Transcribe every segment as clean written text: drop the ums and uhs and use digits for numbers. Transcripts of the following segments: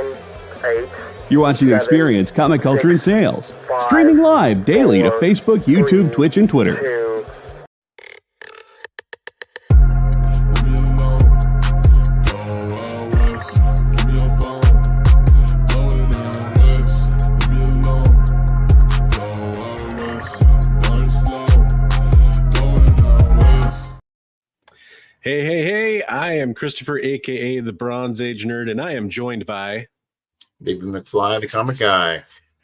9, 8. You're watching Experience Comic Culture and Sales. Streaming live daily to Facebook, YouTube, Twitch, and Twitter. 2. Hey, I am Christopher, a.k.a. the Bronze Age Nerd, and I am joined by... Baby McFly, the comic guy,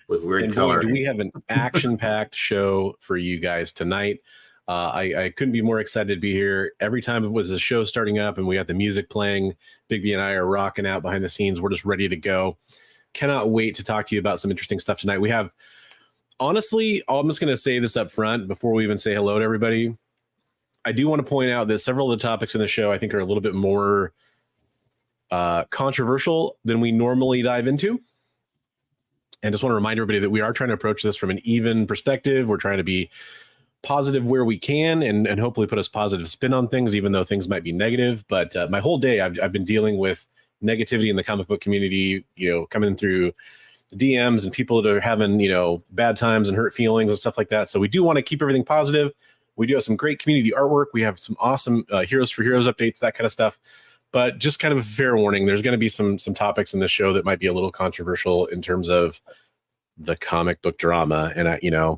with weird color. Do we have an action-packed show for you guys tonight? I couldn't be more excited to be here. Every time it was a show starting up and we got the music playing, Bigby and I are rocking out behind the scenes. We're just ready to go. Cannot wait to talk to you about some interesting stuff tonight. We have, honestly, I'm just going to say this up front before we even say hello to everybody. I do want to point out that several of the topics in the show I think are a little bit more controversial than we normally dive into. And just want to remind everybody that we are trying to approach this from an even perspective. We're trying to be positive where we can and hopefully put a positive spin on things, even though things might be negative. But my whole day, I've been dealing with negativity in the comic book community, coming through DMs and people that are having, bad times and hurt feelings and stuff like that. So we do want to keep everything positive. We do have some great community artwork. We have some awesome Heroes for Heroes updates, that kind of stuff. But just kind of a fair warning, there's going to be some topics in this show that might be a little controversial in terms of the comic book drama. And,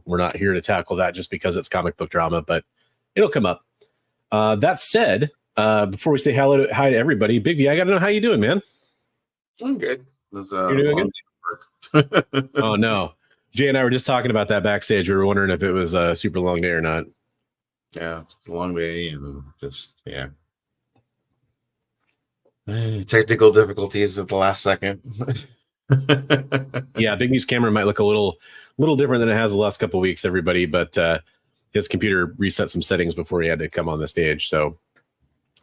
we're not here to tackle that just because it's comic book drama, but it'll come up. That said, before we say hi to everybody, Bigby, I got to know how you doing, man. I'm good. You're doing good? Oh, no. Jay and I were just talking about that backstage. We were wondering if it was a super long day or not. Yeah, it's a long day and just, technical difficulties at the last second. Yeah, Bigby's camera might look a little different than it has the last couple of weeks, everybody, but his computer reset some settings before he had to come on the stage. So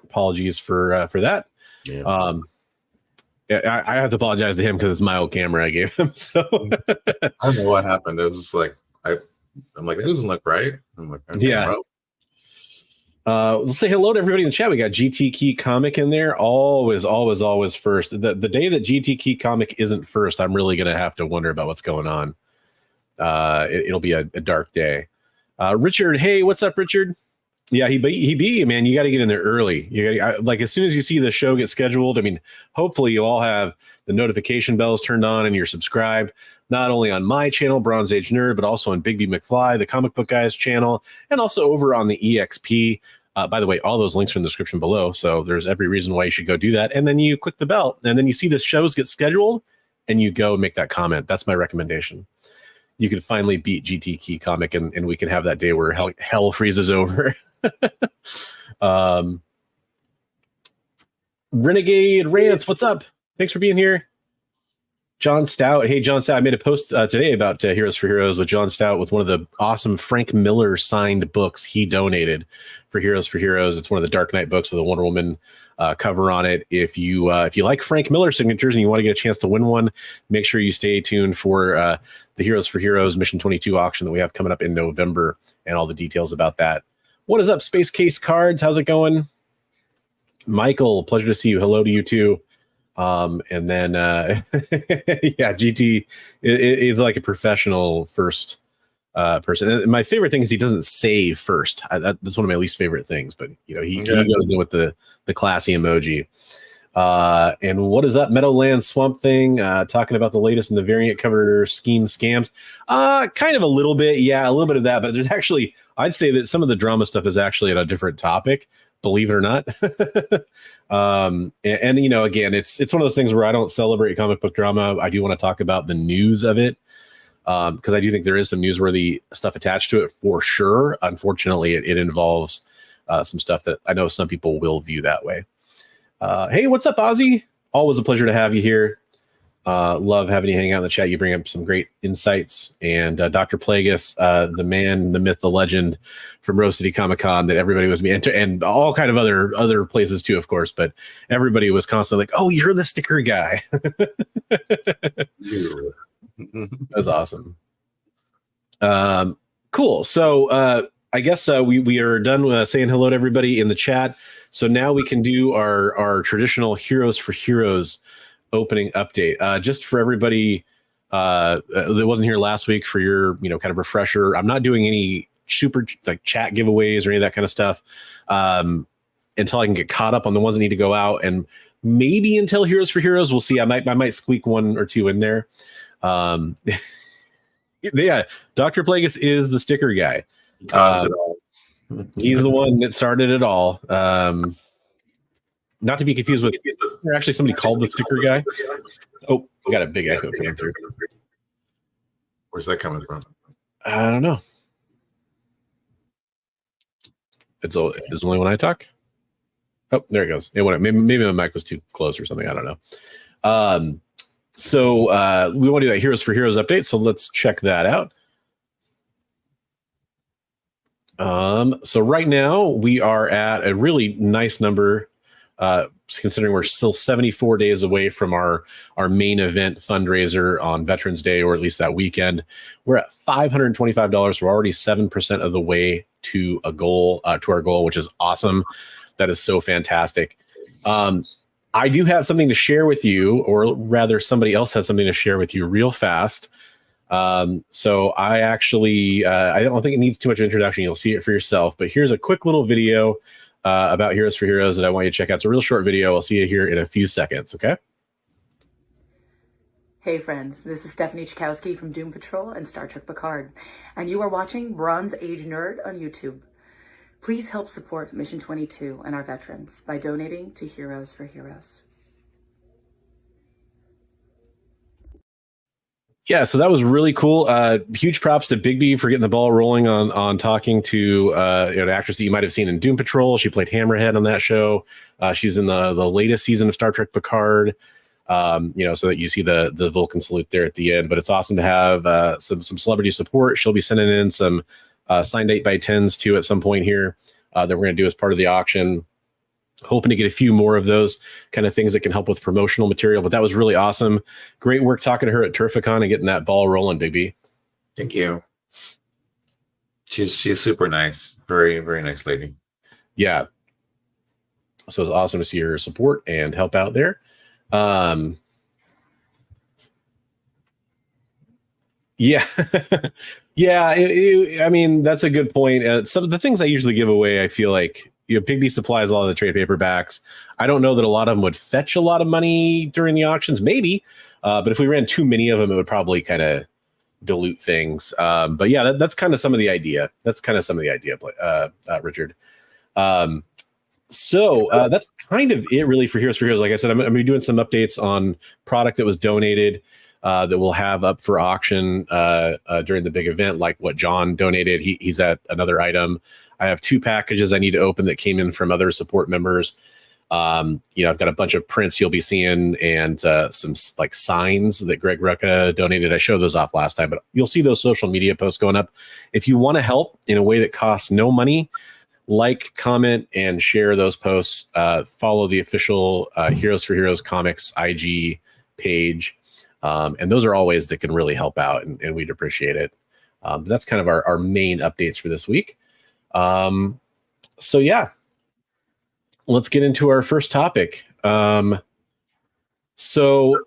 apologies for that. Yeah. I have to apologize to him because it's my old camera I gave him. So I don't know what happened. It was just like I'm like, that doesn't look right. I'm like, okay, yeah. Let's say hello to everybody in the chat. We got GT Key Comic in there. Always first. The day that GT Key Comic isn't first, I'm really going to have to wonder about what's going on. It'll be a dark day. Richard, hey, what's up, Richard? Yeah, he be, man. You got to get in there early. Like as soon as you see the show get scheduled, I mean, hopefully you all have the notification bells turned on and you're subscribed, not only on my channel, Bronze Age Nerd, but also on Bigby McFly, the Comic Book Guys channel, and also over on the EXP. By the way, all those links are in the description below, so there's every reason why you should go do that. And then you click the bell, and then you see the shows get scheduled, and you go make that comment. That's my recommendation. You can finally beat GT Key Comic, and we can have that day where hell freezes over. Renegade Rants, what's up? Thanks for being here. John Stout. Hey, John Stout. I made a post today about Heroes for Heroes with John Stout with one of the awesome Frank Miller signed books he donated for Heroes for Heroes. It's one of the Dark Knight books with a Wonder Woman cover on it. If you like Frank Miller signatures and you want to get a chance to win one, make sure you stay tuned for the Heroes for Heroes Mission 22 auction that we have coming up in November and all the details about that. What is up, Space Case Cards? How's it going? Michael, pleasure to see you. Hello to you too. And then, yeah, GT is like a professional first person. And my favorite thing is he doesn't say first. That's one of my least favorite things, but he goes in with the classy emoji. And what is up, Meadowland Swamp Thing? Talking about the latest in the variant cover scheme scams. Kind of a little bit. Yeah, a little bit of that, but there's actually, I'd say that some of the drama stuff is actually at a different topic, believe it or not. And again, it's one of those things where I don't celebrate comic book drama. I do want to talk about the news of it, because I do think there is some newsworthy stuff attached to it for sure. Unfortunately, it involves some stuff that I know some people will view that way. Hey, what's up, Ozzy? Always a pleasure to have you here. Love having you hang out in the chat. You bring up some great insights. And Dr. Plagueis, the man, the myth, the legend from Rose City Comic Con that everybody was me, and all kind of other places too, of course. But everybody was constantly like, "Oh, you're the sticker guy." That was awesome. Cool. So I guess we are done saying hello to everybody in the chat. So now we can do our traditional Heroes for Heroes opening update. Just for everybody that wasn't here last week, for your kind of refresher, I'm not doing any super like chat giveaways or any of that kind of stuff until I can get caught up on the ones that need to go out, and maybe until Heroes for Heroes. We'll see. I might squeak one or two in there. Yeah, Dr. Plagueis is the sticker guy. He's the one that started it all. Not to be confused with actually somebody called the sticker guy. Oh, we got a big echo coming through. Where's that coming from? I don't know. It's only when I talk. Oh, there it goes. It went. Maybe my mic was too close or something. I don't know. So we want to do that Heroes for Heroes update. So let's check that out. So right now we are at a really nice number, considering we're still 74 days away from our main event fundraiser on Veterans Day, or at least that weekend. We're at $525. We're already 7% of the way to a goal, to our goal, which is awesome. That is so fantastic. I do have something to share with you, or rather somebody else has something to share with you real fast. So I actually, I don't think it needs too much introduction. You'll see it for yourself, but here's a quick little video about Heroes for Heroes that I want you to check out. It's a real short video. I'll see you here in a few seconds. Okay. Hey friends, this is Stephanie Chakowski from Doom Patrol and Star Trek Picard, and you are watching Bronze Age Nerd on YouTube. Please help support Mission 22 and our veterans by donating to Heroes for Heroes. Yeah, so that was really cool. Huge props to Bigby for getting the ball rolling on talking to an actress that you might have seen in Doom Patrol. She played Hammerhead on that show. She's in the latest season of Star Trek Picard. So that you see the Vulcan salute there at the end. But it's awesome to have some celebrity support. She'll be sending in some signed 8x10s too at some point here that we're going to do as part of the auction. Hoping to get a few more of those kind of things that can help with promotional material. But that was really awesome. Great work talking to her at Turficon and getting that ball rolling, Big B. Thank you. She's super nice. Very, very nice lady. Yeah. So it's awesome to see her support and help out there. Yeah. Yeah. I mean, that's a good point. Some of the things I usually give away, I feel like, Bigby supplies a lot of the trade paperbacks. I don't know that a lot of them would fetch a lot of money during the auctions, maybe. But if we ran too many of them, it would probably kind of dilute things. But yeah, that's kind of some of the idea. Richard. So that's kind of it really for Heroes for Heroes. Like I said, I'm going to be doing some updates on product that was donated that we'll have up for auction during the big event, like what John donated. He's at another item. I have 2 packages I need to open that came in from other support members. I've got a bunch of prints you'll be seeing and some like signs that Greg Rucka donated. I showed those off last time, but you'll see those social media posts going up. If you want to help in a way that costs no money, like, comment, and share those posts. Follow the official Heroes for Heroes Comics IG page. And those are all ways that can really help out, and we'd appreciate it. That's kind of our main updates for this week. So yeah, let's get into our first topic. So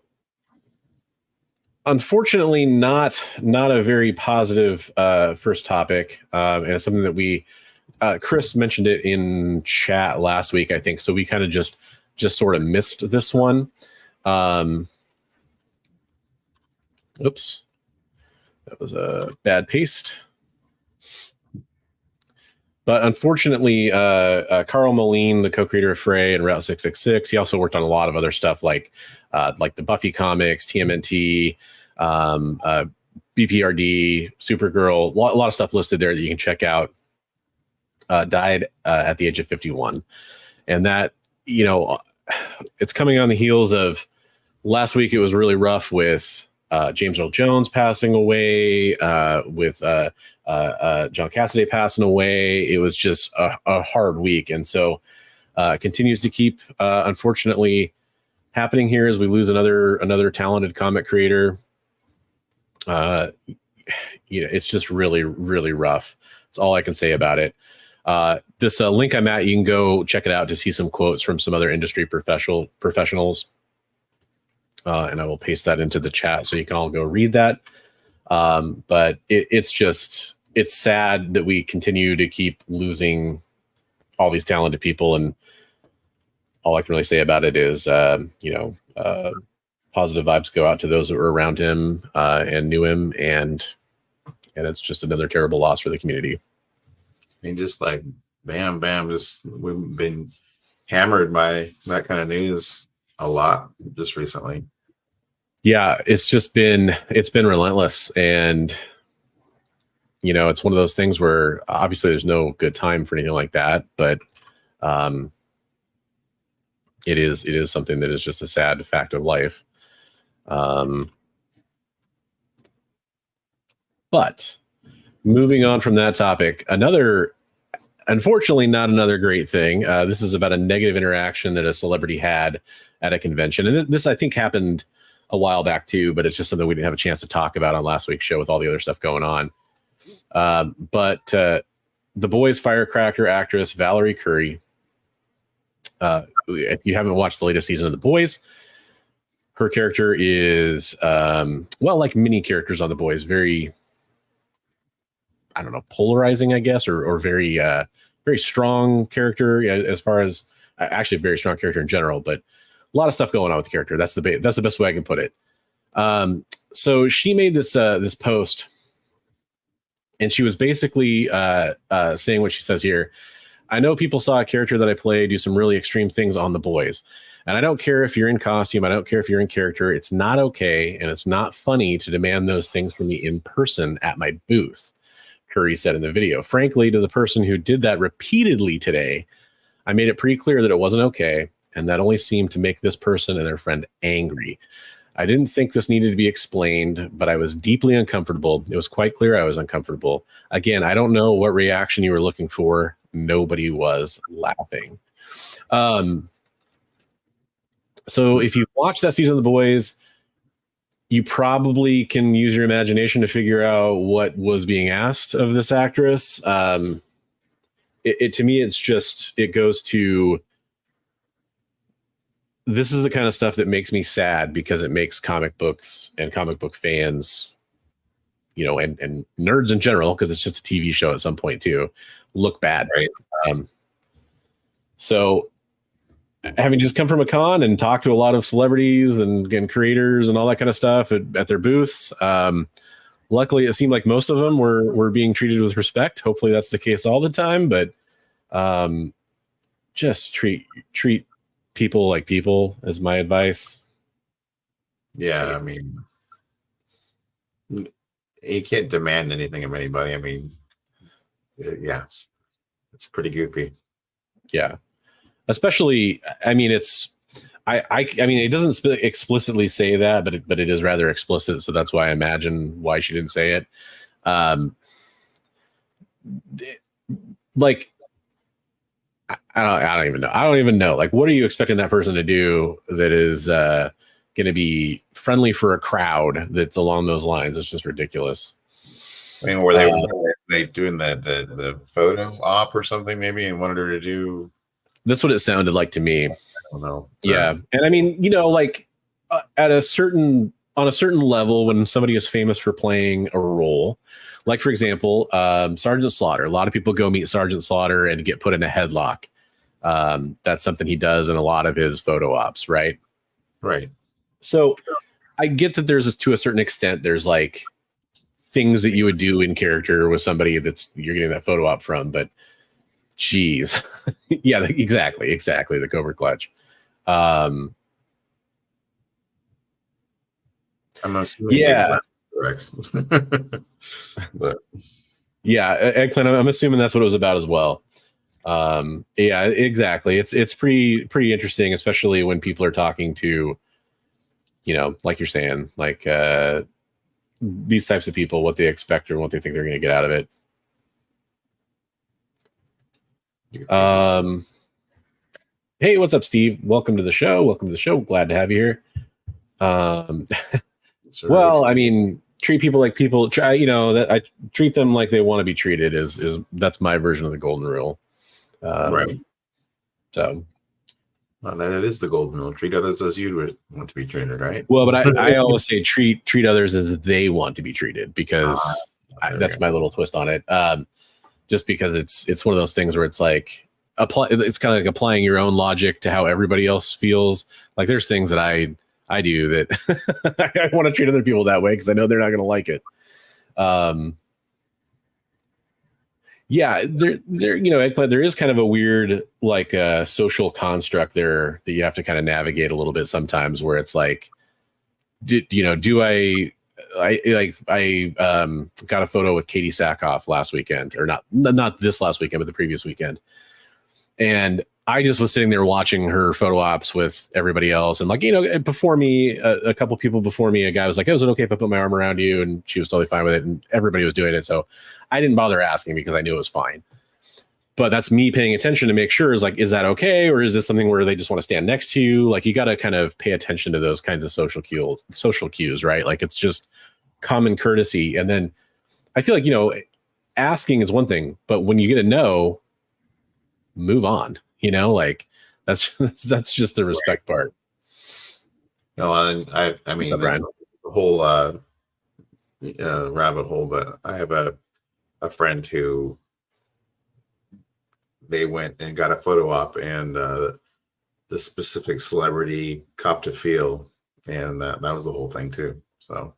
unfortunately, not a very positive first topic, and it's something that we Chris mentioned it in chat last week, I think. So we kind of just sort of missed this one. Oops, that was a bad paste. But unfortunately, Carl Moline, the co-creator of Frey and Route 666, he also worked on a lot of other stuff like the Buffy comics, TMNT, BPRD, Supergirl, a lot of stuff listed there that you can check out. Died at the age of 51. And that, it's coming on the heels of last week. It was really rough with James Earl Jones passing away, with John Cassaday passing away. It was just a hard week. And so continues to keep, unfortunately, happening here as we lose another talented comic creator. It's just really, really rough. That's all I can say about it. This link I'm at, you can go check it out to see some quotes from some other industry professionals. and I will paste that into the chat so you can all go read that. But it's sad that we continue to keep losing all these talented people, and all I can really say about it is, positive vibes go out to those that were around him and knew him, and it's just another terrible loss for the community. I mean, just like bam, just we've been hammered by that kind of news a lot just recently. Yeah, it's been relentless, and it's one of those things where obviously there's no good time for anything like that, but it is something that is just a sad fact of life. But moving on from that topic, unfortunately not another great thing. This is about a negative interaction that a celebrity had at a convention. And this I think happened a while back too, but it's just something we didn't have a chance to talk about on last week's show with all the other stuff going on. But The Boys firecracker actress Valerie Curry, if you haven't watched the latest season of The Boys, her character is, like many characters on The Boys, very, I don't know, polarizing, I guess, or very, very strong character as far as actually a very strong character in general, but a lot of stuff going on with the character. That's the best way I can put it. So she made this post, and she was basically saying what she says here. I know people saw a character that I play do some really extreme things on The Boys, and I don't care if you're in costume. I don't care if you're in character. It's not okay, and it's not funny to demand those things from me in person at my booth, Curry said in the video. Frankly, to the person who did that repeatedly today, I made it pretty clear that it wasn't okay, and that only seemed to make this person and their friend angry. I didn't think this needed to be explained, but I was deeply uncomfortable. It was quite clear I was uncomfortable. Again, I don't know what reaction you were looking for. Nobody was laughing. So if you watch that season of The Boys, you probably can use your imagination to figure out what was being asked of this actress. To me, it goes to, this is the kind of stuff that makes me sad, because it makes comic books and comic book fans, and nerds in general, because it's just a TV show at some point too, look bad. Right. So having just come from a con and talked to a lot of celebrities and creators and all that kind of stuff at their booths, luckily it seemed like most of them were being treated with respect. Hopefully that's the case all the time, but just treat people like people is my advice. Yeah, I mean, you can't demand anything of anybody. I mean, yeah, it's pretty goofy. Yeah, especially, I mean, it doesn't explicitly say that, but it is rather explicit, so that's why I imagine why she didn't say it. I don't even know. I don't even know. Like, what are you expecting that person to do that is going to be friendly for a crowd that's along those lines? It's just ridiculous. I mean, were they doing the photo op or something maybe, and wanted her to do? That's what it sounded like to me. I don't know. Yeah, and I mean, on a certain level, when somebody is famous for playing a role, like for example, Sergeant Slaughter. A lot of people go meet Sergeant Slaughter and get put in a headlock. That's something he does in a lot of his photo ops, right? Right. So I get that to a certain extent, there's like things that you would do in character with somebody you're getting that photo op from, but geez. Yeah, exactly. The Cobra Clutch. I'm assuming correct. But yeah, Eggplant, I'm assuming that's what it was about as well. Yeah, exactly. It's pretty interesting, especially when people are talking to, like you're saying, like these types of people, what they expect or what they think they're going to get out of it. Hey, what's up, Steve? Welcome to the show. Glad to have you here. Well, I mean, treat people like people. That I treat them like they want to be treated. Is that's my version of the golden rule. Right. So, Well, that is the golden rule. Treat others as you would want to be treated, right? Well, but I always say treat others as they want to be treated, because that's my little twist on it. Just because it's one of those things where it's like it's kind of like applying your own logic to how everybody else feels. Like there's things that I do that I want to treat other people that way because I know they're not going to like it. Yeah, there is kind of a weird like social construct there that you have to kind of navigate a little bit sometimes, where it's like, do I got a photo with Katie Sackhoff last weekend, or not this last weekend, but the previous weekend, and I just was sitting there watching her photo ops with everybody else, and like before me, a couple people before me, a guy was like, "Oh, is it okay if I put my arm around you?" And she was totally fine with it, and everybody was doing it, so I didn't bother asking because I knew it was fine. But that's me paying attention to make sure, is that okay, or is this something where they just want to stand next to you? Like you got to kind of pay attention to those kinds of social cues, right? Like it's just common courtesy, and then I feel like asking is one thing, but when you get a no, move on. Like that's just the respect part. No, I mean, What's up, the whole rabbit hole, but I have a friend who they went and got a photo op, and the specific celebrity copped a feel, and that was the whole thing too. So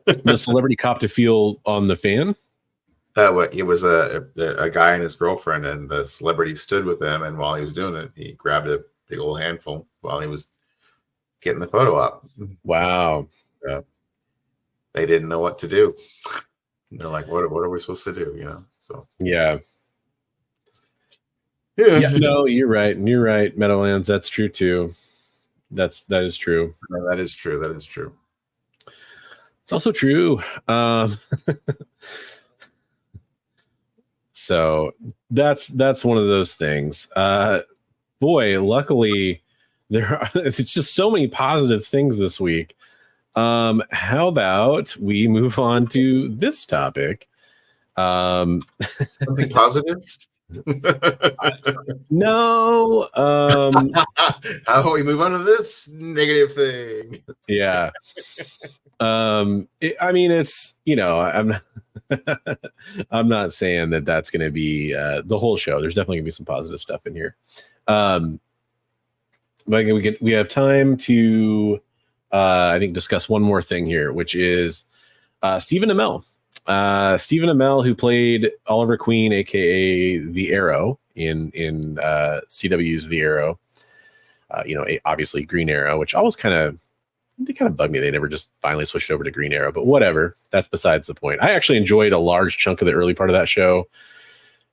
the celebrity copped a feel on the fan. It was a guy and his girlfriend, and the celebrity stood with them, and while he was doing it, he grabbed a big old handful while he was getting the photo op. Wow. They didn't know what to do. They're like, what are we supposed to do? So yeah. No, you're right. Meadowlands, that's true too. That is true. No, that is true. It's also true. So that's one of those things. Boy, luckily it's just so many positive things this week. How about we move on to this topic? Something positive? No. How about we move on to this negative thing? Yeah. It's I'm not saying that's going to be the whole show. There's definitely going to be some positive stuff in here. But we have time to I think discuss one more thing here, which is Stephen Amell. Stephen Amell, who played Oliver Queen, aka the Arrow in CW's The Arrow. Obviously Green Arrow, which always kind of bugged me. They never just finally switched over to Green Arrow, but whatever. That's besides the point. I actually enjoyed a large chunk of the early part of that show,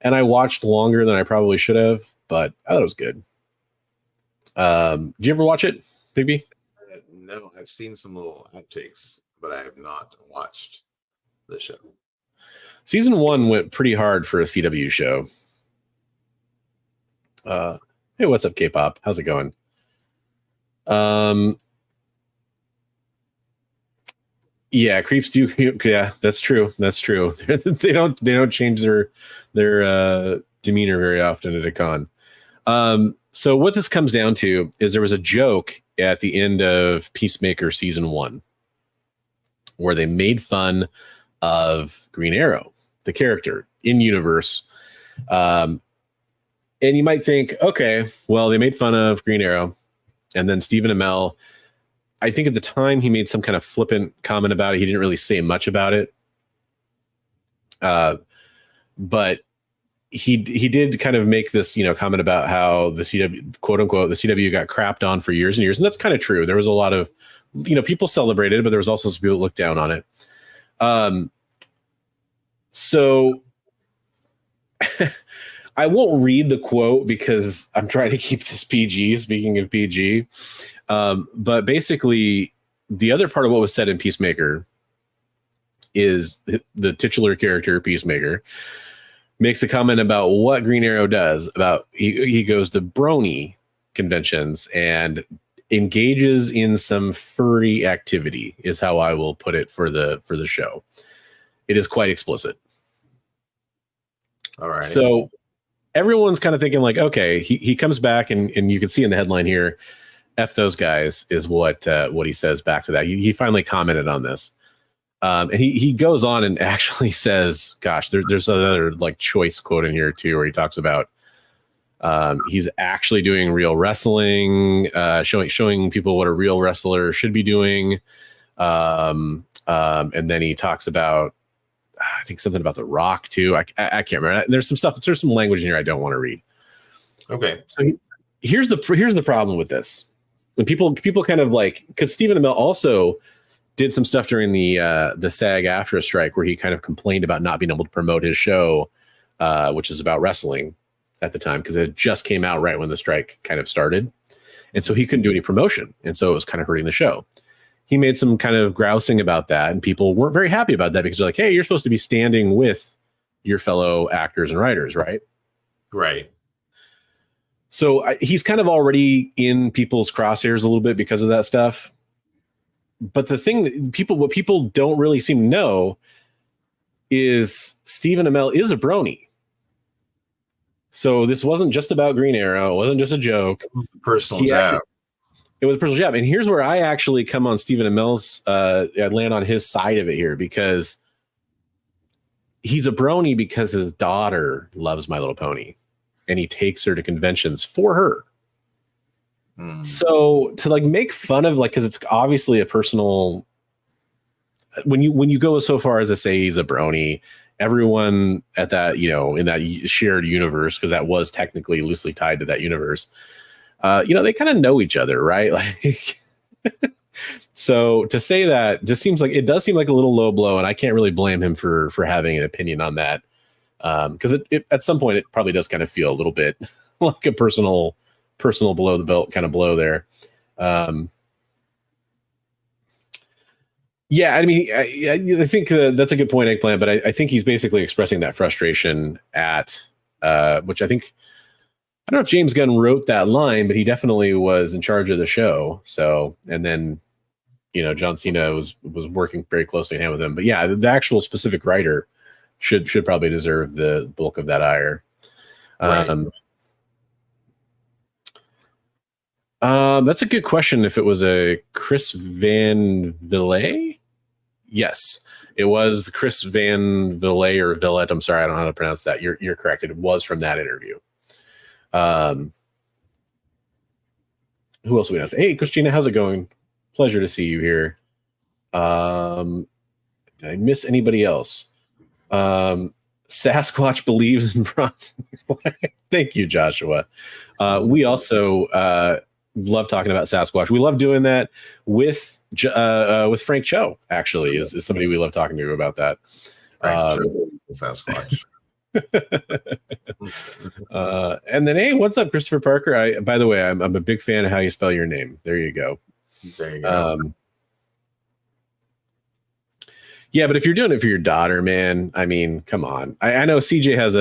and I watched longer than I probably should have, but I thought it was good. Did you ever watch it, Bigby? No, I've seen some little outtakes, but I have not watched the show. Season 1 went pretty hard for a CW show. Hey, what's up, K-pop? How's it going? Yeah, creeps do. Yeah, that's true. they don't change their demeanor very often at a con. So what this comes down to is there was a joke at the end of Peacemaker season 1 where they made fun of Green Arrow, the character in universe. And you might think, okay, well, they made fun of Green Arrow, and then Stephen Amell, I think at the time he made some kind of flippant comment about it. He didn't really say much about it. But he did kind of make this, comment about how the CW, quote unquote, the CW got crapped on for years and years. And that's kind of true. There was a lot of, people celebrated, but there was also some people that looked down on it. So I won't read the quote because I'm trying to keep this PG, speaking of PG. But basically, the other part of what was said in Peacemaker is the titular character, Peacemaker, makes a comment about what Green Arrow does. About he goes to brony conventions and engages in some furry activity, is how I will put it for the show. It is quite explicit. All right. So everyone's kind of thinking like, okay, he comes back and you can see in the headline here, F those guys is what he says back to that. He finally commented on this. And he goes on and actually says, gosh, there's another like choice quote in here too, where he talks about he's actually doing real wrestling, showing people what a real wrestler should be doing. And then he talks about, I think something about The Rock too. I can't remember. There's some language in here I don't want to read. Okay. So here's the problem with this. When people kind of like, because Stephen Amell also did some stuff during the SAG-AFTRA strike where he kind of complained about not being able to promote his show, which is about wrestling at the time, because it just came out right when the strike kind of started. And so he couldn't do any promotion. And so it was kind of hurting the show. He made some kind of grousing about that, and people weren't very happy about that because they're like, hey, you're supposed to be standing with your fellow actors and writers, right? Right. So he's kind of already in people's crosshairs a little bit because of that stuff. But the thing that what people don't really seem to know is Stephen Amell is a brony. So this wasn't just about Green Arrow. It wasn't just a joke. Personal jab. It was a personal jab. And here's where I actually come on Stephen Amell's, I land on his side of it here, because he's a brony because his daughter loves My Little Pony and he takes her to conventions for her. So to like make fun of, like, because it's obviously a personal, when you go so far as to say he's a brony, everyone at that, in that shared universe, because that was technically loosely tied to that universe, they kind of know each other, right? Like, so to say that just seems like, it does seem like a little low blow, and I can't really blame him for having an opinion on that, because it at some point it probably does kind of feel a little bit like a personal below the belt kind of blow there. Yeah, I mean, I think that's a good point, Eggplant, but I think he's basically expressing that frustration at, which I think, I don't know if James Gunn wrote that line, but he definitely was in charge of the show. So, and then, John Cena was working very closely in hand with him. But yeah, the actual specific writer should probably deserve the bulk of that ire. Right. That's a good question. If it was a Chris Van Villette? Yes, it was Chris Van Villette or Villette. I'm sorry, I don't know how to pronounce that. You're correct. It was from that interview. Who else do we know? Hey, Christina, how's it going? Pleasure to see you here. Did I miss anybody else? Sasquatch believes in Bronson. Thank you, Joshua. We also love talking about Sasquatch. We love doing that with Frank Cho, actually, is somebody we love talking to about that. Sasquatch. And then, hey, what's up, Christopher Parker? By the way, I'm a big fan of how you spell your name. There you go. There you go. Yeah, but if you're doing it for your daughter, man, I mean, come on. I know CJ has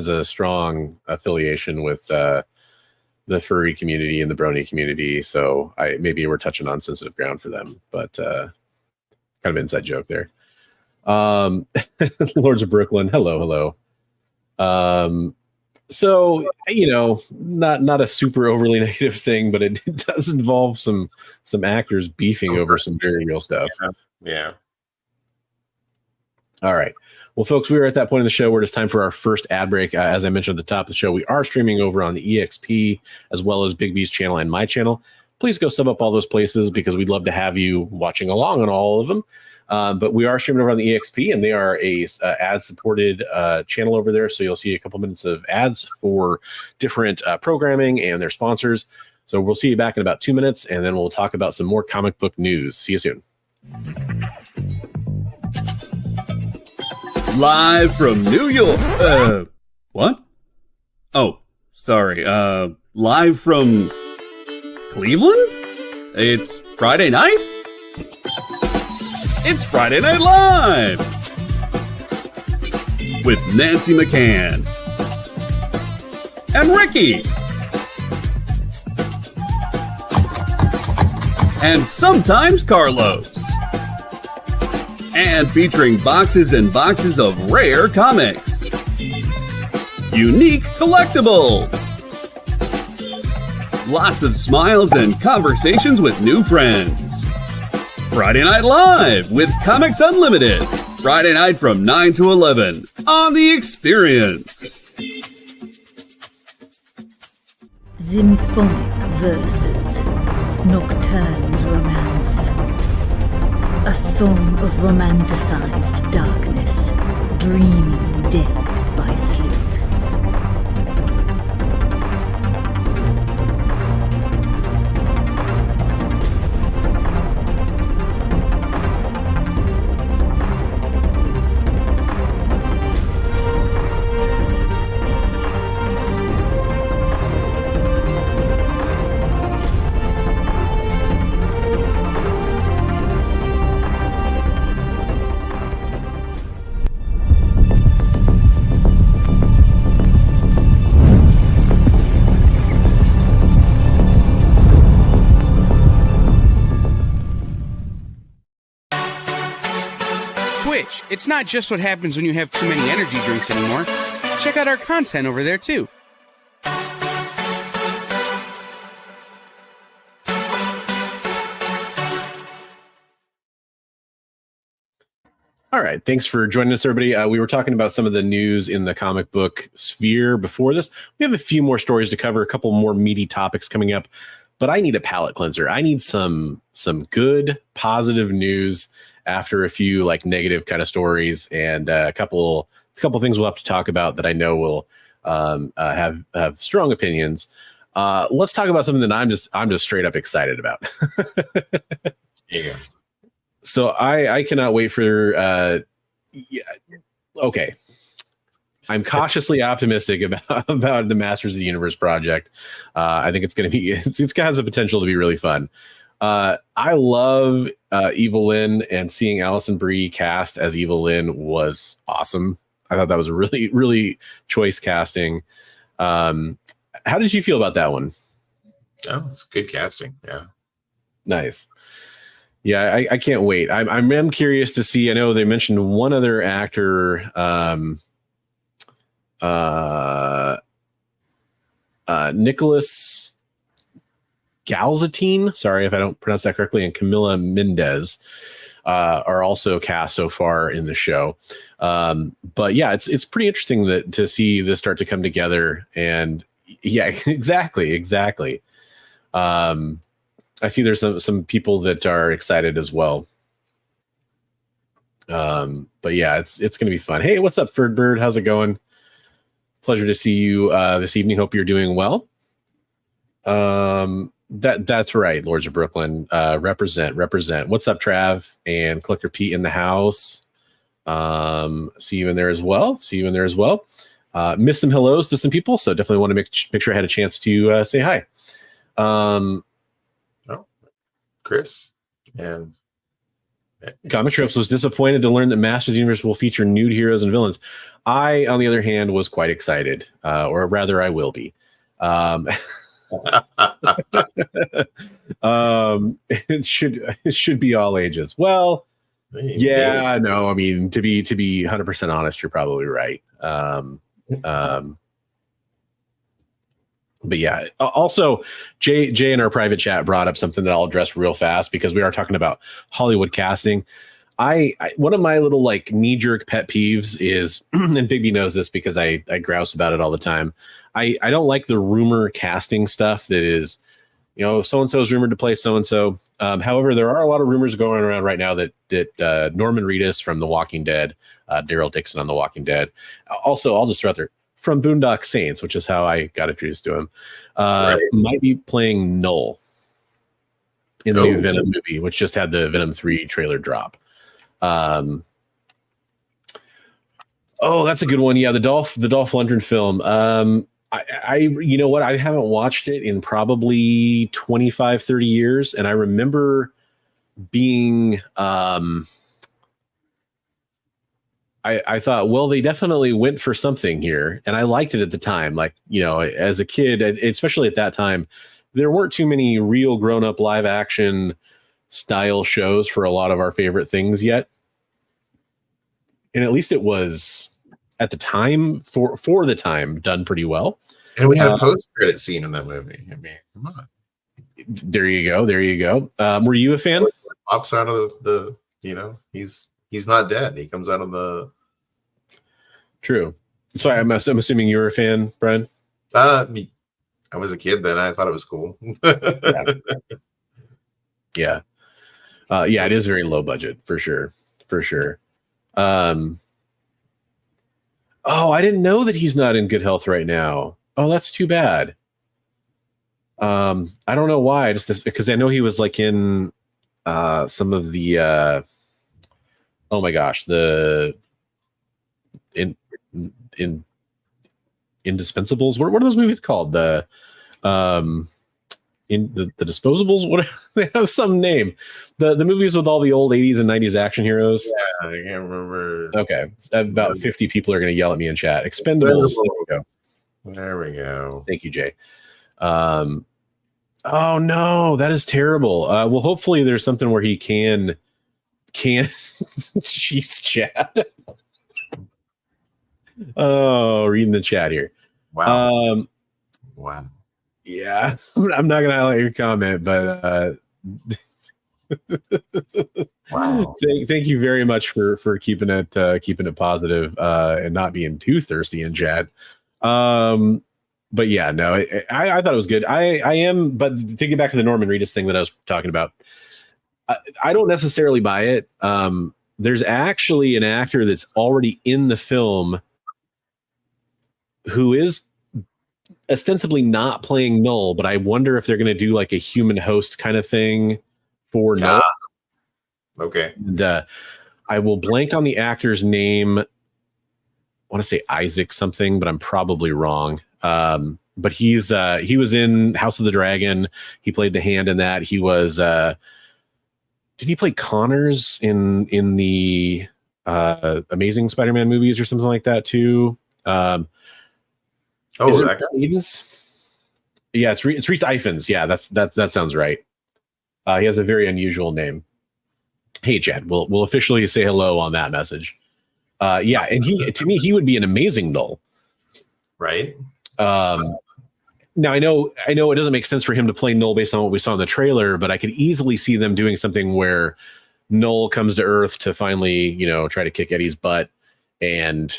a strong affiliation with the furry community and the brony community, so maybe we're touching on sensitive ground for them, but kind of inside joke there. Lords of Brooklyn, hello. So, not a super overly negative thing, but it does involve some actors beefing over some very real stuff. Yeah. All right. Well, folks, we are at that point in the show where it's time for our first ad break. As I mentioned at the top of the show, we are streaming over on the EXP as well as Big B's channel and my channel. Please go sub up all those places because we'd love to have you watching along on all of them. But we are streaming over on the EXP, and they are a ad-supported channel over there. So you'll see a couple minutes of ads for different programming and their sponsors. So we'll see you back in about 2 minutes, and then we'll talk about some more comic book news. See you soon. Live from New York. What? Oh, sorry. Live from Cleveland? It's Friday night? It's Friday Night Live! With Nancy McCann. And Ricky. And sometimes Carlos. And featuring boxes and boxes of rare comics. unique collectibles, lots of smiles and conversations with new friends. Friday Night Live with Comics Unlimited. Friday night from 9 to 11 on The Experience. Symphonic verses, Nocturne's romance. A song of romanticized darkness, dreaming dead by sleep. It's not just what happens when you have too many energy drinks anymore. Check out our content over there, too. All right. Thanks for joining us, everybody. We were talking about some of the news in the comic book sphere before this. We have a few more stories to cover, a couple more meaty topics coming up, but I need a palate cleanser. I need some good, positive news after a few like negative kind of stories, and a couple things we'll have to talk about that I know will have strong opinions. Let's talk about something that I'm just straight up excited about. Yeah. So I cannot wait for okay. I'm cautiously optimistic about the Masters of the Universe project. I think it's going to be it's got the potential to be really fun. I love Evelyn, and seeing Alison Brie cast as Evelyn was awesome. I thought that was a really, really choice casting. How did you feel about that one? Oh, it's good casting. Yeah. Nice. Yeah, I can't wait. I'm curious to see. I know they mentioned one other actor, Nicholas Galzatine. Sorry if I don't pronounce that correctly. And Camila Mendez are also cast so far in the show. But yeah, it's pretty interesting to see this start to come together. And yeah, exactly. I see there's some people that are excited as well. But yeah, it's going to be fun. Hey, what's up, Ferd Bird? How's it going? Pleasure to see you this evening. Hope you're doing well. That's right, Lords of Brooklyn. Represent. What's up, Trav? And Collector Pete in the house. See you in there as well. Missed some hellos to some people, so definitely want to make sure I had a chance to say hi. Chris and Comic Trips was disappointed to learn that Masters of the Universe will feature nude heroes and villains. I, on the other hand, was quite excited, or rather, I will be. It should be all ages. Well, yeah, no, I mean, to be 100% honest, you're probably right. But yeah, also Jay in our private chat brought up something that I'll address real fast, because we are talking about Hollywood casting. I one of my little like knee-jerk pet peeves is, and Bigby knows this because I grouse about it all the time. I don't like the rumor casting stuff that is, so-and-so is rumored to play so-and-so. However, there are a lot of rumors going around right now that Norman Reedus from The Walking Dead, Daryl Dixon on The Walking Dead. Also, I'll just throw out there, from Boondock Saints, which is how I got introduced to him, might be playing Null in the new Venom movie, which just had the Venom 3 trailer drop. Oh, that's a good one. Yeah, the Dolph Lundgren film. I you know what? I haven't watched it in probably 25, 30 years. And I remember being, I thought, well, they definitely went for something here. And I liked it at the time. Like, as a kid, especially at that time, there weren't too many real grown-up live action style shows for a lot of our favorite things yet. And at least it was at the time for the time done pretty well. And we had a post-credit scene in that movie. I mean, come on. There you go. Were you a fan? Pops out of the he's not dead. He comes out of the. True. So I'm assuming you were a fan, Brian. I was a kid then. I thought it was cool. Yeah. It is very low budget for sure. I didn't know that he's not in good health right now. Oh, that's too bad. I don't know why. Just because I know he was like in some of the oh my gosh, the Indispensables. What are those movies called? The Disposables. What they have some name. The movies with all the old 80s and 90s action heroes. Yeah, I can't remember. Okay, about 50 people are going to yell at me in chat. Expendables. There we go. Thank you, Jay. Oh no, that is terrible. Well, hopefully there's something where he can jeez, chat. Oh, reading the chat here. Wow. Wow. Yeah, I'm not gonna highlight your comment, but wow. Thank you very much for keeping it positive and not being too thirsty in chat. But yeah, no, I thought it was good. I am, but to get back to the Norman Reedus thing that I was talking about, I don't necessarily buy it. There's actually an actor that's already in the film who is ostensibly not playing Null, but I wonder if they're going to do like a human host kind of thing for Null. Okay. And I will blank on the actor's name. I want to say Isaac something, but I'm probably wrong. But he was in House of the Dragon. He played the hand in that. He was did he play Connors in the Amazing Spider-Man movies or something like that too? That guy? Yeah, it's Rhys Ifans. Yeah, that sounds right. He has a very unusual name. Hey, Chad, we'll officially say hello on that message. Yeah, and to me he would be an amazing Null. Right. Now I know it doesn't make sense for him to play Null based on what we saw in the trailer, but I could easily see them doing something where Null comes to Earth to finally, try to kick Eddie's butt and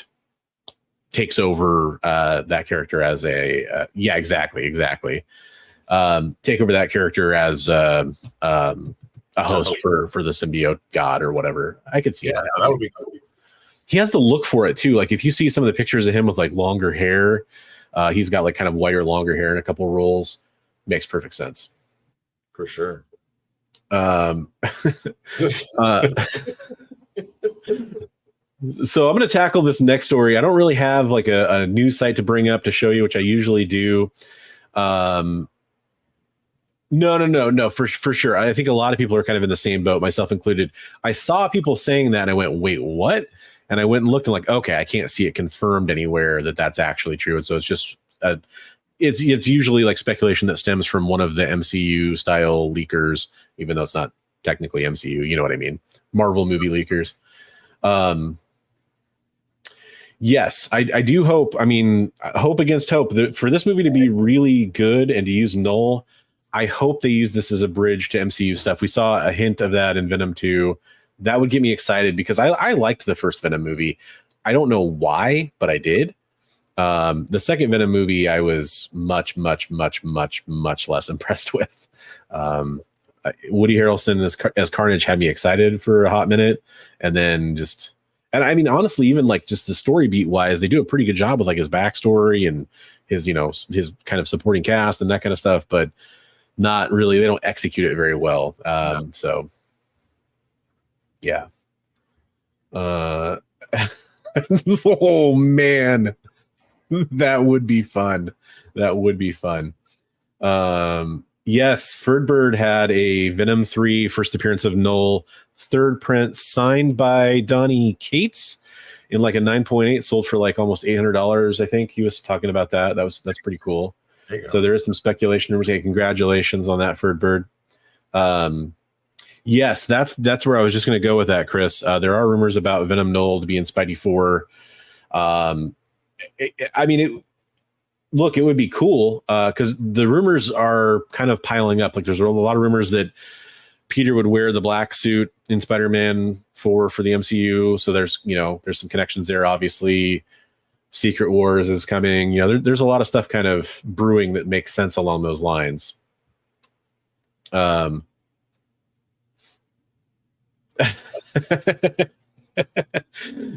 takes over that character as exactly. Take over that character as a host for the symbiote god or whatever. I could see that. That would be cool. He has to look for it too. Like if you see some of the pictures of him with like longer hair, he's got like kind of whiter, longer hair in a couple of roles. Makes perfect sense. For sure. So I'm going to tackle this next story. I don't really have like a news site to bring up to show you, which I usually do. No, for sure. I think a lot of people are kind of in the same boat, myself included. I saw people saying that and I went, wait, what? And I went and looked and like, okay, I can't see it confirmed anywhere that that's actually true. And so it's just, it's usually like speculation that stems from one of the MCU style leakers, even though it's not technically MCU, you know what I mean? Marvel movie leakers. Yes, I do hope. I mean, hope against hope for this movie to be really good and to use Null. I hope they use this as a bridge to MCU stuff. We saw a hint of that in Venom 2. That would get me excited because I liked the first Venom movie. I don't know why, but I did. The second Venom movie, I was much less impressed with. Woody Harrelson as Carnage had me excited for a hot minute, and then and I mean, honestly, even like just the story beat wise, they do a pretty good job with like his backstory and his kind of supporting cast and that kind of stuff, but not really. They don't execute it very well. So yeah. Oh man, that would be fun. Yes, Ferdbird had a Venom 3 first appearance of Null, third print signed by Donnie Cates in like a 9.8, sold for like almost $800. I think he was talking about that. That's pretty cool. So there is some speculation. Hey, congratulations on that, Ferdbird. Yes, that's where I was just going to go with that, Chris. There are rumors about Venom Null to be in Spidey 4. Look, it would be cool because the rumors are kind of piling up. Like there's a lot of rumors that Peter would wear the black suit in Spider-Man 4 for the MCU. So there's some connections there. Obviously, Secret Wars is coming. There's a lot of stuff kind of brewing that makes sense along those lines.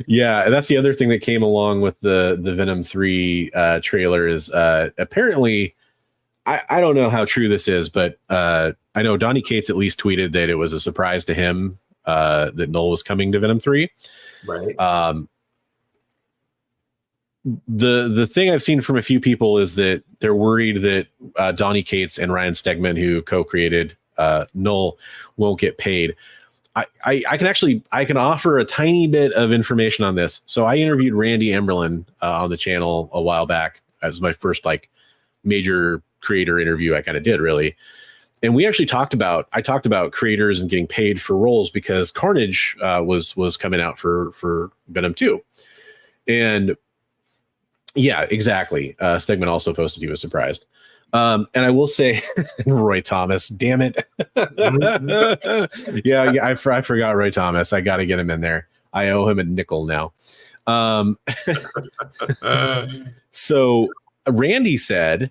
Yeah, that's the other thing that came along with the Venom 3 trailer is apparently, I don't know how true this is, but I know Donny Cates at least tweeted that it was a surprise to him that Noel was coming to Venom 3. Right. The thing I've seen from a few people is that they're worried that Donny Cates and Ryan Stegman, who co-created Noel, won't get paid. I can offer a tiny bit of information on this. So I interviewed Randy Emberlin on the channel a while back. That was my first major creator interview I kind of did, really. And we actually talked about creators and getting paid for roles because Carnage was coming out for Venom 2. And yeah, exactly. Stegman also posted he was surprised. And I will say, Roy Thomas, damn it. yeah, I forgot Roy Thomas. I got to get him in there. I owe him a nickel now. So Randy said,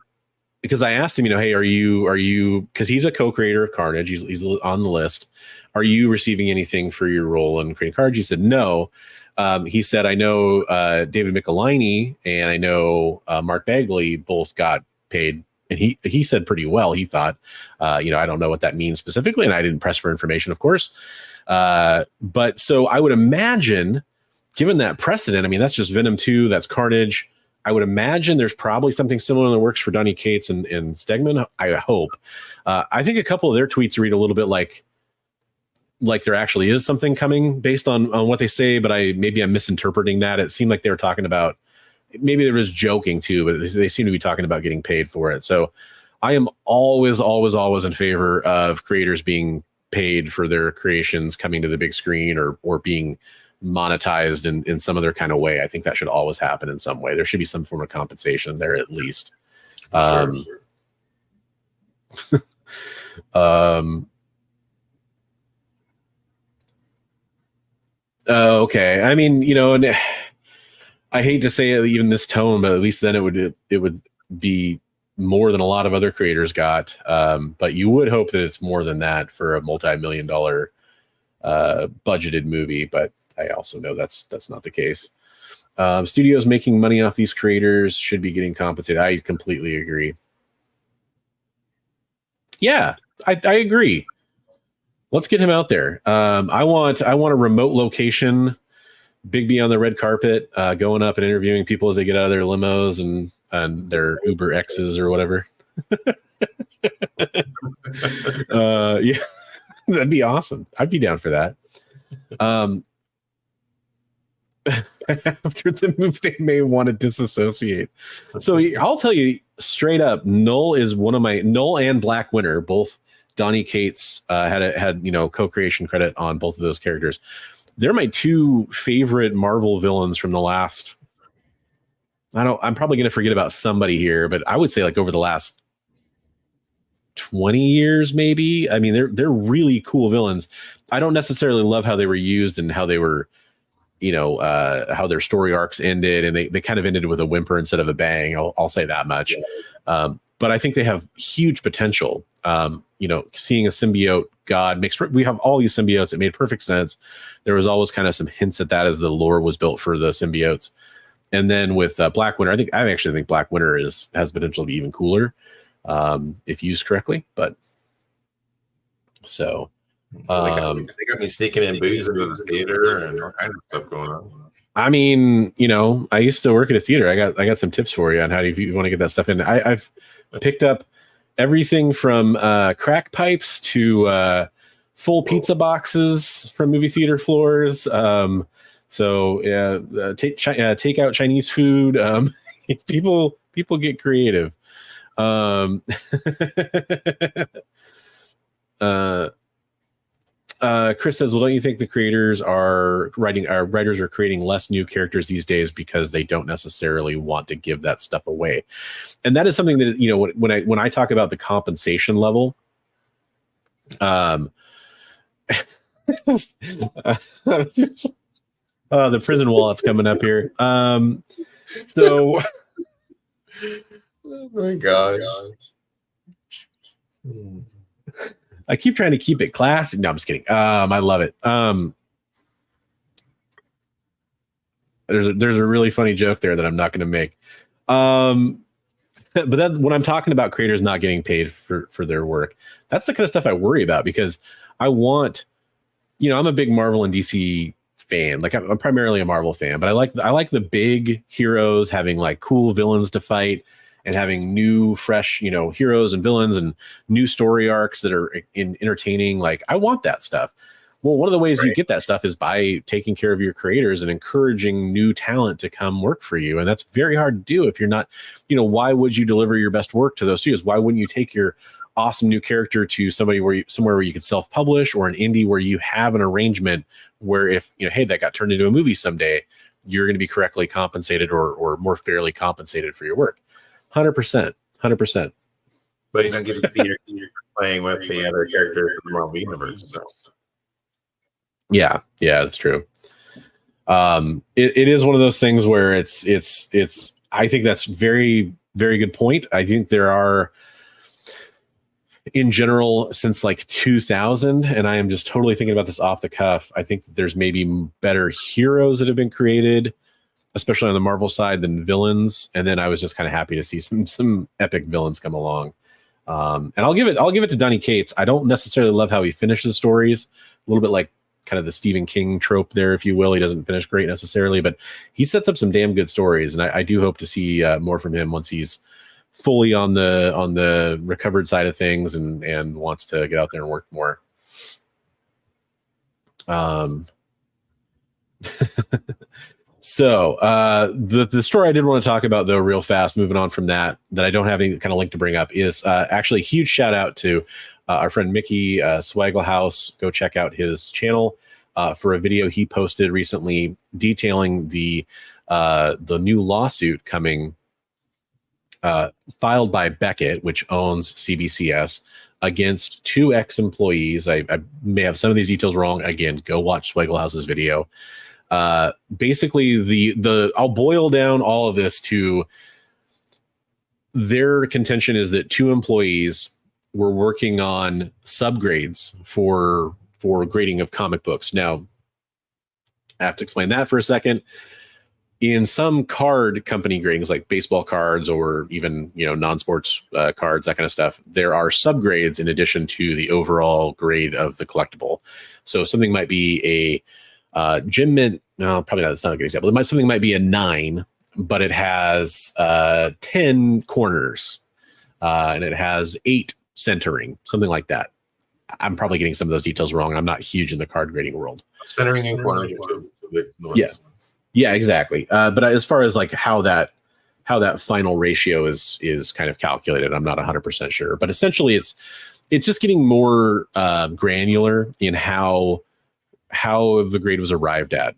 because I asked him, hey, are you, because he's a co-creator of Carnage. He's on the list. Are you receiving anything for your role in creating Carnage? He said, no. He said, I know David Michelinie and I know Mark Bagley both got paid. And he said pretty well, he thought, I don't know what that means specifically. And I didn't press for information, of course. But so I would imagine, given that precedent, that's just Venom 2, that's Carnage. I would imagine there's probably something similar in the works for Donny Cates and Stegman. I hope. I think a couple of their tweets read a little bit like there actually is something coming based on what they say, but maybe I'm misinterpreting that. It seemed like they were talking about, maybe there was joking too, but they seem to be talking about getting paid for it. So I am always in favor of creators being paid for their creations coming to the big screen or being monetized in some other kind of way. I think that should always happen in some way. There should be some form of compensation there at least. Okay. And I hate to say it even this tone, but at least then it would be more than a lot of other creators got. But you would hope that it's more than that for a multi-million-dollar budgeted movie. But I also know that's not the case. Studios making money off these creators should be getting compensated. I completely agree. Yeah, I agree. Let's get him out there. I want a remote location. Big B on the red carpet, going up and interviewing people as they get out of their limos and their Uber X's or whatever. Yeah, that'd be awesome. I'd be down for that. After the move, they may want to disassociate. So I'll tell you straight up, Noel and Black Winter, both Donny Cates had co-creation credit on both of those characters. They're my two favorite Marvel villains from the last. I'm probably going to forget about somebody here, but I would say over the last 20 years, maybe. They're really cool villains. I don't necessarily love how they were used and how they were, how their story arcs ended, and they kind of ended with a whimper instead of a bang. I'll say that much. But I think they have huge potential. Seeing a symbiote god we have all these symbiotes. It made perfect sense. There was always kind of some hints at that as the lore was built for the symbiotes. And then with Black Winter, I actually think Black Winter has potential to be even cooler if used correctly. But so they got me sneaking in booze into the theater and all kinds of stuff going on. I used to work at a theater. I got some tips for you on how if you want to get that stuff in. I've picked up everything from crack pipes to full pizza boxes from movie theater floors. Take out Chinese food. People get creative. Chris says, well, don't you think the writers are creating less new characters these days because they don't necessarily want to give that stuff away? And that is something that, you know, when I talk about the compensation level, the prison wallet's coming up here. So, oh my god. I keep trying to keep it classy. No, I'm just kidding. I love it. There's a really funny joke there that I'm not going to make. But that, when I'm talking about creators not getting paid for their work, that's the kind of stuff I worry about, because I want, you know, I'm a big Marvel and DC fan. Like, I'm primarily a Marvel fan, but I like the big heroes having like cool villains to fight and having new, fresh, you know, heroes and villains and new story arcs that are entertaining. Like, I want that stuff. Well, one of the ways you get that stuff is by taking care of your creators and encouraging new talent to come work for you. And that's very hard to do if you're not, you know, why would you deliver your best work to those studios? Why wouldn't you take your awesome new character to somewhere where you could self-publish, or an indie where you have an arrangement where if, you know, hey, that got turned into a movie someday, you're going to be correctly compensated or more fairly compensated for your work. 100%. But you don't get to see you're playing with the other characters in the Marvel universe. So. Yeah, that's true. It is one of those things where it's. I think that's very, very good point. I think there are, in general, since like 2000, and I am just totally thinking about this off the cuff, I think that there's maybe better heroes that have been created, especially on the Marvel side, than villains. And then I was just kind of happy to see some epic villains come along. And I'll give it to Donny Cates. I don't necessarily love how he finishes stories. A little bit like kind of the Stephen King trope there, if you will. He doesn't finish great necessarily, but he sets up some damn good stories. And I do hope to see more from him once he's fully on the recovered side of things and wants to get out there and work more. So the story I did want to talk about, though, real fast, moving on from that I don't have any kind of link to bring up, is actually a huge shout out to our friend Mickey Swaglehouse. Go check out his channel for a video he posted recently detailing the new lawsuit coming filed by Beckett, which owns CBCS, against two ex-employees. I may have some of these details wrong. Again, go watch Swagglehouse's video. Basically, I'll boil down all of this to their contention is that two employees were working on subgrades for grading of comic books. Now, I have to explain that for a second. In some card company gradings, like baseball cards or even, you know, non-sports cards, that kind of stuff, there are subgrades in addition to the overall grade of the collectible. So something might be a Gem Mint. No, probably not. That's not a good example. Something might be a 9, but it has 10 corners and it has 8 centering, something like that. I'm probably getting some of those details wrong. I'm not huge in the card grading world. Centering and corners. Yeah, exactly. But as far as like how that final ratio is kind of calculated, I'm not 100% sure. But essentially, it's just getting more granular in how the grade was arrived at.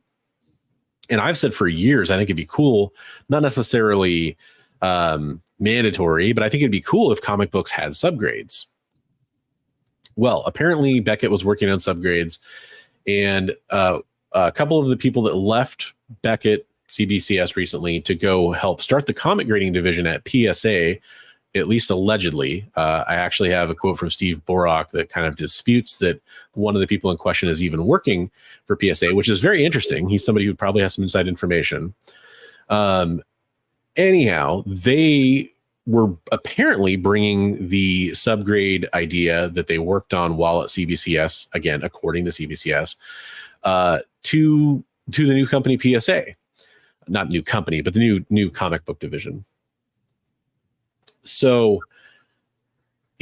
And I've said for years, I think it'd be cool, not necessarily mandatory, but I think it'd be cool if comic books had subgrades. Well, apparently Beckett was working on subgrades, and a couple of the people that left Beckett CBCS recently to go help start the comic grading division at PSA, at least allegedly. I actually have a quote from Steve Borak that kind of disputes that one of the people in question is even working for PSA, which is very interesting. He's somebody who probably has some inside information. Anyhow, they were apparently bringing the subgrade idea that they worked on while at CBCS, again, according to CBCS, to the new company PSA. Not new company, but the new comic book division. So,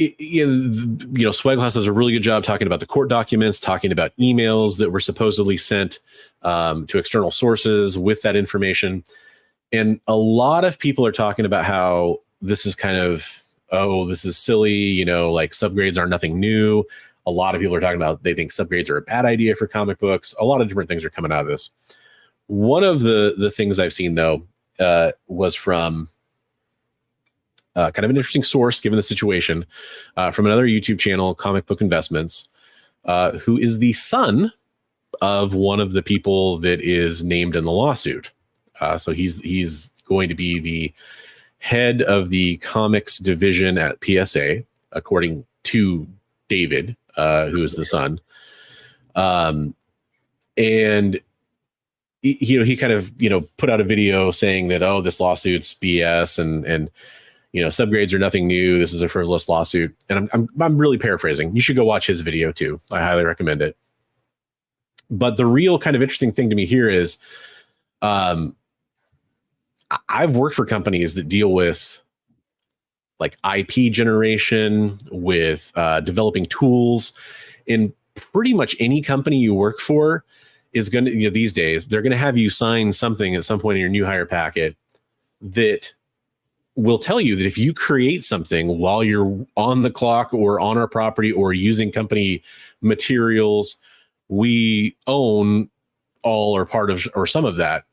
Swaghouse does a really good job talking about the court documents, talking about emails that were supposedly sent to external sources with that information. And a lot of people are talking about how this is kind of, this is silly, like subgrades are nothing new. A lot of people are talking about they think subgrades are a bad idea for comic books. A lot of different things are coming out of this. One of the things I've seen, though, was from kind of an interesting source, given the situation, from another YouTube channel, Comic Book Investments, who is the son of one of the people that is named in the lawsuit. So he's going to be the head of the comics division at PSA, according to David, who is the son. And he kind of, put out a video saying that, oh, this lawsuit's BS and subgrades are nothing new. This is a frivolous lawsuit. And I'm really paraphrasing. You should go watch his video too. I highly recommend it. But the real kind of interesting thing to me here is, I've worked for companies that deal with like IP generation, with developing tools, and pretty much any company you work for is going to, these days, they're going to have you sign something at some point in your new hire packet that will tell you that if you create something while you're on the clock or on our property or using company materials, we own all or part of or some of that.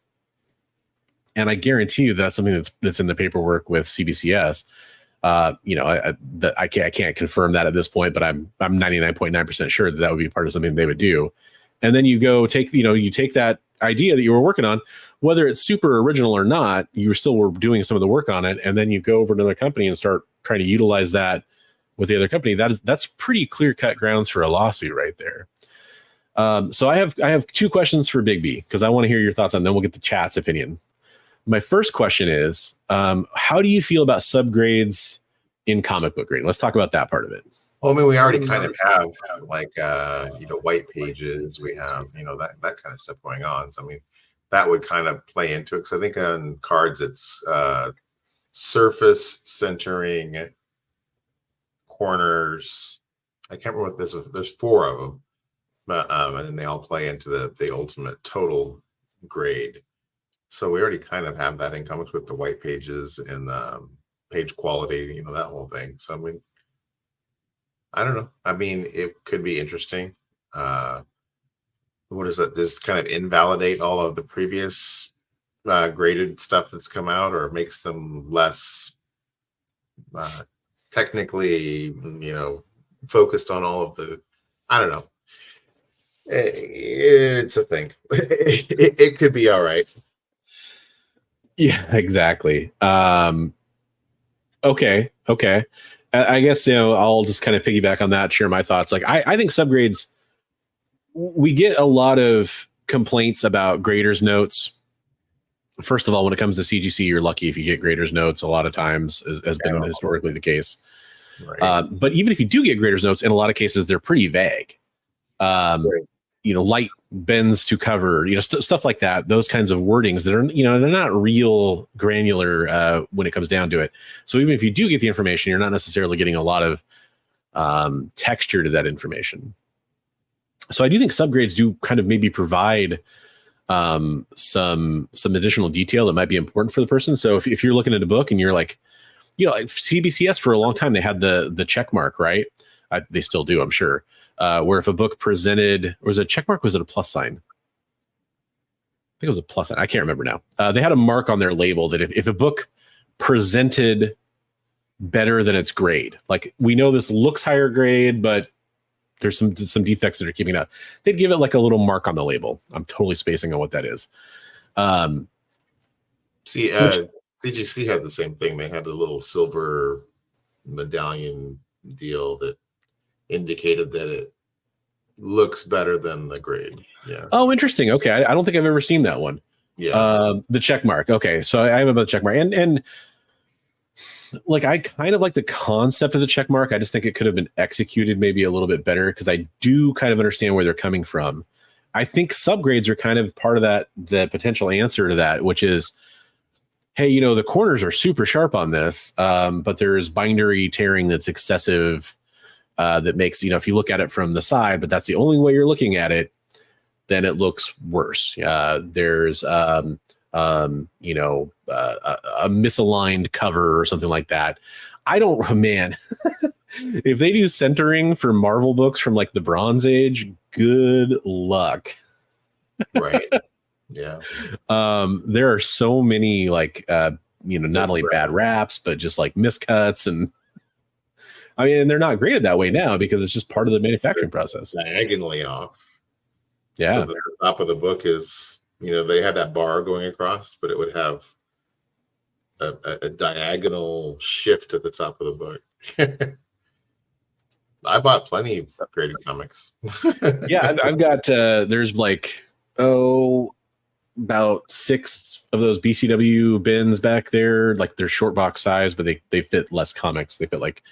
And I guarantee you that's something that's in the paperwork with CBCS. I can't confirm that at this point, but I'm 99.9% sure that would be part of something they would do. And then you go take that idea that you were working on, whether it's super original or not, you still were doing some of the work on it. And then you go over to another company and start trying to utilize that with the other company. That's pretty clear cut grounds for a lawsuit right there. So I have two questions for Big B, because I want to hear your thoughts on, then we'll get the chat's opinion. My first question is, how do you feel about subgrades in comic book grade? Let's talk about that part of it. Well, I mean, we already kind of have like, white pages. We have, that kind of stuff going on. So, I mean, that would kind of play into it. Because I think on cards, it's surface, centering, corners. I can't remember what this is. There's 4 of them. But, and then they all play into the ultimate total grade. So we already kind of have that in comics with the white pages and the page quality, that whole thing. So, I mean, I don't know. I mean, it could be interesting. What is that? Does kind of invalidate all of the previous graded stuff that's come out, or makes them less technically, focused on all of the, I don't know. It's a thing. It could be all right. Yeah, exactly. Okay. I guess, I'll just kind of piggyback on that, share my thoughts. Like, I think subgrades, we get a lot of complaints about graders notes. First of all, when it comes to CGC, you're lucky if you get graders notes a lot of times, has been historically the case. Right. But even if you do get graders notes, in a lot of cases, they're pretty vague. Right. Light bends to cover, stuff like that, those kinds of wordings that are, they're not real granular when it comes down to it. So even if you do get the information, you're not necessarily getting a lot of texture to that information. So I do think subgrades do kind of maybe provide some additional detail that might be important for the person. So if you're looking at a book and you're like, like CBCS for a long time, they had the check mark, right? They still do, I'm sure. Where if a book presented, was it a check mark? Was it a plus sign? I think it was a plus sign. I can't remember now. They had a mark on their label that if a book presented better than its grade, like we know this looks higher grade, but there's some defects that are keeping it out, they'd give it like a little mark on the label. I'm totally spacing on what that is. CGC had the same thing. They had a little silver medallion deal that indicated that it looks better than the grade. Yeah. Oh, interesting. Okay. I don't think I've ever seen that one. Yeah. The check mark. Okay. So I have about the check mark, and like, I kind of like the concept of the check mark. I just think it could have been executed maybe a little bit better, because I do kind of understand where they're coming from. I think subgrades are kind of part of that, the potential answer to that, which is, hey, the corners are super sharp on this, but there's bindery tearing that's excessive. That makes, if you look at it from the side, but that's the only way you're looking at it, then it looks worse. There's, a misaligned cover or something like that. Man, If they do centering for Marvel books from like the Bronze Age, good luck. Right. Yeah. There are so many like not only bad raps, but just like miscuts, and I mean, and they're not graded that way now because it's just part of the manufacturing process. Diagonally off. Yeah. So the top of the book is, they had that bar going across, but it would have a diagonal shift at the top of the book. I bought plenty of graded comics. Yeah, I've got there's like about 6 of those BCW bins back there. Like they're short box size, but they fit less comics. They fit like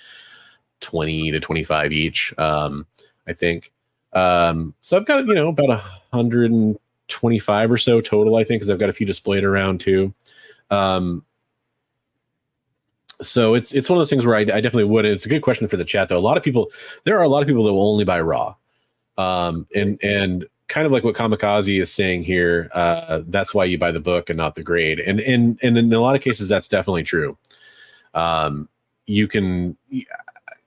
20 to 25 each, I think. So I've got about 125 or so total, I think, because I've got a few displayed around too. So it's one of those things where I definitely would. And it's a good question for the chat, though. There are a lot of people that will only buy raw, and kind of like what Kamikaze is saying here. That's why you buy the book and not the grade. And in a lot of cases, that's definitely true.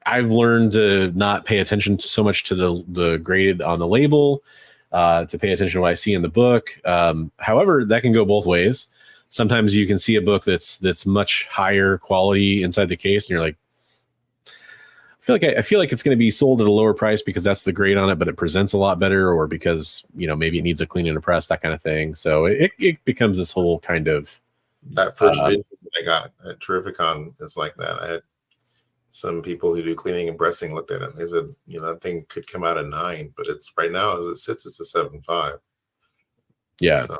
I've learned to not pay attention so much to the graded on the label, to pay attention to what I see in the book. However, that can go both ways. Sometimes you can see a book that's much higher quality inside the case, and you're like, I feel like it's going to be sold at a lower price because that's the grade on it, but it presents a lot better, or because maybe it needs a clean and a press, that kind of thing. So it becomes this whole kind of that first video I got at Terrificon is like that. I had some people who do cleaning and pressing looked at it. They said, that thing could come out a 9, but it's right now as it sits, it's a 7.5. Yeah. So.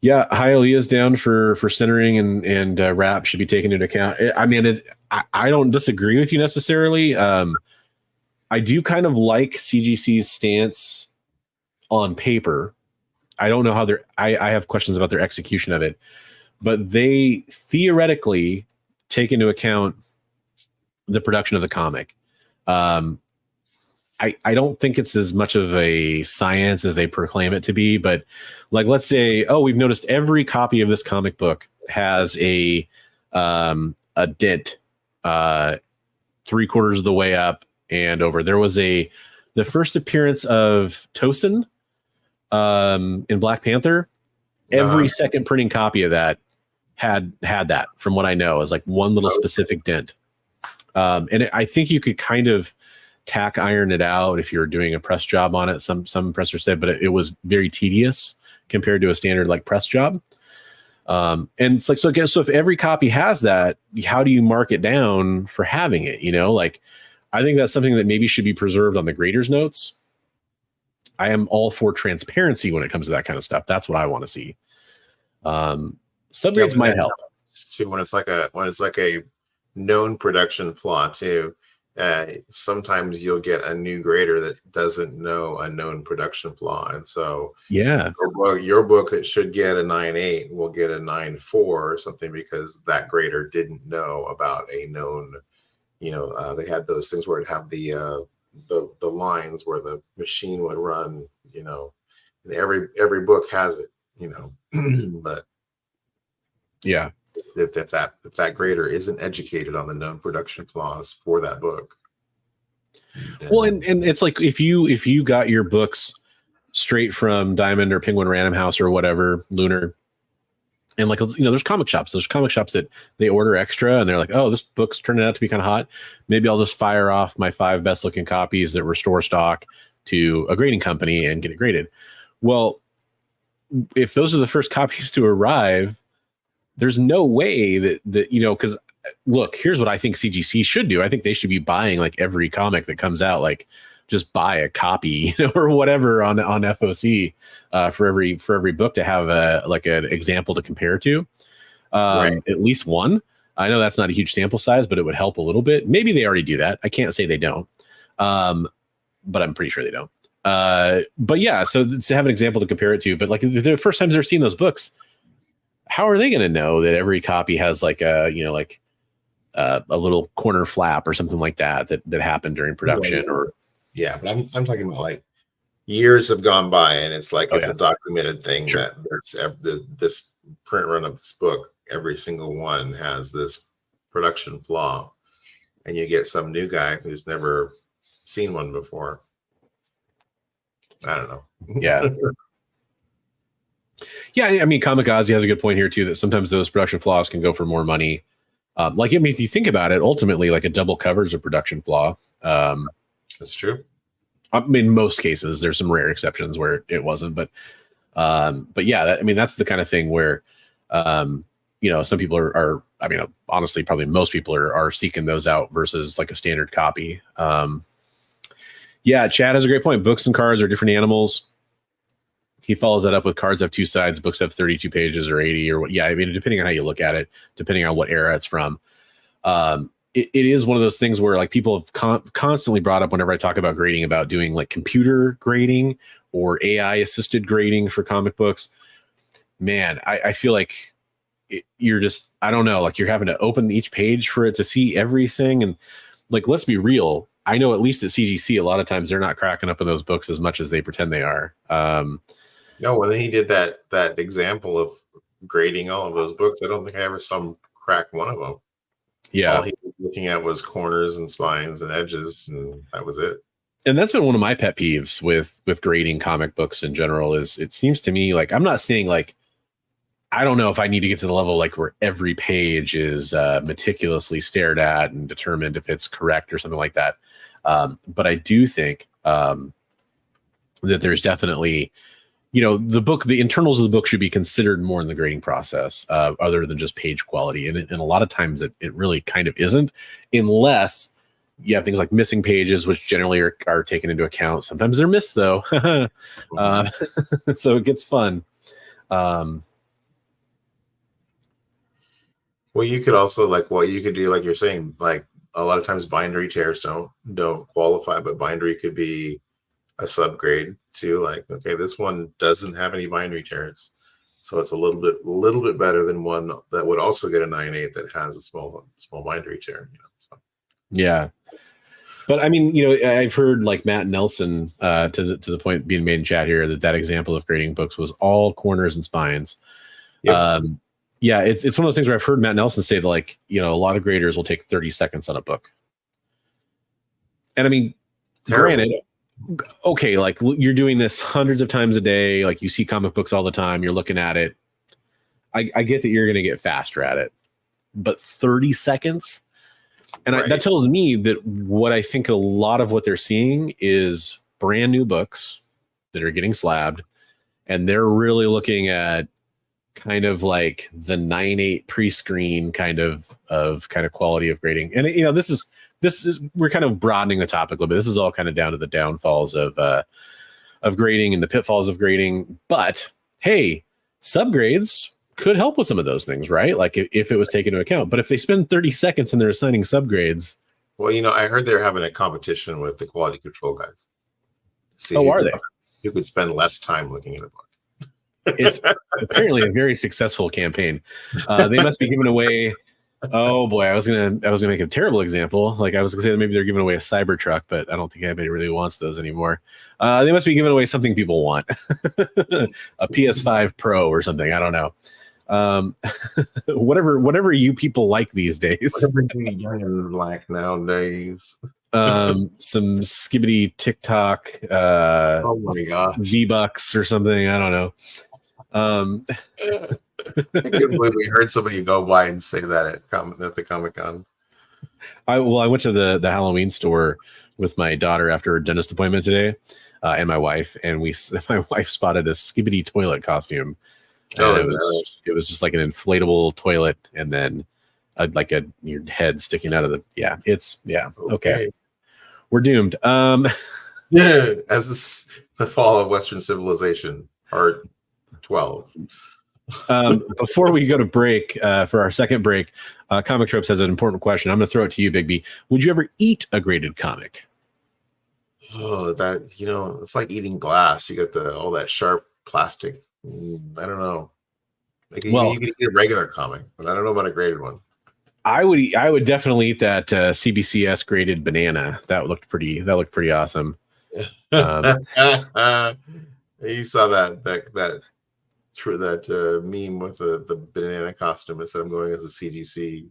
Yeah, Hialeah's down for centering and wrap should be taken into account. I mean, I don't disagree with you necessarily. I do kind of like CGC's stance on paper. I don't know how I have questions about their execution of it, but they theoretically take into account the production of the comic. I don't think it's as much of a science as they proclaim it to be, but like, let's say, we've noticed every copy of this comic book has a dent 3/4 of the way up and over. There was the first appearance of Tosin in Black Panther. Every second printing copy of that had that, from what I know, is like one little specific dent. And I think you could kind of tack iron it out if you're doing a press job on it. Some pressers said, but it was very tedious compared to a standard like press job. And it's like, so if every copy has that, how do you mark it down for having it? Like, I think that's something that maybe should be preserved on the grader's notes. I am all for transparency when it comes to that kind of stuff. That's what I want to see. Subgrades might help too when it's like a known production flaw too. Sometimes you'll get a new grader that doesn't know a known production flaw, and so your book that should get a 9.8 will get a 9.4 or something because that grader didn't know about a known. They had those things where it have the lines where the machine would run. And every book has it. But yeah. If that grader isn't educated on the known production flaws for that book. Well, and it's like if you got your books straight from Diamond or Penguin Random House or whatever, Lunar, and like, there's comic shops that they order extra and they're like, oh, this book's turning out to be kind of hot. Maybe I'll just fire off my 5 best looking copies that restore stock to a grading company and get it graded. Well, if those are the first copies to arrive, there's no way that because look, here's what I think CGC should do. I think they should be buying like every comic that comes out, like just buy a copy or whatever on FOC for every book to have an example to compare to. Right. At least one. I know that's not a huge sample size, but it would help a little bit. Maybe they already do that. I can't say they don't, but I'm pretty sure they don't. But yeah, so to have an example to compare it to, but like the first times they're seeing those books, how are they going to know that every copy has like a little corner flap or something like that happened during production? Or but I'm talking about like years have gone by and it's like a documented thing that there's this print run of this book, every single one has this production flaw. and you get some new guy who's never seen one before. I don't know. Yeah. Yeah, I mean, Kamikaze has a good point here too, that sometimes those production flaws can go for more money. Like, I mean, if you think about it, ultimately, like a double cover is a production flaw. That's true. I mean, in most cases, there's some rare exceptions where it wasn't, but yeah, I mean, that's the kind of thing where, you know, some people are, I mean, honestly, probably most people are seeking those out versus like a standard copy. Yeah, Chad has a great point. Books and cards are different animals. He follows that up with cards have two sides, books have 32 pages or 80 or what. Yeah, I mean, depending on how you look at it, depending on what era it's from. It is one of those things where like people have constantly brought up whenever I talk about grading, about doing like computer grading or AI assisted grading for comic books. Man, I feel like you're just, I don't know, like you're having to open each page for it to see everything. And like, let's be real. I know at least at CGC, a lot of times they're not cracking up in those books as much as they pretend they are. No, when he did that example of grading all of those books, I don't think I ever saw him crack one of them. Yeah. All he was looking at was corners and spines and edges, and that was it. And that's been one of my pet peeves with grading comic books in general, is it seems to me like, I'm not saying like, I don't know if I need to get to the level like where every page is meticulously stared at and determined if it's correct or something like that. But I do think that there's definitely, you know, the internals of the book should be considered more in the grading process, other than just page quality. And a lot of times it really kind of isn't, unless you have things like missing pages, which generally are taken into account. Sometimes they're missed though. So it gets fun. Well, you could also, like, what you could do, like you're saying, like a lot of times bindery tears don't qualify, but bindery could be a subgrade too. Like, okay, this one doesn't have any bindery tears, so it's a little bit better than one that would also get a 9.8 that has a small bindery tear. You know, so. Yeah. But I mean, you know, I've heard like Matt Nelson to the point being made in chat here that example of grading books was all corners and spines. Yep. Yeah, it's one of those things where I've heard Matt Nelson say that, like, you know, a lot of graders will take 30 seconds on a book. And I mean, granted, okay, like you're doing this hundreds of times a day, like you see comic books all the time, you're looking at it. I get that you're going to get faster at it, but 30 seconds? And that tells me that what I think a lot of what they're seeing is brand new books that are getting slabbed, and they're really looking at kind of like the 9.8 pre-screen kind of quality of grading. And you know, this is we're kind of broadening the topic a little bit. This is all kind of down to the downfalls of grading and the pitfalls of grading. But hey, subgrades could help with some of those things, right? Like if it was taken into account. But if they spend 30 seconds and they're assigning subgrades. Well, you know, I heard they're having a competition with the quality control guys. See, are they? You could spend less time looking at a book. It's apparently a very successful campaign. They must be giving away. Oh boy, I was gonna make a terrible example. Like I was gonna say that maybe they're giving away a Cybertruck, but I don't think anybody really wants those anymore. They must be giving away something people want, a PS5 Pro or something. I don't know. Whatever you people like these days. Young and black nowadays. Some skibbity TikTok. Oh my gosh, V-Bucks or something. I don't know. I couldn't believe we heard somebody go by and say that at the Comic-Con. I went to the Halloween store with my daughter after a dentist appointment today, and my wife, and my wife spotted a skibbity toilet costume. It was just like an inflatable toilet, and then your head sticking out of the okay. We're doomed. Yeah, as the fall of Western civilization, part 12. Before we go to break, for our second break, Comic Tropes has an important question. I'm going to throw it to you, Bigby. Would you ever eat a graded comic? Oh, that, you know, it's like eating glass. You got all that sharp plastic. I don't know. Like, you can eat a regular comic, but I don't know about a graded one. I would definitely eat that CBCS graded banana. That looked pretty awesome. You saw that meme with the banana costume. It said I'm going as a CGC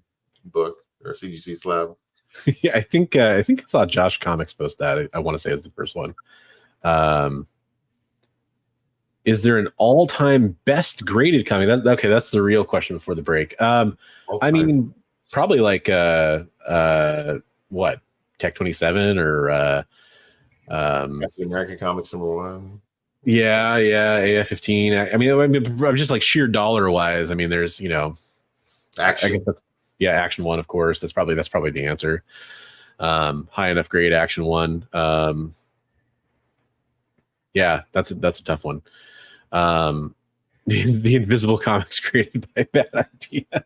book or CGC slab. Yeah, I think I saw Josh Comics post that. I want to say is the first one. Is there an all-time best graded comic? That's the real question before the break. I mean, probably like what, Tech 27 or Captain America Comics #1. Yeah, AF-15. I mean, I'm just like sheer dollar wise. I mean, there's Action. I guess Action 1, of course. That's probably the answer. High enough grade Action 1. Yeah, that's a tough one. The Invisible Comics created by Bad Idea.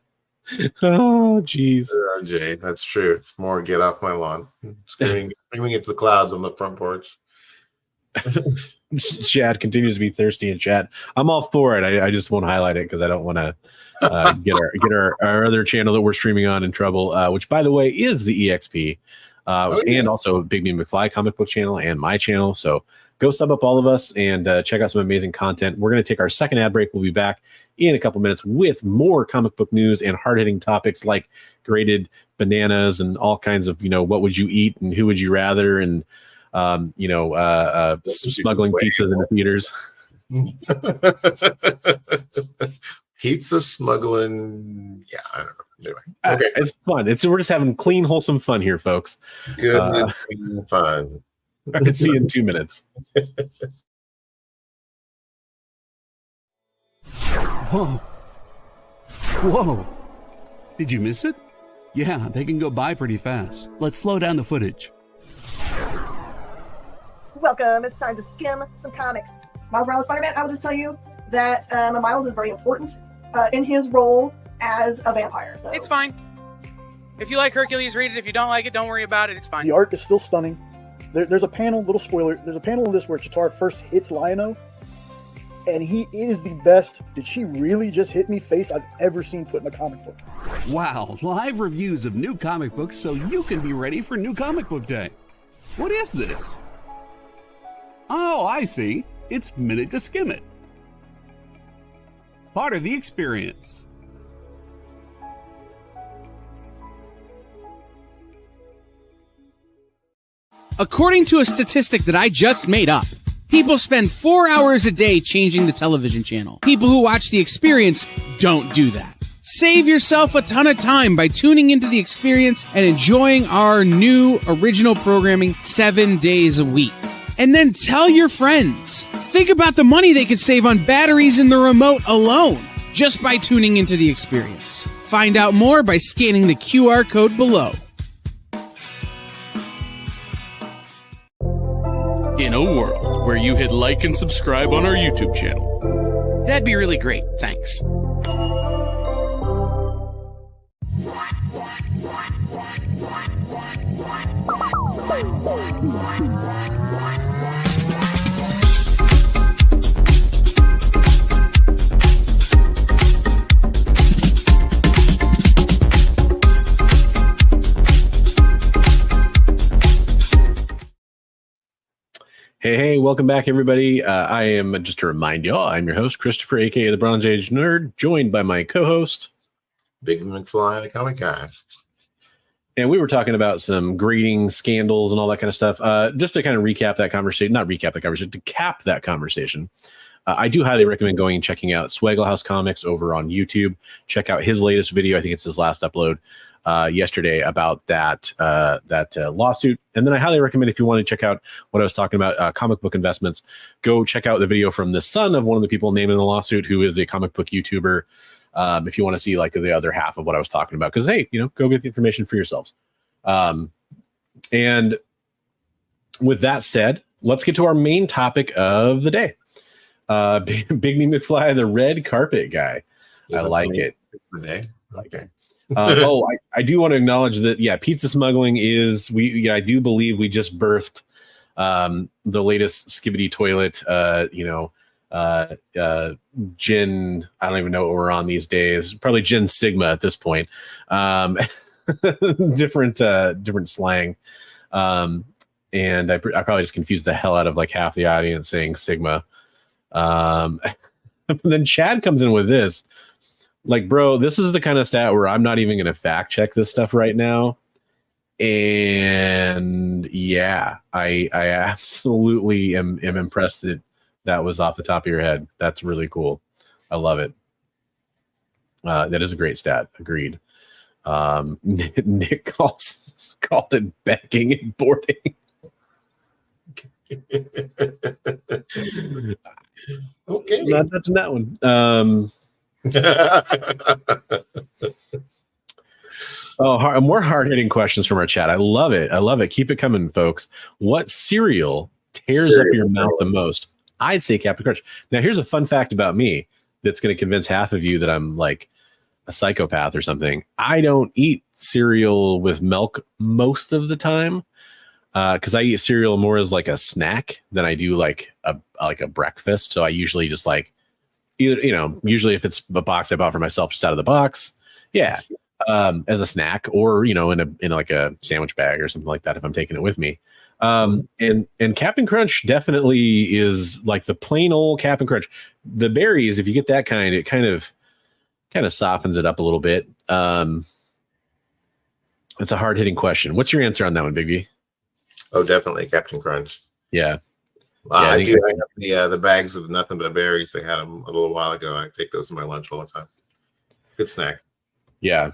Oh, jeez. Jay, that's true. It's more get off my lawn. Screaming into the clouds on the front porch. Chad continues to be thirsty in chat. I'm all for it. I just won't highlight it because I don't want to get our other channel that we're streaming on in trouble, which, by the way, is the EXP, and also Big Me McFly comic book channel and my channel. So go sub up all of us and check out some amazing content. We're going to take our second ad break. We'll be back in a couple minutes with more comic book news and hard-hitting topics like graded bananas and all kinds of, what would you eat and who would you rather, and smuggling pizzas in the theaters. Pizza smuggling. Yeah, I don't know. Anyway, okay. It's fun. We're just having clean, wholesome fun here, folks. Good fun. I can see you in 2 minutes. Whoa. Did you miss it? Yeah, they can go by pretty fast. Let's slow down the footage. Welcome. It's time to skim some comics. Miles Morales Spider-Man, I will just tell you that Miles is very important in his role as a vampire. So It's fine. If you like Hercules, read it. If you don't like it, don't worry about it. It's fine. The art is still stunning. There's a panel, little spoiler, there's a panel in this where Chitauri first hits Lion-O, and he is the best "did she really just hit me" face I've ever seen put in a comic book. Wow, live reviews of new comic books so you can be ready for New Comic Book Day. What is this? Oh, I see. It's Minute to Skim It. Part of the experience. According to a statistic that I just made up, people spend 4 hours a day changing the television channel. People who watch The Experience don't do that. Save yourself a ton of time by tuning into The Experience and enjoying our new original programming 7 days a week. And then tell your friends. Think about the money they could save on batteries in the remote alone just by tuning into The Experience. Find out more by scanning the QR code below. In a world where you hit like and subscribe on our YouTube channel. That'd be really great. Thanks. Hey, welcome back, everybody. I am, just to remind y'all, I'm your host, Christopher, aka the Bronze Age Nerd, joined by my co-host, Big McFly, the comic guy. And we were talking about some grading scandals and all that kind of stuff. Just to kind of recap that conversation, not recap that conversation, to cap that conversation. I do highly recommend going and checking out Swagglehouse Comics over on YouTube. Check out his latest video. I think it's his last upload yesterday about that lawsuit. And then I highly recommend, if you want to check out what I was talking about, comic book investments, go check out the video from the son of one of the people named in the lawsuit, who is a comic book YouTuber. If you want to see like the other half of what I was talking about, because hey, go get the information for yourselves. And with that said, let's get to our main topic of the day. Big Me McFly, the red carpet guy. I like it. Okay. I do want to acknowledge that, yeah, pizza smuggling is, I do believe we just birthed the latest skibbity toilet, Gin, I don't even know what we're on these days, probably Gin Sigma at this point. Different slang. And I probably just confused the hell out of like half the audience saying Sigma. Then Chad comes in with this. Like, bro, this is the kind of stat where I'm not even going to fact check this stuff right now. And yeah, I absolutely am impressed that was off the top of your head. That's really cool. I love it. That is a great stat. Agreed. Nick called it becking and boarding. Okay. Not touching that one. More hard-hitting questions from our chat. I love it. Keep it coming, folks. What cereal tears up your mouth the most? I'd say Captain Crunch. Now, here's a fun fact about me that's going to convince half of you that I'm like a psychopath or something. I don't eat cereal with milk most of the time because I eat cereal more as like a snack than I do like a breakfast. So I usually just like either, usually if it's a box I bought for myself just out of the box, as a snack, or in like a sandwich bag or something like that if I'm taking it with me. And Captain Crunch definitely is like the plain old Captain Crunch. The berries, if you get that kind, it kind of softens it up a little bit. It's a hard hitting question. What's your answer on that one, Big V? Oh, definitely Captain Crunch. Yeah. I do have the bags of nothing but berries. They had them a little while ago. I take those in my lunch all the time. Good snack. Yeah.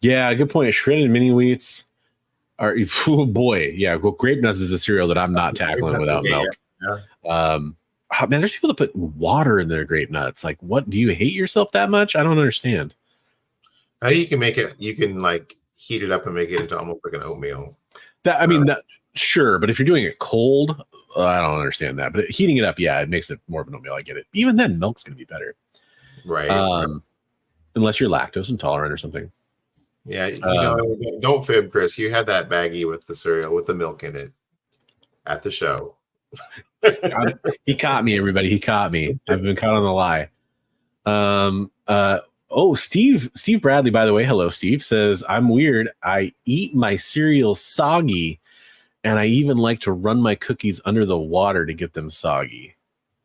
Good point. Shredded mini wheats are, oh boy. Yeah. Well, grape nuts is a cereal that I'm not tackling without milk. Yeah. Man, there's people that put water in their grape nuts. Like, what? Do you hate yourself that much? I don't understand. How you can make it? You can like heat it up and make it into almost like an oatmeal. Sure, but if you're doing it cold, I don't understand that. But heating it up, it makes it more of an oatmeal. I get it. Even then, milk's going to be better, right? Unless you're lactose intolerant or something. Yeah, don't fib, Chris. You had that baggie with the cereal with the milk in it at the show. He caught me, everybody. He caught me. I've been caught on the lie. Steve Bradley, by the way, hello, Steve, says, I'm weird. I eat my cereal soggy, and I even like to run my cookies under the water to get them soggy.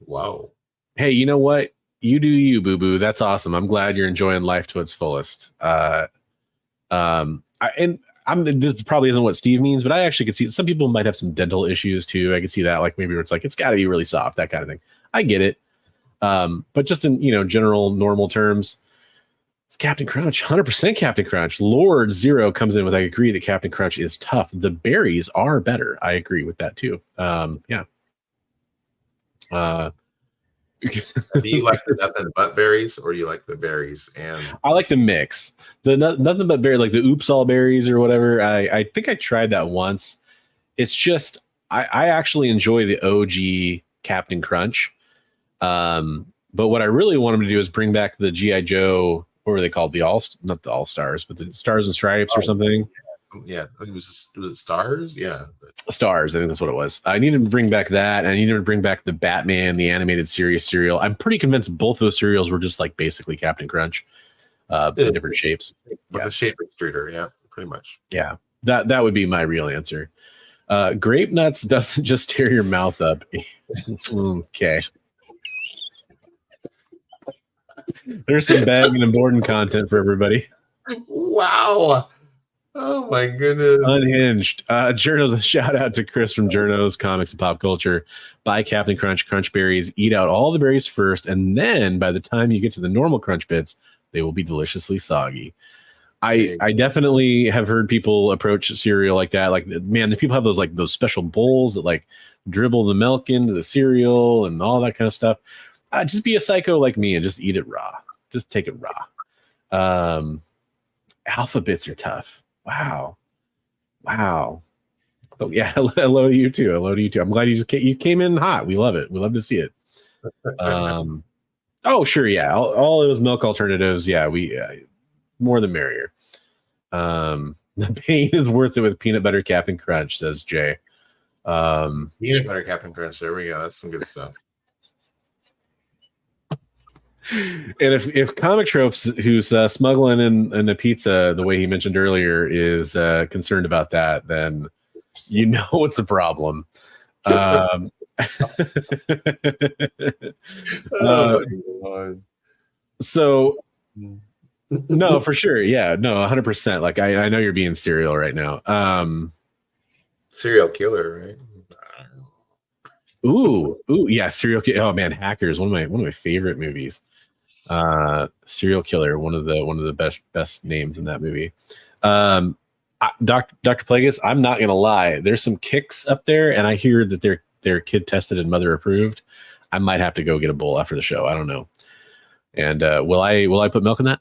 Wow. Hey, you know what? You do you, boo-boo. That's awesome. I'm glad you're enjoying life to its fullest. This probably isn't what Steve means, but I actually could see some people might have some dental issues too. I could see that, like maybe it's like it's got to be really soft, that kind of thing. I get it, but just in general normal terms, it's Captain Crunch, 100% Captain Crunch. Lord Zero comes in with, I agree that Captain Crunch is tough. The berries are better. I agree with that too. Yeah. Do you like the nothing but berries, or do you like the berries? And I like the mix. The nothing but berry, like the Oops All Berries or whatever. I think I tried that once. It's just I actually enjoy the OG Captain Crunch. But what I really want them to do is bring back the G.I. Joe. What were they called? Not the All Stars, but the Stars and Stripes or something. Yeah, I think was it Stars? Yeah, Stars. I think that's what it was. I need to bring back that. I need to bring back the Batman, the animated series cereal. I'm pretty convinced both those cereals were just like basically Captain Crunch, in different shapes. With a shape extruder, yeah, pretty much. Yeah, that would be my real answer. Grape nuts doesn't just tear your mouth up. Okay. There's some bagging and boarding content for everybody. Wow. Oh my goodness. Unhinged. Journos, shout out to Chris from Journos Comics and Pop Culture. Buy Captain Crunch berries, eat out all the berries first, and then by the time you get to the normal crunch bits, they will be deliciously soggy. I definitely have heard people approach cereal like that. Like, man, the people have those special bowls that like dribble the milk into the cereal and all that kind of stuff. Just be a psycho like me and just eat it raw. Just take it raw. Alpha bits are tough. Wow. Oh yeah, hello to you too. I'm glad you came in hot. We love it. We love to see it. Oh sure, yeah. All those milk alternatives, yeah. We more the merrier. The pain is worth it with peanut butter Captain Crunch, says Jay. Peanut butter Captain Crunch. There we go. That's some good stuff. And if Comic Tropes, who's smuggling in a pizza the way he mentioned earlier, is concerned about that, then you know it's a problem. So No, for sure. Yeah, no, 100%. Like I know you're being serial right now. Serial killer, right? Ooh, yeah, serial killer. Oh man, Hackers, one of my favorite movies. Serial killer, one of the best names in that movie. Dr. Plagueis, I'm not gonna lie. There's some kicks up there, and I hear that they're kid tested and mother approved. I might have to go get a bowl after the show. I don't know. And will I put milk in that?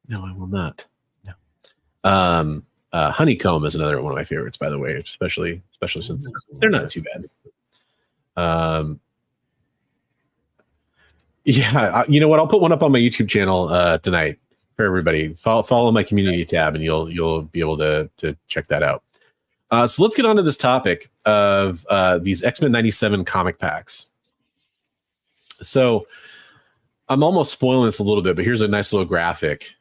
No, I will not. No. Honeycomb is another one of my favorites, by the way, especially since they're not too bad. Yeah, you know what? I'll put one up on my YouTube channel tonight for everybody. Follow my community tab, and you'll be able to check that out. So let's get on to this topic of these X-Men 97 comic packs. So I'm almost spoiling this a little bit, but here's a nice little graphic.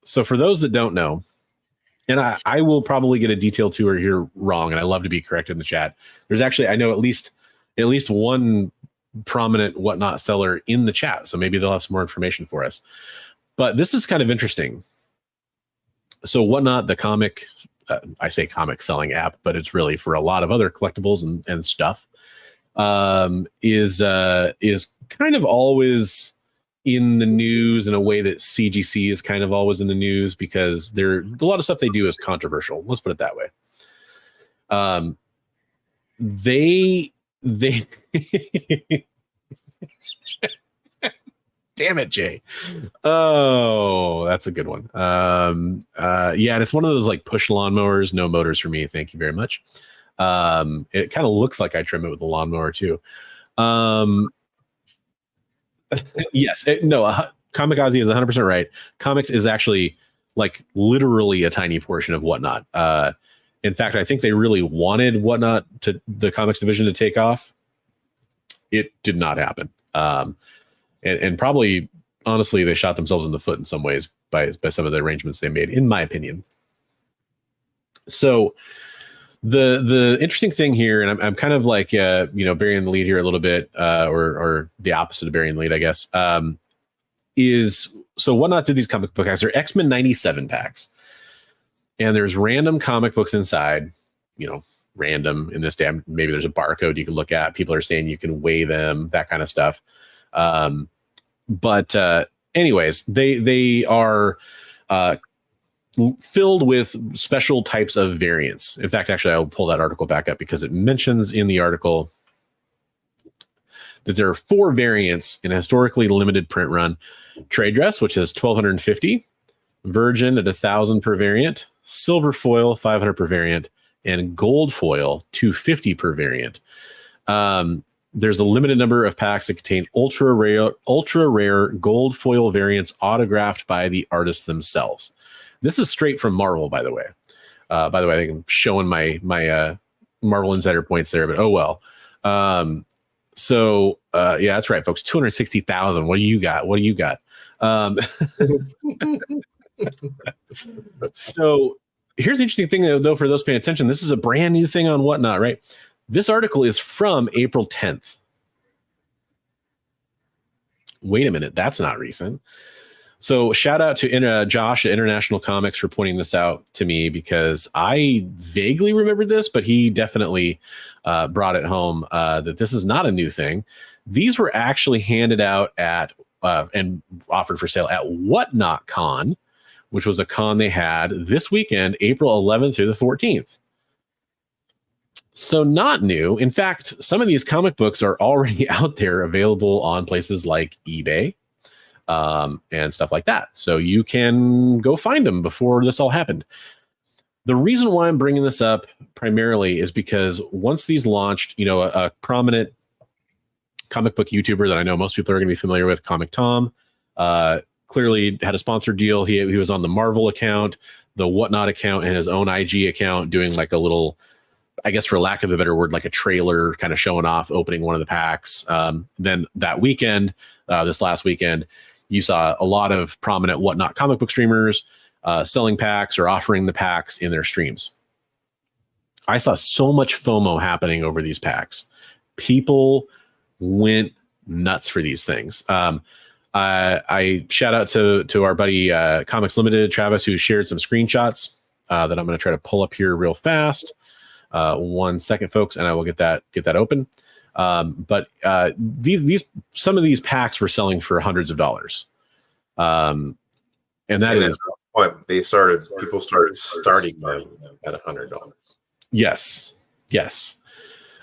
So for those that don't know, and I will probably get a detail to or here wrong, and I love to be corrected in the chat. There's actually, I know at least one prominent Whatnot seller in the chat, so maybe they'll have some more information for us. But this is kind of interesting. So Whatnot, the comic, I say comic selling app, but it's really for a lot of other collectibles and stuff, is kind of always in the news in a way that CGC is kind of always in the news, because a lot of stuff they do is controversial. Let's put it that way. They damn it, Jay. Oh, that's a good one. Yeah, and it's one of those like push lawnmowers, no motors for me. Thank you very much. It kind of looks like I trim it with a lawnmower too. Yes, Kamikaze is 100% right. Comics is actually like literally a tiny portion of Whatnot. In fact, I think they really wanted Whatnot to the comics division to take off. It did not happen. And probably, honestly, they shot themselves in the foot in some ways by some of the arrangements they made, in my opinion. So the interesting thing here, and I'm kind of like burying the lead here a little bit, or the opposite of burying the lead, I guess, is so Whatnot did these comic book packs. They're X-Men 97 packs, and there's random comic books inside. Random in this damn. Maybe there's a barcode you can look at. People are saying you can weigh them, that kind of stuff. But anyways, they are filled with special types of variants. In fact, actually, I'll pull that article back up because it mentions in the article that there are 4 variants in a historically limited print run: trade dress, which is 1,250, virgin at 1,000 per variant, silver foil 500 per variant, and gold foil 250 per variant. There's a limited number of packs that contain ultra rare gold foil variants autographed by the artists themselves. This is straight from Marvel, by the way. I think I'm showing my Marvel Insider points there, but oh well. Yeah, that's right, folks. 260,000. What do you got? So here's the interesting thing, though, for those paying attention. This is a brand new thing on Whatnot, right? This article is from April 10th. Wait a minute, that's not recent. So shout out to Josh at International Comics for pointing this out to me, because I vaguely remembered this, but he definitely brought it home that this is not a new thing. These were actually handed out at and offered for sale at WhatNot Con, which was a con they had this weekend, April 11th through the 14th. So not new. In fact, some of these comic books are already out there available on places like eBay and stuff like that. So you can go find them before this all happened. The reason why I'm bringing this up primarily is because once these launched, a prominent comic book YouTuber that I know most people are going to be familiar with, Comic Tom, clearly had a sponsored deal. He was on the Marvel account, the Whatnot account, and his own IG account, doing like a little, I guess for lack of a better word, like a trailer, kind of showing off opening one of the packs. Then that weekend, this last weekend, you saw a lot of prominent Whatnot comic book streamers selling packs or offering the packs in their streams. I saw so much FOMO happening over these packs. People went nuts for these things. I shout out to our buddy Comics Limited, Travis, who shared some screenshots that I'm going to try to pull up here real fast. 1 second, folks, and I will get that open. But these some of these packs were selling for hundreds of dollars, and that is what they started. People started starting money at $100. Yes.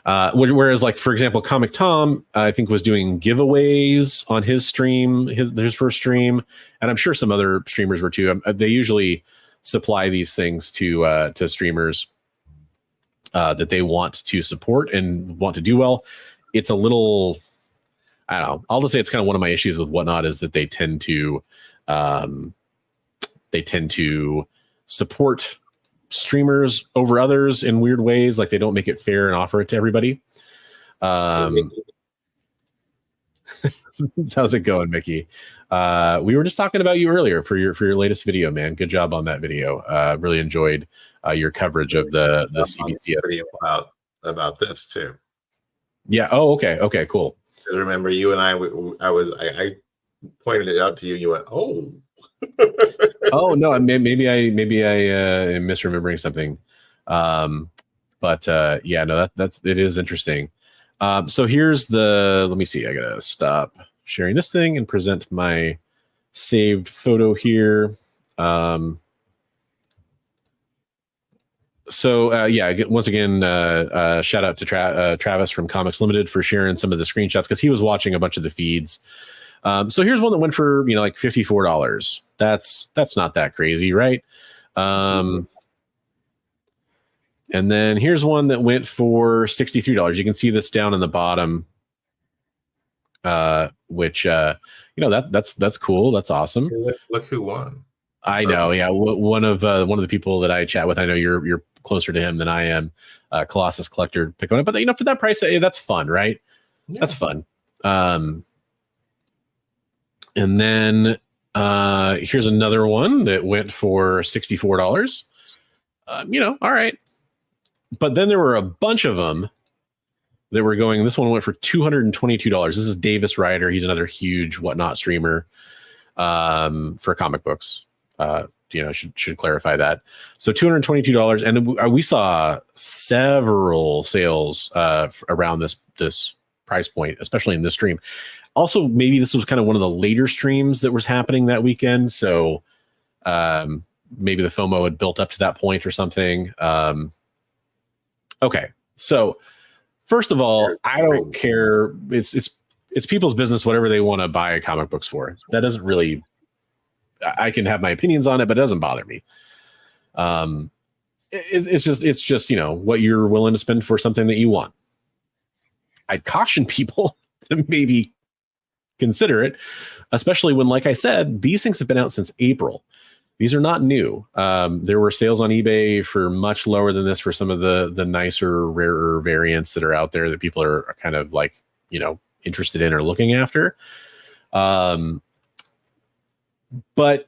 Whereas, like, for example, Comic Tom, I think, was doing giveaways on his stream, his first stream, and I'm sure some other streamers were too. They usually supply these things to streamers that they want to support and want to do well. It's a little, I don't know. I'll just say it's kind of one of my issues with WhatNot is that they tend to support streamers over others in weird ways. Like, they don't make it fair and offer it to everybody. How's it going, Mickey? We were just talking about you earlier for your latest video, man. Good job on that video. Really enjoyed your coverage of the CBCS video about this too. Yeah. Oh, okay, cool. I remember you and I pointed it out to you. You went, "Oh." Oh no, maybe I am misremembering something. But yeah, no, it is interesting. So here's let me see. I gotta stop sharing this thing and present my saved photo here. So yeah, once again, shout out to Travis from Comics Limited for sharing some of the screenshots because he was watching a bunch of the feeds. So here's one that went for like $54. That's not that crazy, right? And then here's one that went for $63. You can see this down in the bottom, which that's cool. That's awesome. Look who won. I know. Yeah, one of the people that I chat with. I know you're closer to him than I am. Colossus Collector picked one up, but for that price, that's fun, right? Yeah. That's fun. And then here's another one that went for $64. All right. But then there were a bunch of them that were going. This one went for $222. This is Davis Ryder. He's another huge WhatNot streamer for comic books. Should clarify that. So $222, and we saw several sales around this price point, especially in this stream. Also, maybe this was kind of one of the later streams that was happening that weekend, so maybe the FOMO had built up to that point or something. Okay, so first of all, I don't care. It's people's business, whatever they want to buy comic books for. That doesn't really. I can have my opinions on it, but it doesn't bother me. It's just what you're willing to spend for something that you want. I'd caution people to maybe consider it, especially when, like I said, these things have been out since April. These are not new. There were sales on eBay for much lower than this for some of the nicer, rarer variants that are out there that people are kind of like, interested in or looking after. But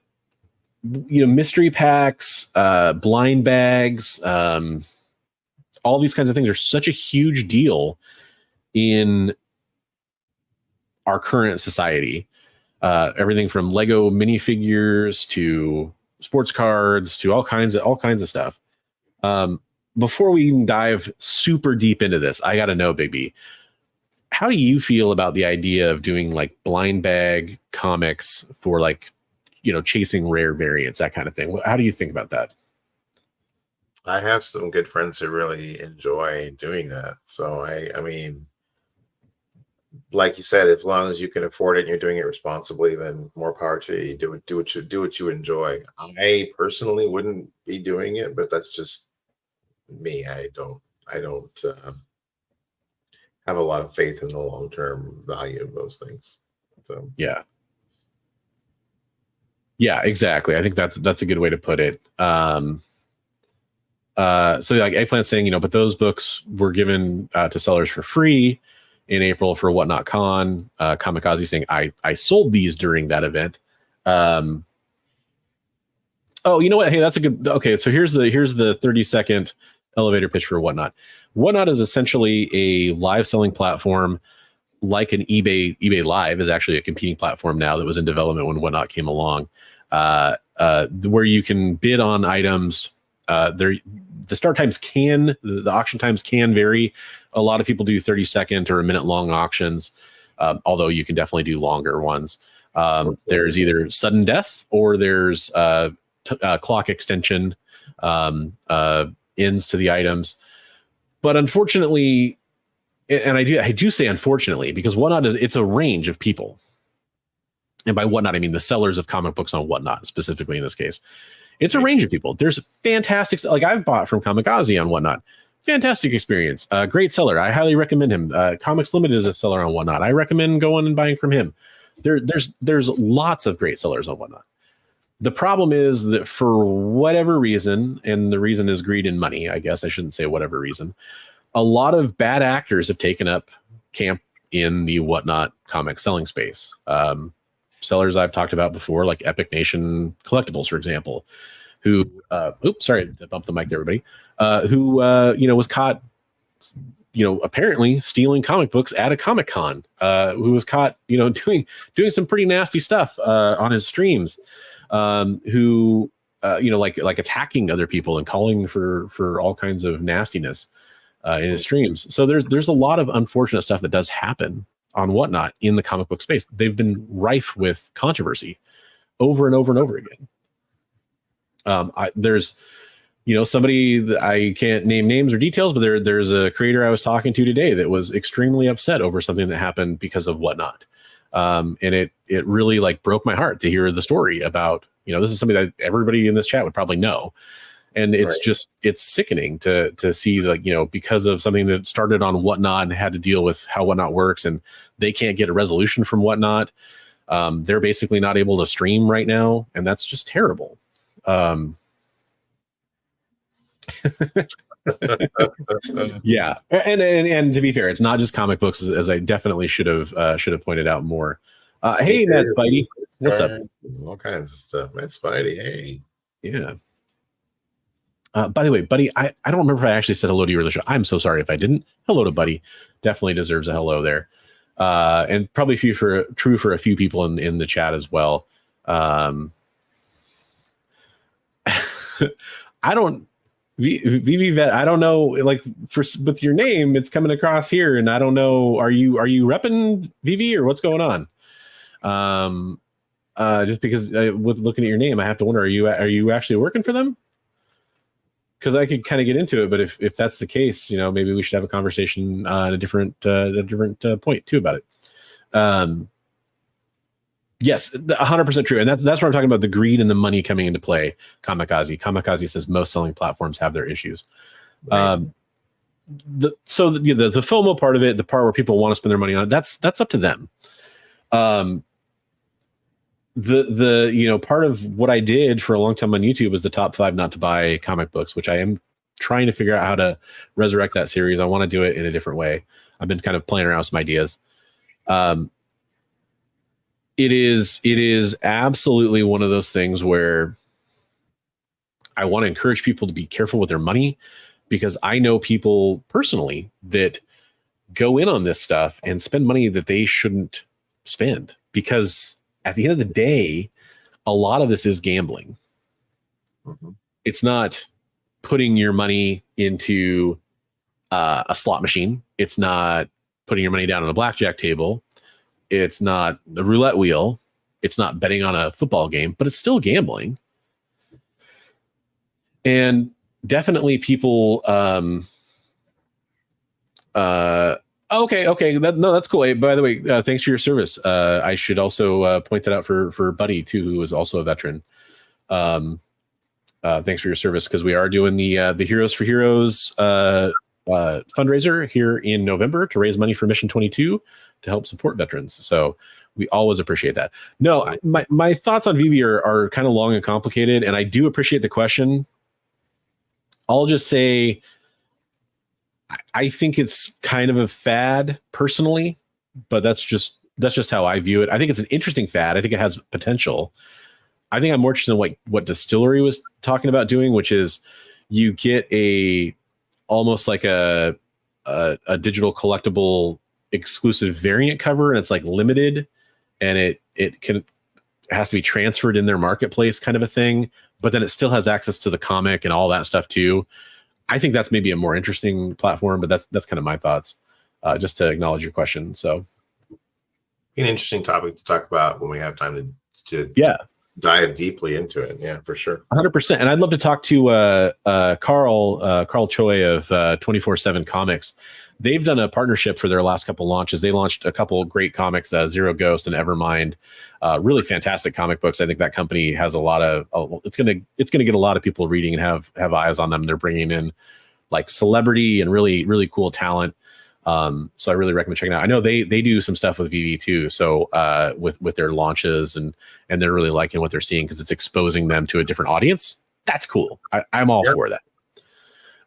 mystery packs, blind bags, all these kinds of things are such a huge deal in our current society. Everything from Lego minifigures to sports cards to all kinds of stuff. Before we even dive super deep into this, I got to know, Big B, how do you feel about the idea of doing like blind bag comics for like, chasing rare variants, that kind of thing? How do you think about that? I have some good friends who really enjoy doing that. So I mean, like you said, as long as you can afford it and you're doing it responsibly, then more power to you. Do what you enjoy. I personally wouldn't be doing it, but that's just me. I don't have a lot of faith in the long-term value of those things. So yeah, exactly. I think that's a good way to put it. So like Eggplant saying, but those books were given to sellers for free in April for WhatNot Con. Kamikaze saying, I sold these during that event. Oh, you know what? Hey, that's a good. Okay, so here's the 30-second elevator pitch for WhatNot. WhatNot is essentially a live selling platform like an eBay Live is actually a competing platform now that was in development when WhatNot came along, where you can bid on items. The start times the auction times can vary. A lot of people do 30-second or a minute long auctions, although you can definitely do longer ones. There's either sudden death or there's clock extension ends to the items. But unfortunately, and I do say unfortunately, because WhatNot it's a range of people. And by WhatNot, I mean the sellers of comic books on WhatNot, specifically in this case. It's a range of people. There's fantastic, like I've bought from Kamikaze on WhatNot. Fantastic experience. Great seller. I highly recommend him. Comics Limited is a seller on WhatNot. I recommend going and buying from him. There's lots of great sellers on WhatNot. The problem is that for whatever reason, and the reason is greed and money, I guess I shouldn't say whatever reason, a lot of bad actors have taken up camp in the WhatNot comic selling space. Sellers I've talked about before, like Epic Nation Collectibles, for example, who, sorry to bump the mic there, everybody, who was caught, apparently stealing comic books at a Comic-Con, who was caught, doing some pretty nasty stuff on his streams, who, like attacking other people and calling for all kinds of nastiness in his streams. So there's a lot of unfortunate stuff that does happen on WhatNot in the comic book space. They've been rife with controversy over and over and over again. There's, somebody that I can't name names or details, but there's a creator I was talking to today that was extremely upset over something that happened because of WhatNot. And it really broke my heart to hear the story about, this is something that everybody in this chat would probably know. And it's just, it's sickening to see because of something that started on WhatNot and had to deal with how WhatNot works, and they can't get a resolution from WhatNot. They're basically not able to stream right now. And that's just terrible. Yeah. And to be fair, it's not just comic books, as I definitely should have pointed out more. Hey, Matt Spidey. What's up? All kinds of stuff. Matt Spidey. Hey. Yeah. By the way, Buddy, I don't remember if I actually said hello to you on the show. I'm so sorry if I didn't. Hello to Buddy. Definitely deserves a hello there. And probably true for a few people in the chat as well. I don't, VV Vet, I don't know, with your name, it's coming across here, and I don't know, are you repping VV or what's going on? Just because with looking at your name, I have to wonder, are you actually working for them? Because I could kind of get into it, but if that's the case, maybe we should have a conversation at a different point too about it. Yes, 100% true, and that's what I'm talking about. The greed and the money coming into play. Kamikaze says most selling platforms have their issues. Right. The FOMO part of it, the part where people want to spend their money on it, that's up to them. The part of what I did for a long time on YouTube was the top 5 not to buy comic books, which I am trying to figure out how to resurrect that series. I want to do it in a different way. I've been kind of playing around with some ideas. It is absolutely one of those things where I want to encourage people to be careful with their money, because I know people personally that go in on this stuff and spend money that they shouldn't spend, because at the end of the day, a lot of this is gambling. Mm-hmm. It's not putting your money into a slot machine. It's not putting your money down on a blackjack table. It's not the roulette wheel. It's not betting on a football game, but it's still gambling. And definitely people, Okay. That's cool. Hey, by the way, thanks for your service. I should also point that out for Buddy too, who is also a veteran. Thanks for your service, because we are doing the Heroes for Heroes fundraiser here in November to raise money for Mission 22 to help support veterans. So we always appreciate that. No, my thoughts on VV are kind of long and complicated, and I do appreciate the question. I'll just say, I think it's kind of a fad personally, but that's just how I view it. I think it's an interesting fad. I think it has potential. I think I'm more interested in what Distillery was talking about doing, which is you get almost like a digital collectible exclusive variant cover, and it's like limited, and it has to be transferred in their marketplace kind of a thing, but then it still has access to the comic and all that stuff too. I think that's maybe a more interesting platform, but that's kind of my thoughts, just to acknowledge your question. So an interesting topic to talk about when we have time to dive deeply into it. Yeah, for sure. 100%. And I'd love to talk to Carl Choi of 24/7 Comics. They've done a partnership for their last couple launches. They launched a couple great comics, Zero Ghost and Evermind, really fantastic comic books. I think that company has a lot of, it's going to get a lot of people reading and have eyes on them. They're bringing in like celebrity and really, really cool talent. So I really recommend checking it out. I know they do some stuff with VV too. So with their launches and they're really liking what they're seeing because it's exposing them to a different audience. That's cool. I'm all for that.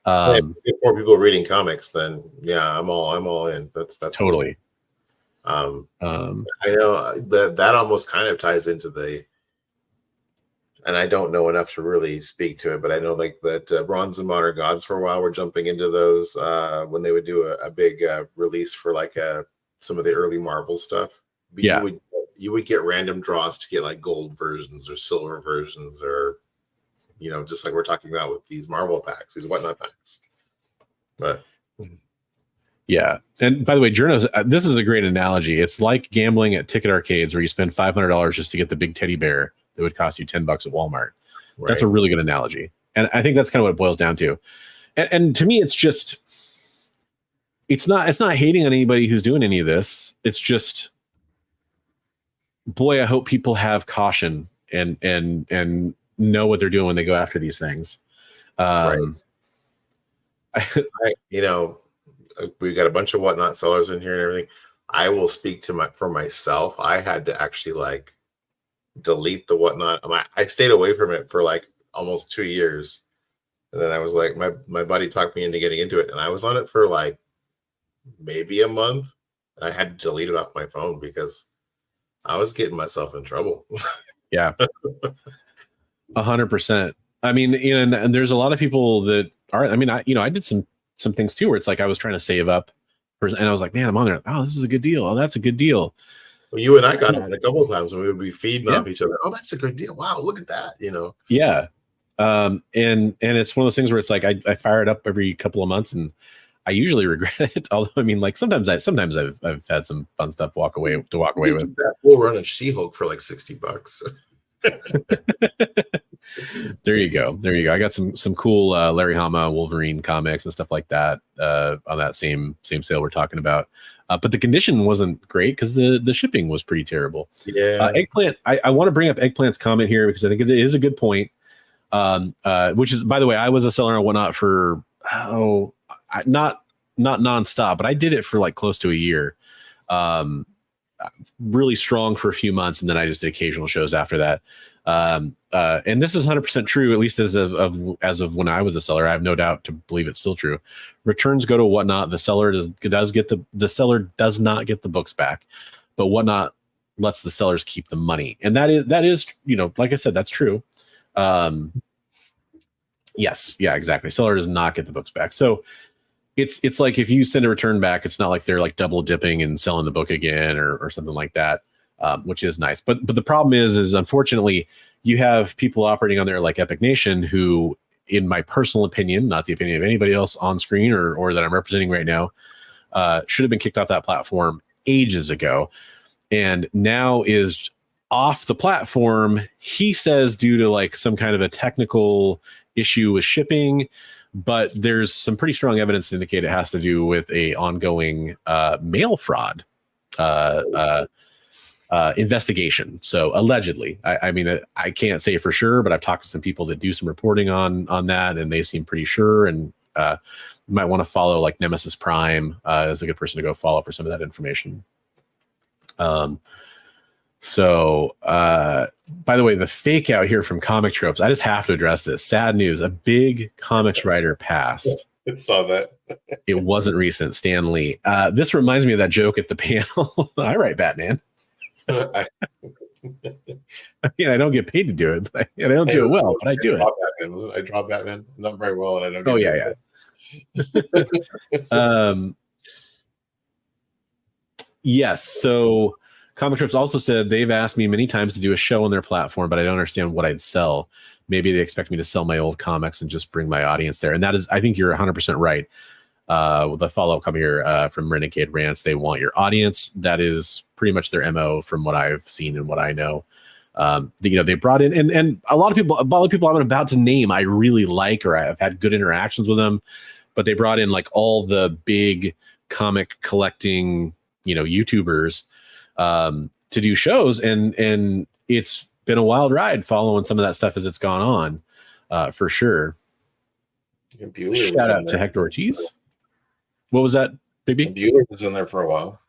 If more people reading comics, then yeah, I'm all in. That's totally. Cool. I know that almost kind of ties into and I don't know enough to really speak to it, but I know like that Bronze and Modern Gods for a while were jumping into those when they would do a big release for like some of the early Marvel stuff. But yeah, you would get random draws to get like gold versions or silver versions or just like we're talking about with these Marvel packs, these WhatNot packs. But yeah, and by the way, journos, this is a great analogy. It's like gambling at ticket arcades where you spend $500 just to get the big teddy bear that would cost you $10 at Walmart. Right. That's a really good analogy, and I think that's kind of what it boils down to. And to me, it's not hating on anybody who's doing any of this. It's just, boy, I hope people have caution and know what they're doing when they go after these things. Right. We got a bunch of WhatNot sellers in here and everything. I will speak for myself. I had to actually like delete the WhatNot. I stayed away from it for like almost 2 years. And then I was like, my buddy talked me into getting into it. And I was on it for like maybe a month. I had to delete it off my phone because I was getting myself in trouble. Yeah. 100%. I mean, and there's a lot of people that are, I mean, I did some things too, where it's like, I was trying to save up and I was like, man, I'm on there. Oh, this is a good deal. Oh, that's a good deal. Well, you and I got on a couple of times and we would be feeding off each other. Oh, that's a good deal. Wow. Look at that. Yeah. And it's one of those things where it's like, I fire it up every couple of months and I usually regret it. Although, I mean, like sometimes I've had some fun stuff to walk away with. That we'll run a She-Hulk for like $60. There you go. I got some cool Larry Hama Wolverine comics and stuff like that on that same sale we're talking about. But the condition wasn't great because the shipping was pretty terrible. Yeah. Eggplant. I want to bring up Eggplant's comment here because I think it is a good point. Which is, by the way, I was a seller on WhatNot for not nonstop, but I did it for like close to a year. Really strong for a few months, and then I just did occasional shows after that. And this is 100% true, at least as of when I was a seller. I have no doubt to believe it's still true. Returns go to WhatNot. The seller the seller does not get the books back, but WhatNot lets the sellers keep the money, and that is like I said, that's true. Yes, yeah, exactly. Seller does not get the books back, so it's like if you send a return back, it's not like they're like double dipping and selling the book again or something like that, which is nice. But the problem is unfortunately you have people operating on there like Epic Nation who, in my personal opinion, not the opinion of anybody else on screen or that I'm representing right now, should have been kicked off that platform ages ago, and now is off the platform. He says due to like some kind of a technical issue with shipping. But there's some pretty strong evidence to indicate it has to do with a ongoing mail fraud investigation. So allegedly, I mean, I can't say for sure, but I've talked to some people that do some reporting on that, and they seem pretty sure. And you might want to follow like Nemesis Prime as a good person to go follow for some of that information. So, by the way, the fake out here from Comic Tropes, I just have to address this. Sad news. A big comics writer passed. I saw that. It wasn't recent. Stan Lee. This reminds me of that joke at the panel. I write Batman. I don't get paid to do it, but I don't do it well, but I do it. I draw Batman not very well, and I don't. Oh, yeah. Yes. So Comic Trips also said they've asked me many times to do a show on their platform, but I don't understand what I'd sell. Maybe they expect me to sell my old comics and just bring my audience there. And that is, I think you're 100% right. With the follow-up coming here from Renegade Rants, they want your audience. That is pretty much their MO from what I've seen and what I know. They brought in, and a lot of people I'm about to name, I really like, or I've had good interactions with them, but they brought in like all the big comic collecting, YouTubers, to do shows. And it's been a wild ride following some of that stuff as it's gone on, for sure. Shout out to Hector Ortiz. What was that, baby? Bueller was in there for a while.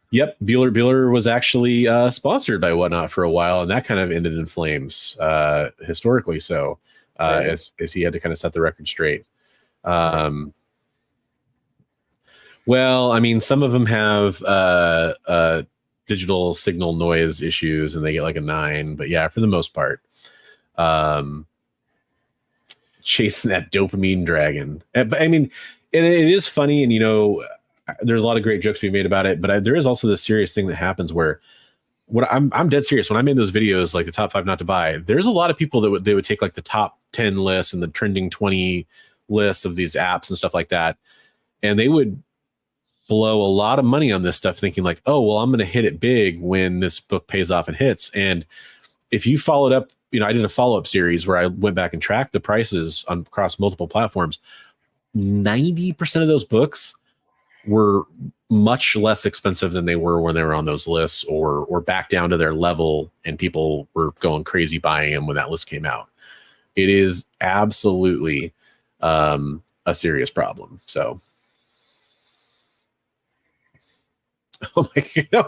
Yep, Bueller was actually sponsored by WhatNot for a while, and that kind of ended in flames, historically. So, as he had to kind of set the record straight. Well, I mean, some of them have digital signal noise issues, and they get like a 9. But yeah, for the most part, chasing that dopamine dragon. But I mean, it is funny, and there's a lot of great jokes being made about it. But there is also this serious thing that happens where, I'm dead serious. When I made those videos, like the top 5 not to buy, there's a lot of people that they would take like the top 10 lists and the trending 20 lists of these apps and stuff like that, and they would blow a lot of money on this stuff thinking like, oh, well, I'm going to hit it big when this book pays off and hits. And if you followed up, I did a follow-up series where I went back and tracked the prices across multiple platforms. 90% of those books were much less expensive than they were when they were on those lists, or back down to their level, and people were going crazy buying them when that list came out. It is absolutely a serious problem. So, oh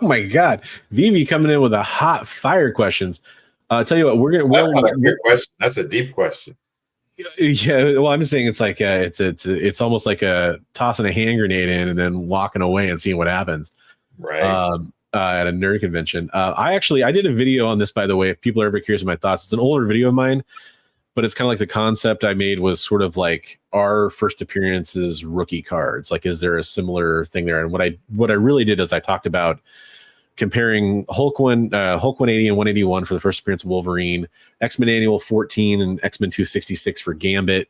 my God, Vivi coming in with a hot fire questions. I'll tell you what, That's not a good question. That's a deep question. Yeah, well, I'm just saying it's like it's almost like a tossing a hand grenade in and then walking away and seeing what happens. Right. At a nerd convention. I did a video on this, by the way, if people are ever curious of my thoughts. It's an older video of mine, but it's kind of like the concept I made was sort of like our first appearances rookie cards. Like, is there a similar thing there? And what I really did is I talked about comparing Hulk 180 and 181 for the first appearance of Wolverine, X-Men Annual 14 and X-Men 266 for Gambit,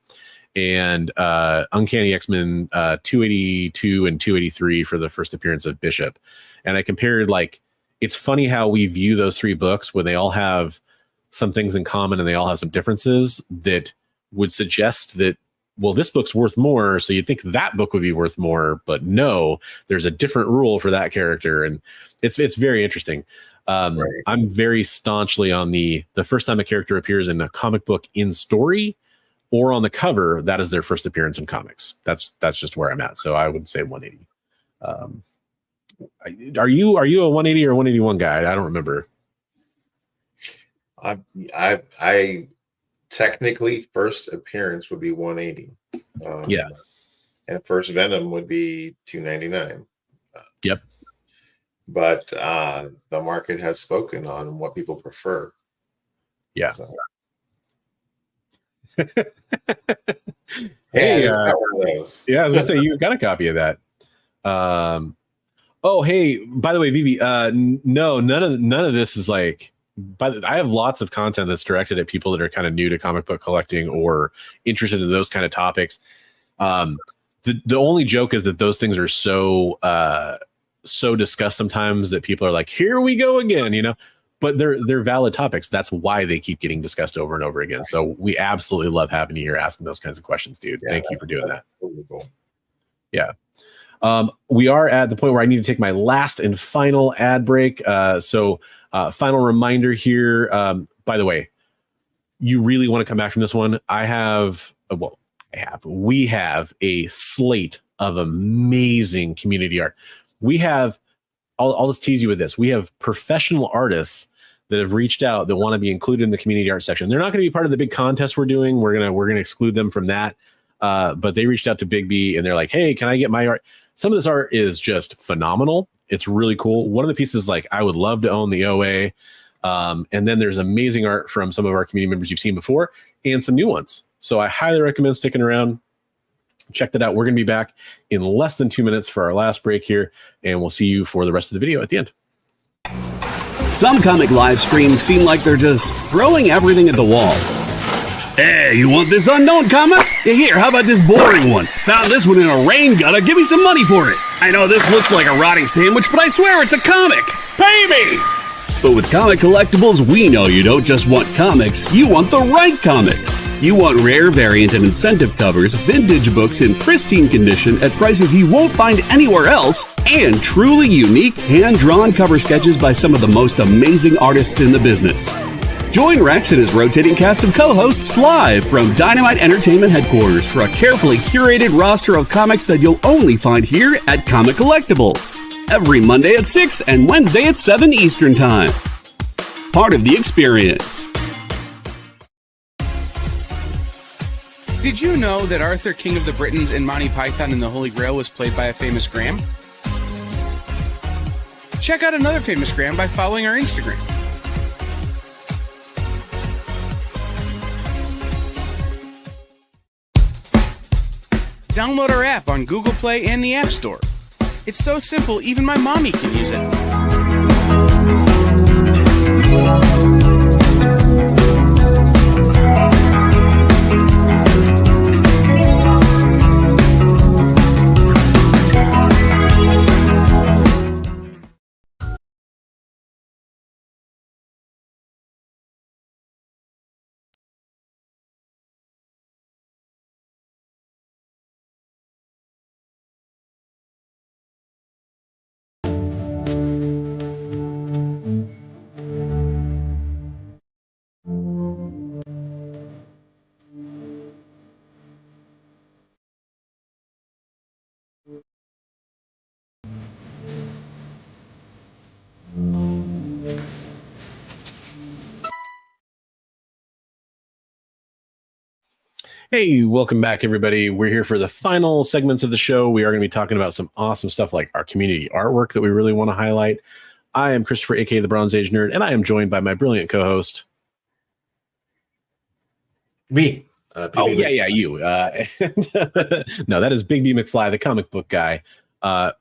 and Uncanny X-Men 282 and 283 for the first appearance of Bishop. And I compared, like, it's funny how we view those 3 books when they all have some things in common and they all have some differences that would suggest that, well, this book's worth more, so you'd think that book would be worth more, but no, there's a different rule for that character, and it's very interesting. Right. I'm very staunchly on the first time a character appears in a comic book in story or on the cover, that is their first appearance in comics. That's just where I'm at. So I would say 180. Are you a 180 or 181 guy? I don't remember. I technically first appearance would be 180. Yeah. And first Venom would be 299. Yep. But the market has spoken on what people prefer. Yeah. So. Hey, yeah, I was gonna say you got a copy of that. Oh, hey, by the way, Vivi, no, none of this is like. But I have lots of content that's directed at people that are kind of new to comic book collecting or interested in those kind of topics. The only joke is that those things are so discussed sometimes that people are like, here we go again, but they're valid topics. That's why they keep getting discussed over and over again. So we absolutely love having you here asking those kinds of questions, dude. Yeah, thank you for doing that. Really cool. Yeah. We are at the point where I need to take my last and final ad break. So final reminder here. By the way, you really want to come back from this one. We have a slate of amazing community art. We have, I'll just tease you with this. We have professional artists that have reached out that want to be included in the community art section. They're not going to be part of the big contest we're doing. We're going to exclude them from that. But they reached out to Big B and they're like, hey, can I get my art? Some of this art is just phenomenal. It's really cool. One of the pieces, like, I would love to own the OA. And then there's amazing art from some of our community members you've seen before and some new ones. So I highly recommend sticking around. check that out. We're going to be back in less than 2 minutes for our last break here, and we'll see you for the rest of the video at the end. Some comic live streams seem like they're just throwing everything at the wall. Hey, you want this unknown comic? Here, how about this boring one? Found this one in a rain gutter. Give me some money for it. I know this looks like a rotting sandwich, but I swear it's a comic. Pay me! But with Comic Collectibles, we know you don't just want comics, you want the right comics. You want rare, variant, and incentive covers, vintage books in pristine condition at prices you won't find anywhere else, and truly unique, hand-drawn cover sketches by some of the most amazing artists in the business. Join Rex and his rotating cast of co-hosts live from Dynamite Entertainment headquarters for a carefully curated roster of comics that you'll only find here at Comic Collectibles. Every Monday at 6 and Wednesday at 7 Eastern Time. Part of the experience. Did you know that Arthur, King of the Britons, in Monty Python and the Holy Grail was played by a famous Graham? Check out another famous Graham by following our Instagram. Download our app on Google Play and the App Store. It's so simple, even my mommy can use it. Hey, welcome back, everybody. We're here for the final segments of the show. We are going to be talking about some awesome stuff like our community artwork that we really want to highlight. I am Christopher, aka the Bronze Age Nerd, and I am joined by my brilliant co-host. Me. You. No, that is Big B McFly, the comic book guy.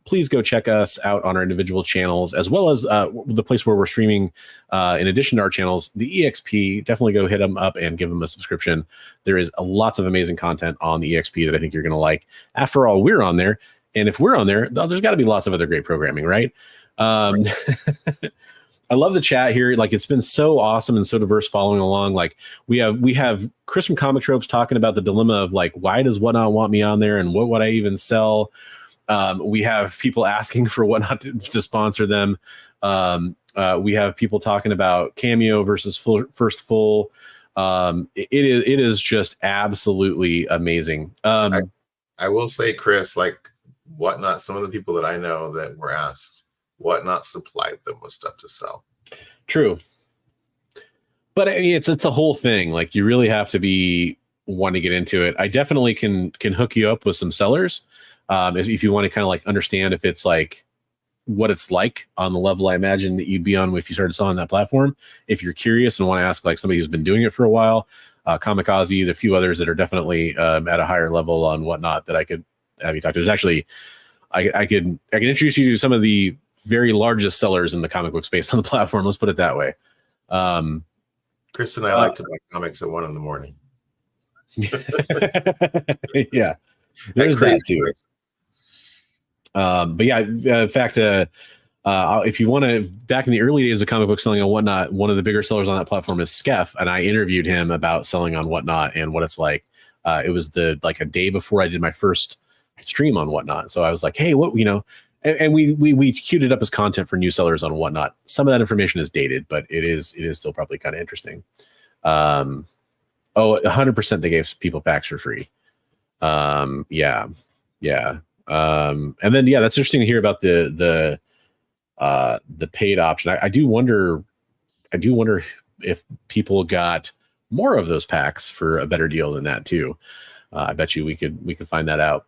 Please go check us out on our individual channels, as well as the place where we're streaming. In addition to our channels, the EXP, definitely go hit them up and give them a subscription. There is lots of amazing content on the EXP that I think you're going to like. After all, we're on there. And if we're on there, there's got to be lots of other great programming, right? I love the chat here. Like, it's been so awesome and so diverse following along. Like, we have Chris from Comic Tropes talking about the dilemma of, like, why does WhatNot want me on there and what would I even sell? We have people asking for WhatNot to sponsor them. We have people talking about Cameo versus First Full. It is just absolutely amazing. I will say, Chris, like WhatNot, some of the people that I know that were asked, WhatNot supplied them with stuff to sell. True. But I mean, it's a whole thing. Like, you really have to be wanting to get into it. I definitely can hook you up with some sellers. If you want to kind of like understand if it's like what it's like on the level I imagine that you'd be on if you started selling that platform. If you're curious and want to ask like somebody who's been doing it for a while, Kamikaze, the few others that are definitely at a higher level on WhatNot that I could have you talk to. There's actually, I can introduce you to some of the very largest sellers in the comic book space on the platform. Let's put it that way. Chris and I like to buy comics at 1 a.m. Yeah, there's that too. But yeah, in fact, if you want to, back in the early days of comic book selling on WhatNot, one of the bigger sellers on that platform is Skeff, and I interviewed him about selling on WhatNot and what it's like. It was a day before I did my first stream on WhatNot, so I was like, hey, what, and we queued it up as content for new sellers on WhatNot. Some of that information is dated, but it is still probably kind of interesting. 100% they gave people packs for free. Yeah. And then that's interesting to hear about the paid option. I do wonder if people got more of those packs for a better deal than that too. I bet you we could find that out.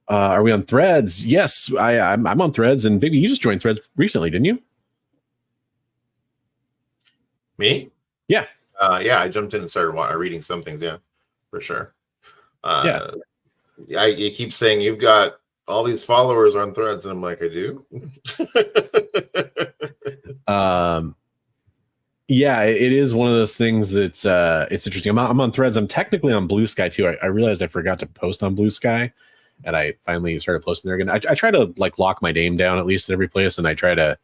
Are we on Threads? Yes, I'm on Threads, and Biggie, you just joined Threads recently, didn't you? Me? Yeah. Yeah, I jumped in and started reading some things. Yeah, for sure. Yeah. You keep saying you've got all these followers on Threads, and I'm like, I do. Yeah, it is one of those things that's it's interesting. I'm on Threads. I'm technically on Blue Sky too. I realized I forgot to post on Blue Sky, and I finally started posting there again. I try to like lock my name down at least at every place, and I try to.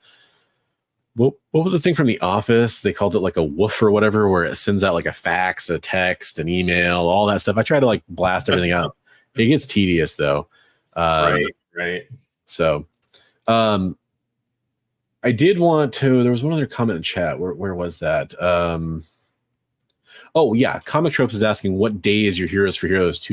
What was the thing from The Office? They called it like a woof or whatever, where it sends out like a fax, a text, an email, all that stuff. I try to like blast everything out. It gets tedious though. Right. So, I did want to. There was one other comment in chat. Where was that? Oh yeah, Comic Tropes is asking what day is your Heroes for Heroes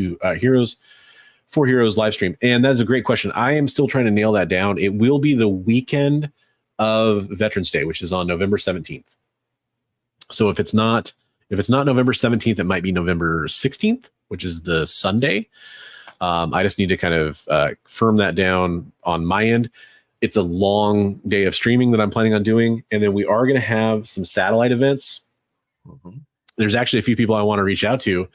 live stream, and that's a great question. I am still trying to nail that down. It will be the weekend of Veterans Day, which is on November 17th. So if it's not November 17th, it might be November 16th, which is the Sunday. I just need to kind of firm that down on my end. It's a long day of streaming that I'm planning on doing. And then we are going to have some satellite events. Mm-hmm. There's actually a few people I want to reach out to,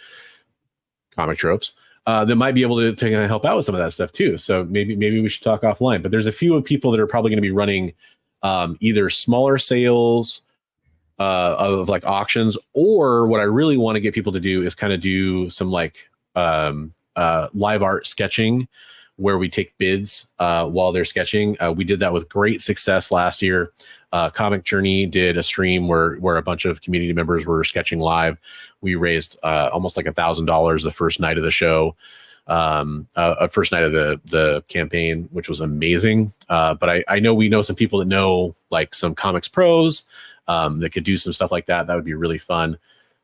Comic Tropes, that might be able to kind of help out with some of that stuff too. So maybe we should talk offline. But there's a few people that are probably going to be running either smaller sales of like auctions, or what I really want to get people to do is kind of do some like live art sketching where we take bids while they're sketching. We did that with great success last year. Comic Journey did a stream where a bunch of community members were sketching live. We raised almost like $1,000 the first night of the show, first night of the campaign, which was amazing. But I know we know some people that know like some comics pros that could do some stuff like that. That would be really fun.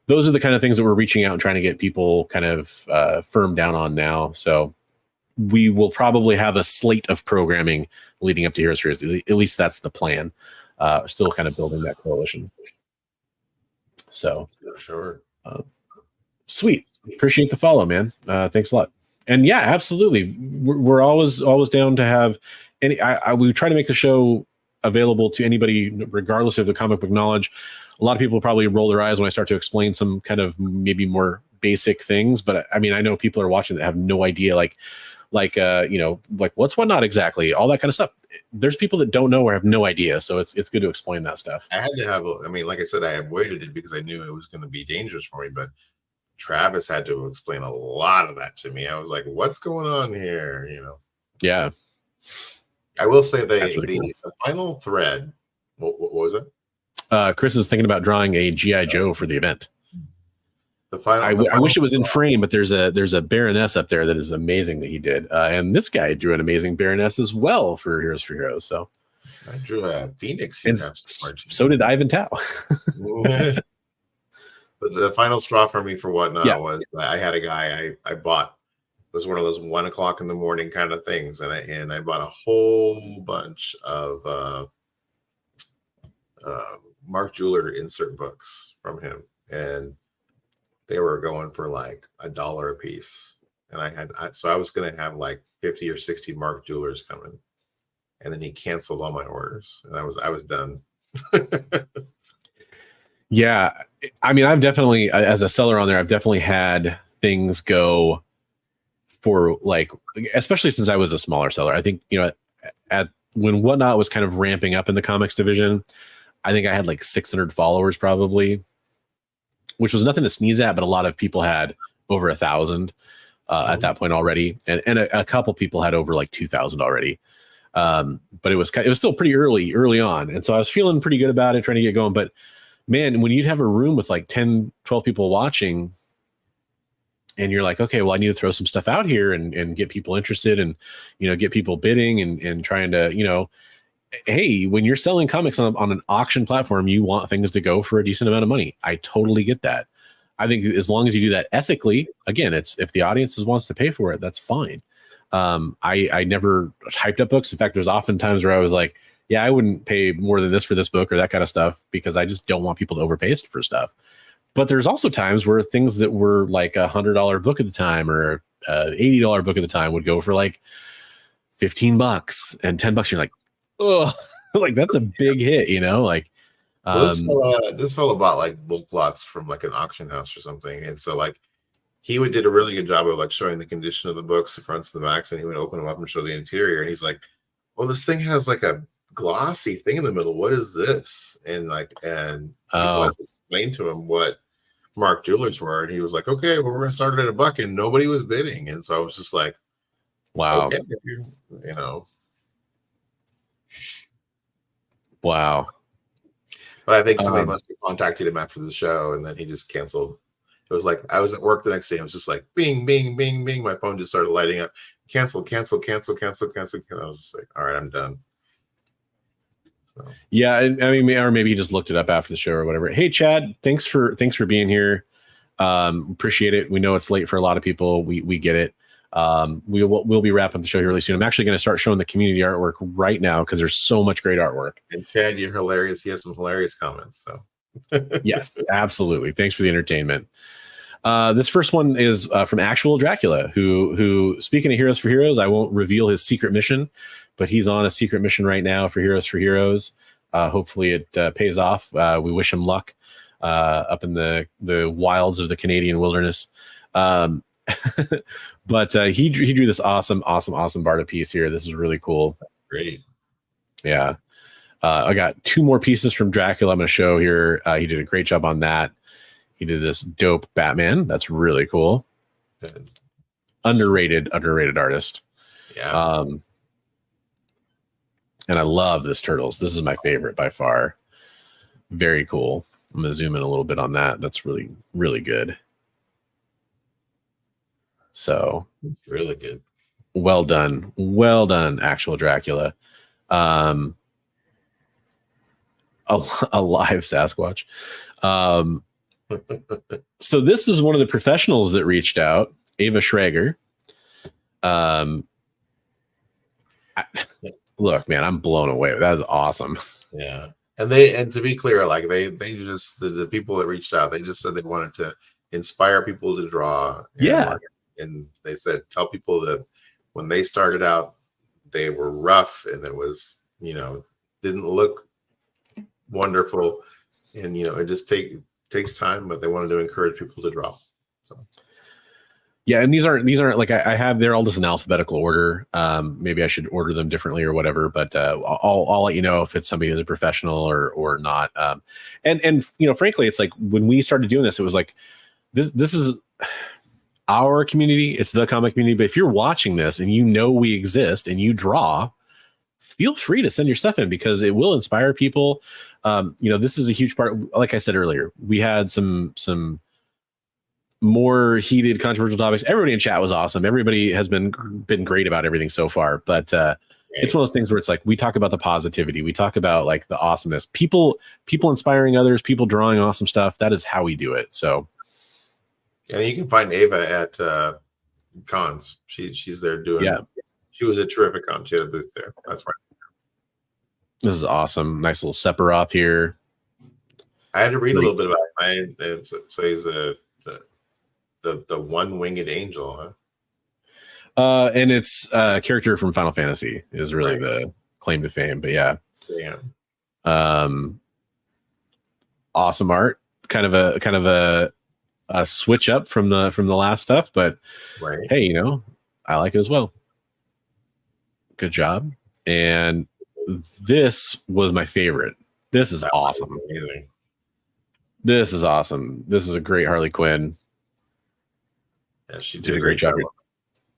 Those are the kind of things that we're reaching out and trying to get people kind of firm down on now. So we will probably have a slate of programming leading up to Heroes for Heroes. At least that's the plan. Still kind of building that coalition. So sure. Sweet. Appreciate the follow, man. Thanks a lot. And yeah, absolutely. We're always down to have any. We try to make the show available to anybody, regardless of the comic book knowledge. A lot of people probably roll their eyes when I start to explain some kind of maybe more basic things, but I mean, I know people are watching that have no idea, like what's WhatNot exactly, all that kind of stuff. There's people that don't know or have no idea, so it's good to explain that stuff. I had to have, like I said, I avoided it because I knew it was going to be dangerous for me, but Travis had to explain a lot of that to me. I was like, what's going on here? Yeah. I will say the final thread, what was it? Chris is thinking about drawing a G.I. Joe for the event. I wish it was in frame, but there's a Baroness up there that is amazing that he did. And this guy drew an amazing Baroness as well for Heroes for Heroes. So I drew a Phoenix. And so did Ivan Tao. But the final straw for me for WhatNot was I had a guy I bought. It was one of those 1 o'clock in the morning kind of things, and I bought a whole bunch of Mark Jeweler insert books from him, and they were going for like $1 a piece. And I was going to have like 50 or 60 Mark Jewelers coming, and then he canceled all my orders, and I was done. Yeah, I mean, I've definitely, as a seller on there, I've definitely had things go for like, especially since I was a smaller seller. I think, when WhatNot was kind of ramping up in the comics division, I think I had like 600 followers probably, which was nothing to sneeze at, but a lot of people had over 1,000 at that point already. And a couple people had over like 2,000 already. But it was still pretty early on. And so I was feeling pretty good about it, trying to get going. But man, when you'd have a room with like 10, 12 people watching, and you're like, okay, well, I need to throw some stuff out here and get people interested and, get people bidding and trying to, hey, when you're selling comics on an auction platform, you want things to go for a decent amount of money. I totally get that. I think as long as you do that ethically, again, it's if the audience wants to pay for it, that's fine. I never hyped up books. In fact, there's often times where I was like, yeah, I wouldn't pay more than this for this book or that kind of stuff because I just don't want people to overpay for stuff. But there's also times where things that were like $100 book at the time or $80 book at the time would go for like $15 and $10. You're like, oh, like that's a big hit, like Well, this fellow bought like bulk lots from like an auction house or something, and so like he did a really good job of like showing the condition of the books, the fronts, the backs, and he would open them up and show the interior. And he's like, "Well, this thing has like a glossy thing in the middle. What is this?" And people had to explain to him what Mark Jewelers were, and he was like, "Okay, well, we're gonna start it at $1," and nobody was bidding, and so I was just like, "Wow, okay, you know." Wow. But I think somebody must have contacted him after the show, and then he just canceled. It was like I was at work the next day. It was just like bing, bing, bing, bing. My phone just started lighting up. Cancel, cancel, cancel, cancel, cancel. I was just like, all right, I'm done. So. Yeah, I mean, or maybe he just looked it up after the show or whatever. Hey, Chad, thanks for being here. Appreciate it. We know it's late for a lot of people. We get it. We'll be wrapping up the show here really soon. I'm actually going to start showing the community artwork right now because there's so much great artwork. And Chad, you're hilarious. You have some hilarious comments. So yes, absolutely. Thanks for the entertainment. This first one is from Actual Dracula, who speaking of Heroes for Heroes, I won't reveal his secret mission, but he's on a secret mission right now for Heroes for Heroes. Hopefully it pays off. We wish him luck up in the wilds of the Canadian wilderness. But he drew this awesome Barda piece here. This is really cool. Great. Yeah. I got 2 more pieces from Dracula I'm going to show here. He did a great job on that. He did this dope Batman. That's really cool. Underrated artist. Yeah. And I love this Turtles. This is my favorite by far. Very cool. I'm going to zoom in a little bit on that. That's really, really good. So it's really good. Well done, Actual Dracula. A live Sasquatch. So this is one of the professionals that reached out, Ava Schrager. Look, man, I'm blown away. That is awesome. Yeah, and to be clear, like they just the people that reached out, they just said they wanted to inspire people to draw. And they said, tell people that when they started out, they were rough and it was, didn't look wonderful. And, it just takes time, but they wanted to encourage people to draw. So. Yeah. And these aren't like I have, they're all just in alphabetical order. Maybe I should order them differently or whatever, but I'll let you know if it's somebody who's a professional or not. And frankly, it's like when we started doing this, it was like, this is our community, it's the comic community. But if you're watching this and we exist and you draw, feel free to send your stuff in because it will inspire people. This is a huge part. Like I said earlier, we had some more heated, controversial topics. Everybody in chat was awesome. Everybody has been great about everything so far. But it's one of those things where it's like we talk about the positivity, we talk about like the awesomeness, people inspiring others, people drawing awesome stuff. That is how we do it. So. And you can find Ava at cons. She's there doing. Yeah. She was a terrific con. She had a booth there. That's right. This is awesome. Nice little Sephiroth here. I had to read a little bit about him. So he's the one-winged angel, huh? And it's a character from Final Fantasy is really the claim to fame. But yeah. Awesome art. Kind of a switch up from the last stuff, but hey, I like it as well. Good job. And this was my favorite. This is awesome. This is awesome. This is a great Harley Quinn. Yeah, she did a great job.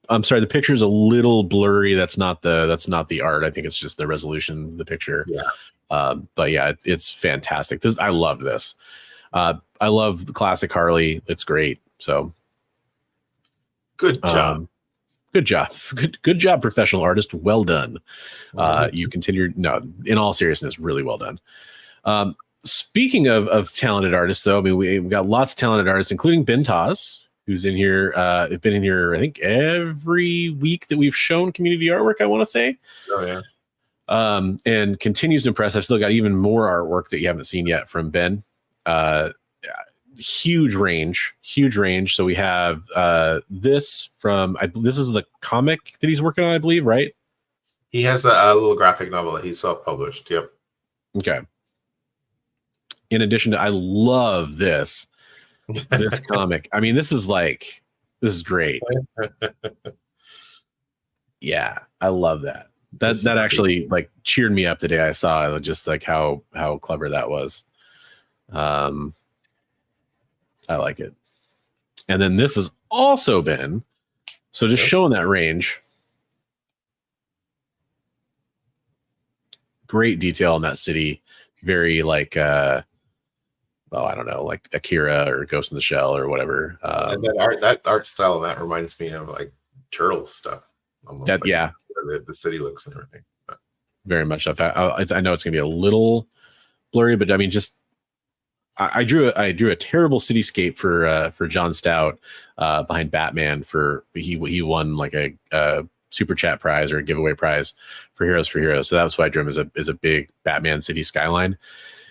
I'm sorry, the picture is a little blurry. That's not the art. I think it's just the resolution of the picture. Yeah. But yeah, it's fantastic. I love this. I love the classic Harley. It's great. So good job. Good job, professional artist. Well done. You continued. No, in all seriousness, really well done. Speaking of talented artists, though, I mean, we've got lots of talented artists, including Ben Taz, who's in here. Been in here, I think, every week that we've shown community artwork, I want to say. Oh, yeah. And continues to impress. I've still got even more artwork that you haven't seen yet from Ben. Huge range. So we have this from, this is the comic that he's working on, I believe, right? He has a little graphic novel that he self-published. Yep. Okay. in addition to, I love this comic. I mean, this is great. Yeah, I love that. That actually like cheered me up the day I saw it, just like how clever that was. I like it. And then this has also been, so just showing that range. Great detail in that city. Very like I don't know, like Akira or Ghost in the Shell or whatever. And that art style, that reminds me of like Turtles stuff. Almost like the city looks and everything. But. Very much so. I know it's gonna be a little blurry, but I mean, just I drew a terrible cityscape for John Stout behind Batman. He won like a super chat prize or a giveaway prize for Heroes for Heroes. So that's why I drew him as a big Batman city skyline.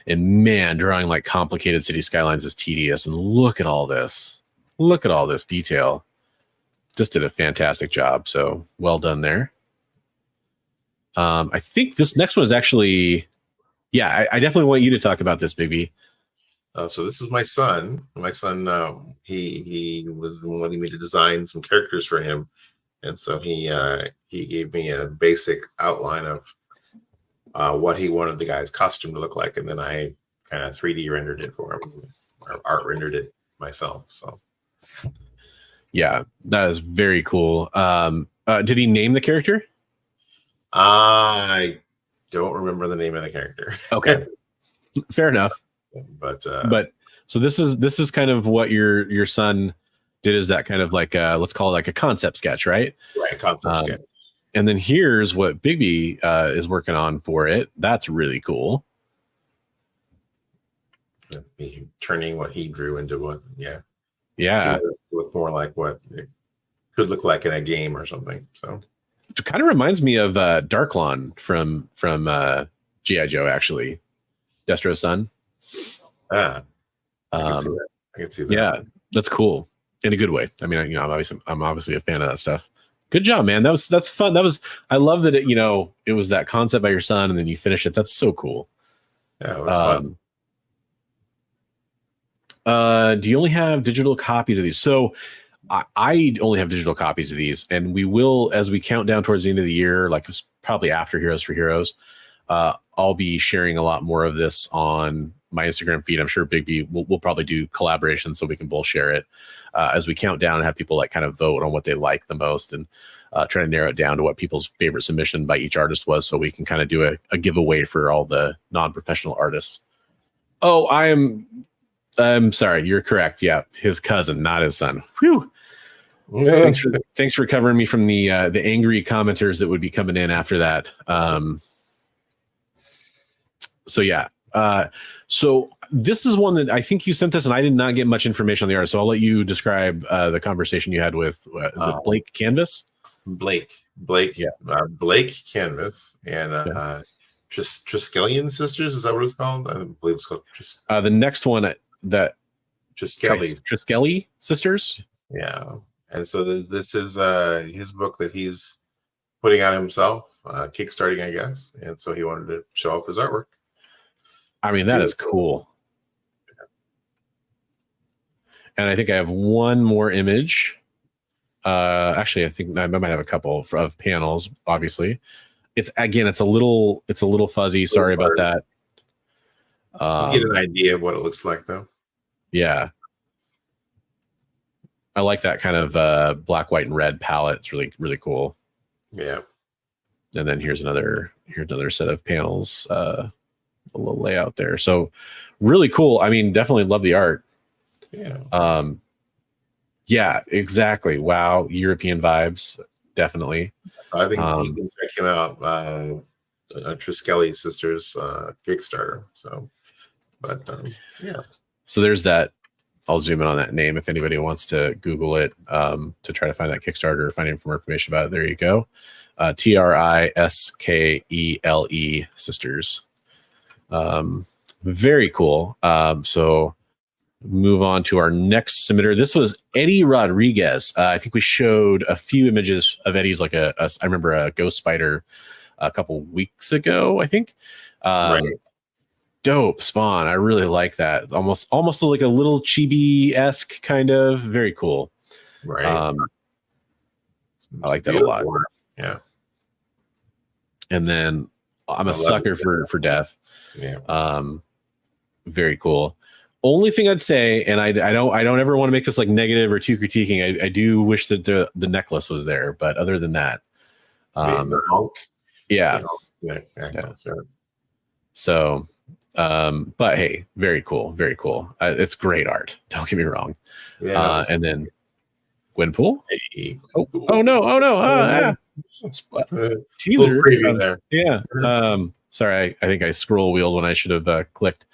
And man, drawing like complicated city skylines is tedious. And look at all this. Look at all this detail. Just did a fantastic job. So well done there. I think this next one is actually, I definitely want you to talk about this, Bigby. So this is my son. My son, he was wanting me to design some characters for him. And so he gave me a basic outline of what he wanted the guy's costume to look like, and then I kind of 3D rendered it for him, or art rendered it myself. So, yeah, that is very cool. Did he name the character? I don't remember the name of the character. Okay, fair enough. But so this is kind of what your son did, is that kind of like let's call it like a concept sketch, right? Right, concept sketch. And then here's what Bigby is working on for it. That's really cool. Turning what he drew into what, yeah, look more like what it could look like in a game or something. So it kind of reminds me of Darklon from G.I. Joe, actually, Destro's son. I can see that. Yeah, that's cool in a good way. I mean, I'm obviously a fan of that stuff. Good job, man. That's fun. I love that it was that concept by your son, and then you finish it. That's so cool. Yeah, it was fun. Do you only have digital copies of these? So I only have digital copies of these, and we will, as we count down towards the end of the year, like probably after Heroes for Heroes, I'll be sharing a lot more of this on my Instagram feed. I'm sure Bigby will probably do collaborations so we can both share it as we count down and have people like kind of vote on what they like the most, and try to narrow it down to what people's favorite submission by each artist was, so we can kind of do a giveaway for all the non-professional artists. Oh, I'm sorry. You're correct. Yeah. His cousin, not his son. Whew. Yeah. Thanks for covering me from the angry commenters that would be coming in after that. So yeah. So this is one that I think you sent this, and I did not get much information on the artist. So I'll let you describe the conversation you had with is it Blake Canvas? Blake, yeah, Blake Canvas, and Triskelion Sisters. Is that what it's called? I believe it's called. The next one that Triskeli Sisters. Yeah, and so this is his book that he's putting out himself, kickstarting, I guess, and so he wanted to show off his artwork. I mean, that is cool. And I think I have one more image. Actually, I think I might have a couple of panels. Obviously, it's a little fuzzy. Sorry about that. Get an idea of what it looks like, though. Yeah, I like that kind of black, white, and red palette. It's really, really cool. Yeah. And then here's another set of panels. A little layout there. So really cool. I mean, definitely love the art. Yeah. Yeah, exactly. Wow. European vibes. Definitely. I think you can check him out. Triskeli Sisters Kickstarter. So, but yeah. So there's that. I'll zoom in on that name if anybody wants to Google it to try to find that Kickstarter or find more information about it. There you go. Triskele Sisters. Very cool. So move on to our next submitter. This was Eddie Rodriguez. I think we showed a few images of Eddie's, like I remember a ghost spider a couple weeks ago, I think. Right. dope spawn. I really like that. Almost like a little chibi-esque kind of. Very cool. Right. I like that a lot. Yeah. And then I'm a sucker for death. Yeah. Very cool. Only thing I'd say, and I don't ever want to make this like negative or too critiquing. I do wish that the necklace was there, but other than that, yeah. So, but hey, very cool, very cool. It's great art. Don't get me wrong. Yeah. And then Gwenpool. Hey. Oh no! Teaser there. Yeah. Sorry, I think I scroll wheeled when I should have clicked.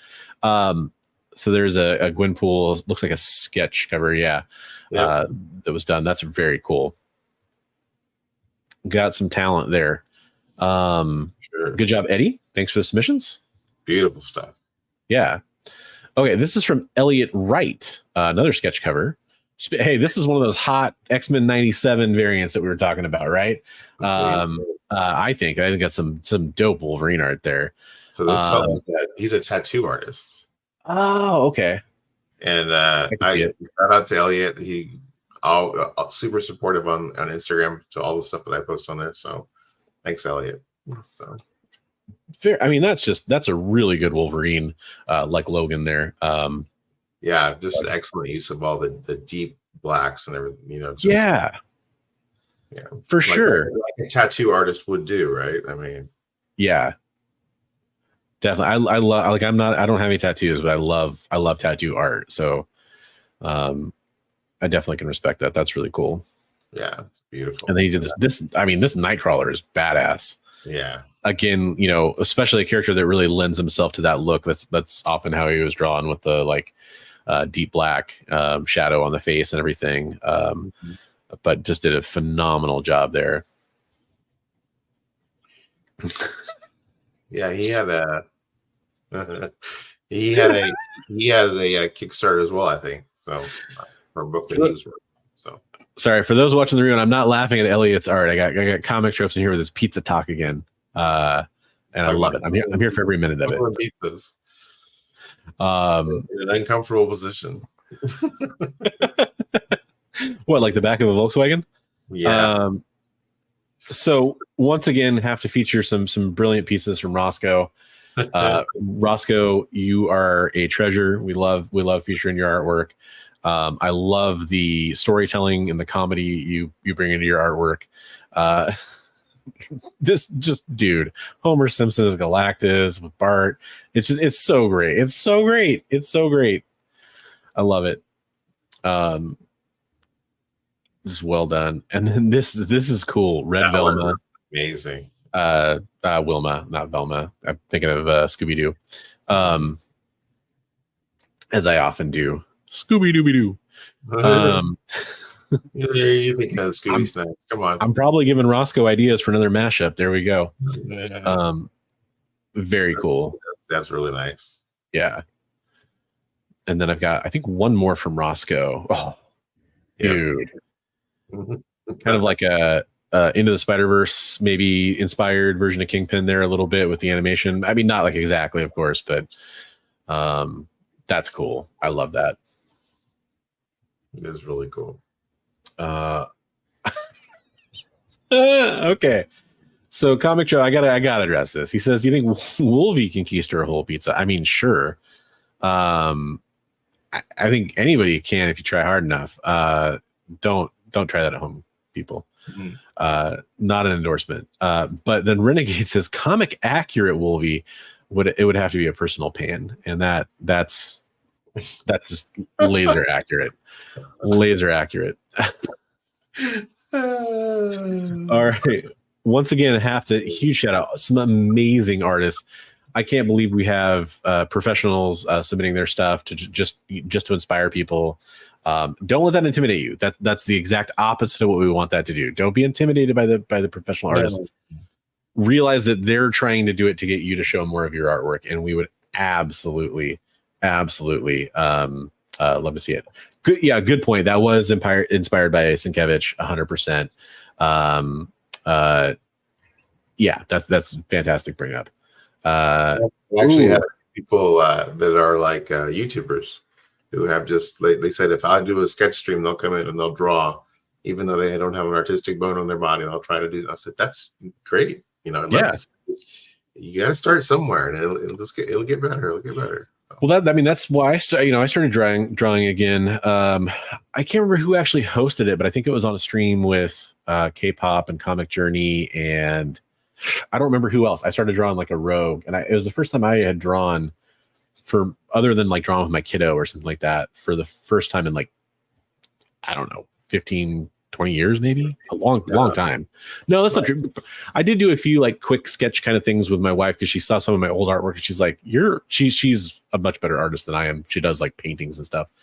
So there's a Gwenpool, looks like a sketch cover, that was done. That's very cool. Got some talent there. Sure. Good job, Eddie. Thanks for the submissions. Beautiful stuff. Yeah. Okay, this is from Elliot Wright, another sketch cover. Hey, this is one of those hot X-Men 97 variants that we were talking about, right? I think that's some dope Wolverine art there. So this he's a tattoo artist. Oh, okay. And I shout out to Elliot. He super supportive on Instagram to all the stuff that I post on there. So thanks, Elliot. So fair. I mean, that's a really good Wolverine, like Logan there. Yeah, just excellent use of all the deep blacks and everything. Yeah, for sure. Like a tattoo artist would do, right? I mean, yeah. Definitely. I love, like, I don't have any tattoos, but I love tattoo art. So I definitely can respect that. That's really cool. Yeah, it's beautiful. And then he did this Nightcrawler is badass. Yeah. Again, especially a character that really lends himself to that look. That's often how he was drawn, with the like deep black shadow on the face and everything. But just did a phenomenal job there. Yeah, he had a Kickstarter as well, I think. So for a book that he was working. So sorry for those watching the review. I'm not laughing at Elliot's art. I got comic tropes in here with his pizza talk again, and I love it. I'm here for every minute of it. Pizzas. In an uncomfortable position. What, like the back of a Volkswagen? Yeah. So once again, have to feature some brilliant pieces from Roscoe. Roscoe, you are a treasure. We love featuring your artwork. I love the storytelling and the comedy you bring into your artwork. This dude, Homer Simpson as Galactus with Bart. It's so great. It's so great. I love it. This is well done. And then this is cool. Red Velma. Amazing. Wilma, not Velma. I'm thinking of Scooby-Doo. As I often do. Scooby-Dooby-Doo. You think of Scooby Snacks. Come on. I'm probably giving Roscoe ideas for another mashup. There we go. Very cool. That's really nice. Yeah. And then I've got, I think, one more from Roscoe. Oh, dude. Kind of like a Into the Spider-Verse maybe inspired version of Kingpin there a little bit with the animation. I mean, not like exactly, of course, but that's cool. I love that. It is really cool. Okay. So Comic Joe, I gotta address this. He says, do you think Wolvie can keister a whole pizza? I mean, sure. I think anybody can if you try hard enough. Don't try that at home, people. Not an endorsement. But then Renegade says comic accurate Wolvie would have to be a personal pan, and that's just laser accurate. Laser accurate. All right. Once again, huge shout out. Some amazing artists. I can't believe we have professionals submitting their stuff to just to inspire people. Don't let that intimidate you. That's the exact opposite of what we want that to do. Don't be intimidated by the professional artists. Realize that they're trying to do it to get you to show more of your artwork, and we would absolutely love to see it. Good point. That was inspired by Sienkiewicz 100%. That's fantastic bring up. We actually had people that are like YouTubers who have just they said if I do a sketch stream, they'll come in and they'll draw, even though they don't have an artistic bone on their body. They'll try to do. I said that's great. You know, I'd love to see this. You got to start somewhere, and it'll get better. It'll get better. Well, that's why I started drawing again. I can't remember who actually hosted it, but I think it was on a stream with K-pop and Comic Journey, and I don't remember who else. I started drawing like a rogue, and it was the first time I had drawn for other than like drawing with my kiddo or something like that for the first time in like, I don't know, 15, 20 years, maybe a long time. No, that's not true. I did do a few like quick sketch kind of things with my wife because she saw some of my old artwork and she's like, she's a much better artist than I am. She does like paintings and stuff.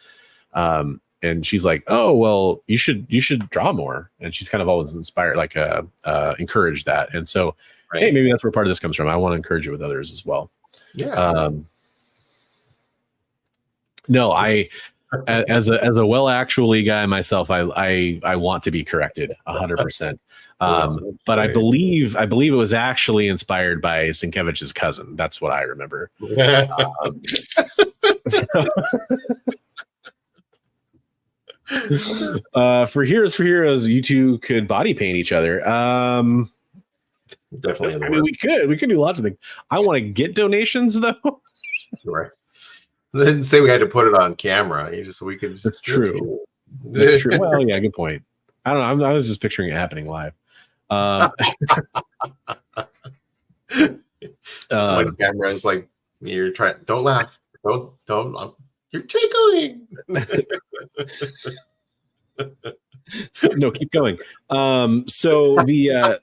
And she's like, oh, well, you should draw more. And she's kind of always inspired, like encouraged that. And so, hey, maybe that's where part of this comes from. I want to encourage it with others as well. Yeah. No, as a well actually guy myself, I want to be corrected 100%. But I believe it was actually inspired by Sienkiewicz's cousin. That's what I remember. For Heroes, you two could body paint each other. Definitely. I mean, we could do lots of things. I want to get donations though. Right. They didn't say we had to put it on camera. We could. That's true. That's true. Well, yeah, good point. I don't know. I was just picturing it happening live. My camera is like you're trying. Don't laugh. Don't. You're tickling. No, keep going. So the.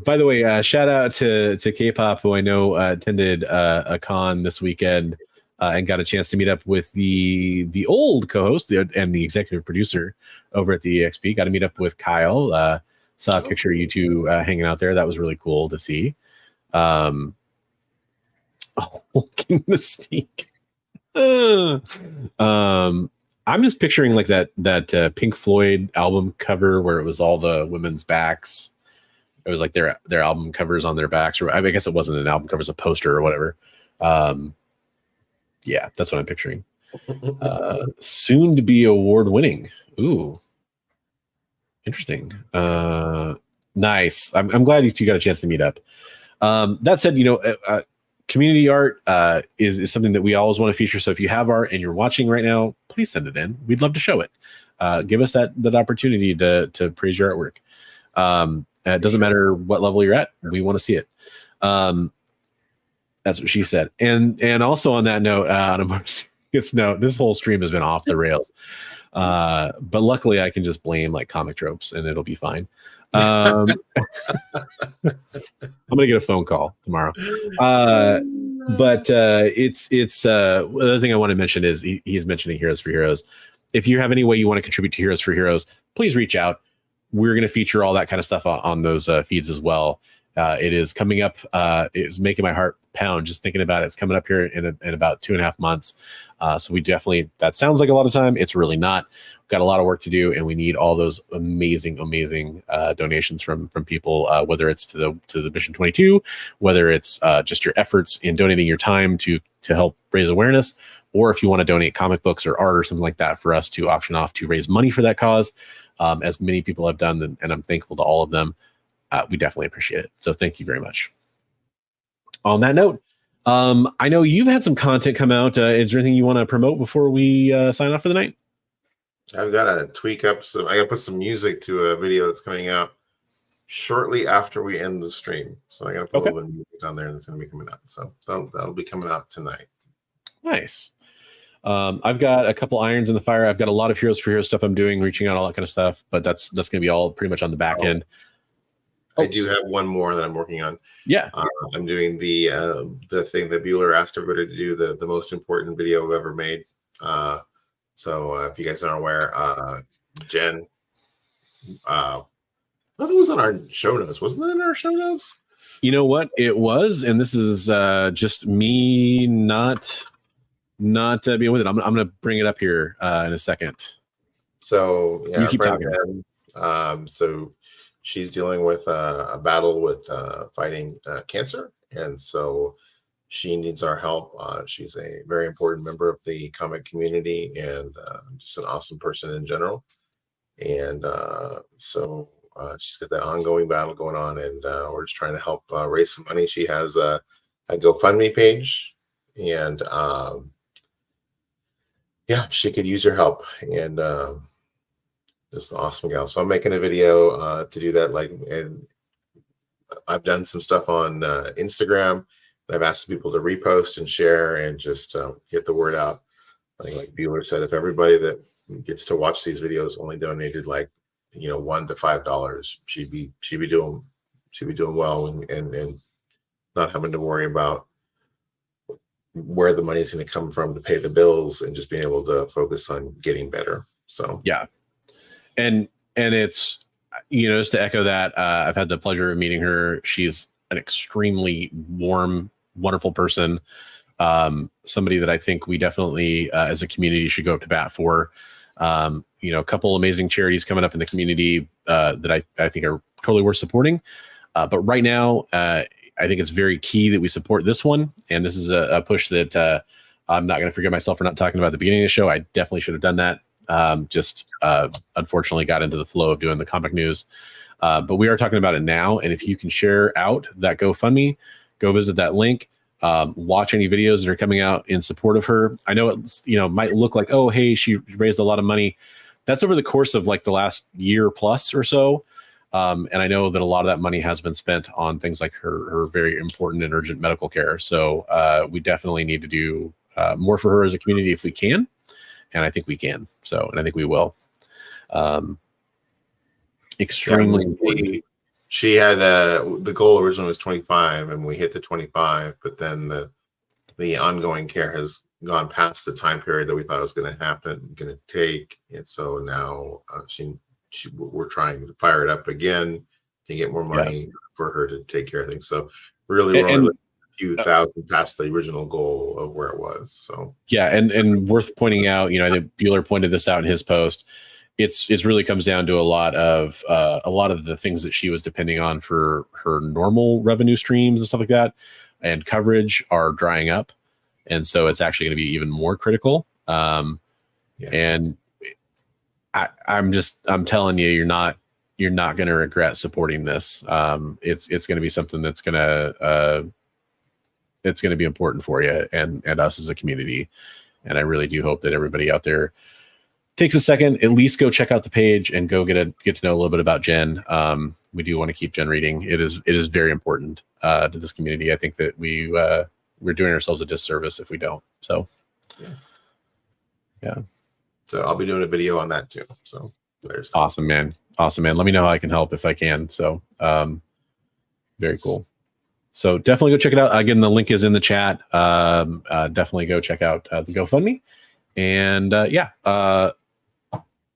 By the way, shout out to K-pop, who I know attended a con this weekend and got a chance to meet up with the old co-host and the executive producer over at the EXP. Got to meet up with Kyle. Saw a picture of you two hanging out there. That was really cool to see. Mystique. I'm just picturing like that Pink Floyd album cover where it was all the women's backs. It was like their album covers on their backs, or I guess it wasn't an album cover, it was a poster or whatever. Yeah, that's what I'm picturing. Soon to be award winning. Ooh, interesting. Nice. I'm glad you two got a chance to meet up. That said, community art is something that we always want to feature. So if you have art and you're watching right now, please send it in. We'd love to show it. Give us that opportunity to praise your artwork. It doesn't matter what level you're at. We want to see it. That's what she said. And also on that note, on a more serious note, this whole stream has been off the rails. But luckily I can just blame like comic tropes and it'll be fine. I'm gonna get a phone call tomorrow. But it's the other thing I want to mention is he's mentioning Heroes for Heroes. If you have any way you want to contribute to Heroes for Heroes, please reach out. We're going to feature all that kind of stuff on those feeds as well. It is coming up. It's making my heart pound just thinking about it. It's coming up here in about 2.5 months. So we definitely, that sounds like a lot of time. It's really not. We've got a lot of work to do, and we need all those amazing donations from people, whether it's to the Mission 22, whether it's just your efforts in donating your time to help raise awareness, or if you want to donate comic books or art or something like that for us to auction off to raise money for that cause, as many people have done, and I'm thankful to all of them. We definitely appreciate it. So thank you very much. On that note, I know you've had some content come out. Is there anything you want to promote before we sign off for the night? I've got to tweak up some. I got to put some music to a video that's coming out shortly after we end the stream. So I got to put a little bit of music on there, and it's going to be coming out. So that'll be coming out tonight. Nice. I've got a couple irons in the fire. I've got a lot of Heroes for Heroes stuff I'm doing, reaching out, all that kind of stuff. But that's going to be all pretty much on the back end. I do have one more that I'm working on. Yeah. I'm doing the thing that Bueller asked everybody to do, the most important video we've ever made. So if you guys aren't aware, Jen, I thought it was on our show notes. Wasn't it in our show notes? You know what? It was, and this is just me not being with it. I'm going to bring it up here in a second. So yeah, you keep talking. So she's dealing with a battle with fighting cancer, and so she needs our help. She's a very important member of the comic community and just an awesome person in general. And so she's got that ongoing battle going on, and we're just trying to help raise some money. She has a GoFundMe page, and yeah, she could use your help. And just an awesome gal. So I'm making a video to do that. And I've done some stuff on Instagram. I've asked people to repost and share and just get the word out. I think, like Bueller said, if everybody that gets to watch these videos only donated $1 to $5, she'd be doing well and not having to worry about where the money is going to come from to pay the bills, and just being able to focus on getting better. So yeah, and it's just to echo that, I've had the pleasure of meeting her. She's an extremely warm, wonderful person. Somebody that I think we definitely as a community should go up to bat for. A couple amazing charities coming up in the community that I think are totally worth supporting. But right now, I think it's very key that we support this one. And this is a push that I'm not going to forgive myself for not talking about at the beginning of the show. I definitely should have done that. Unfortunately got into the flow of doing the comic news. But we are talking about it now. And if you can share out that GoFundMe, go visit that link. Watch any videos that are coming out in support of her. I know it's, might look like, oh, hey, she raised a lot of money. That's over the course of like the last year plus or so. And I know that a lot of that money has been spent on things like her very important and urgent medical care. So we definitely need to do more for her as a community if we can. And I think we can. So, and I think we will. Extremely important. She had the goal originally was 25, and we hit the 25, but then the ongoing care has gone past the time period that we thought was going to take, and so now we're trying to fire it up again to get more money for her to take care of things. So really, we're only a few thousand past the original goal of where it was. So yeah, and worth pointing out, I think Bueller pointed this out in his post. It's really comes down to a lot of the things that she was depending on for her normal revenue streams and stuff like that, and coverage are drying up, and so it's actually going to be even more critical. And I'm telling you, you're not going to regret supporting this. It's going to be something that's going to be important for you and us as a community, and I really do hope that everybody out there takes a second, at least go check out the page and go get to know a little bit about Jen. We do want to keep Jen reading. It is very important to this community. I think that we're doing ourselves a disservice if we don't. So yeah. So I'll be doing a video on that too. So there's awesome, man. Let me know how I can help if I can. So very cool. So definitely go check it out. Again, the link is in the chat. Definitely go check out the GoFundMe. And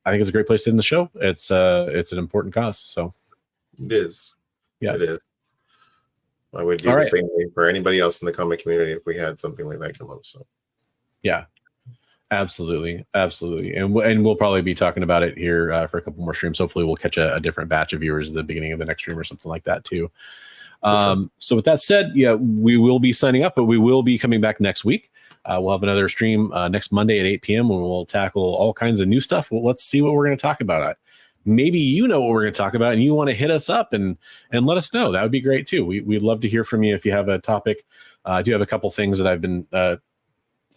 I think it's a great place to end the show. It's an important cause. So it is. Yeah, it is. I would do the same thing for anybody else in the comic community if we had something like that come up. So yeah, absolutely. And we'll probably be talking about it here for a couple more streams. Hopefully we'll catch a different batch of viewers at the beginning of the next stream or something like that too. So with that said, we will be signing up, but we will be coming back next week. We'll have another stream next Monday at 8 p.m. where we'll tackle all kinds of new stuff. Well, let's see what we're going to talk about. Maybe you know what we're going to talk about and you want to hit us up and let us know. That would be great too. We'd love to hear from you if you have a topic. I do have a couple things that I've been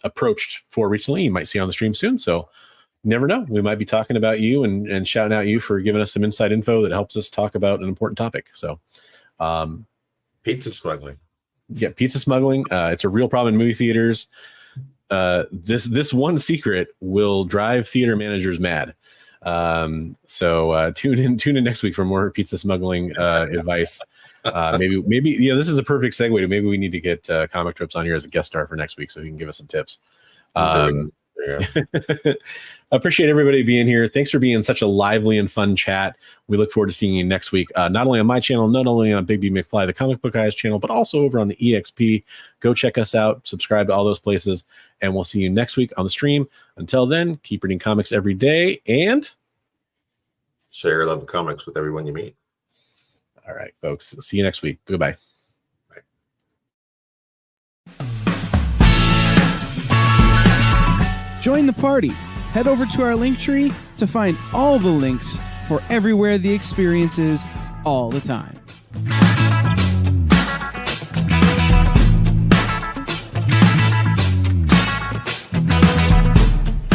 approached for recently. You might see on the stream soon. So you never know. We might be talking about you and shouting out you for giving us some inside info that helps us talk about an important topic. So pizza smuggling. Yeah, pizza smuggling. It's a real problem in movie theaters. This one secret will drive theater managers mad. So tune in next week for more pizza smuggling advice. Maybe this is a perfect segue to maybe we need to get Comic Trips on here as a guest star for next week so he can give us some tips. Appreciate everybody being here. Thanks for being such a lively and fun chat. We look forward to seeing you next week, not only on my channel, not only on Big B McFly, the Comic Book Guys channel, but also over on the EXP. Go check us out, subscribe to all those places, and we'll see you next week on the stream. Until then, keep reading comics every day and share your love of comics with everyone you meet. All right, folks. See you next week. Goodbye. Join the party. Head over to our link tree to find all the links for everywhere the experience is all the time.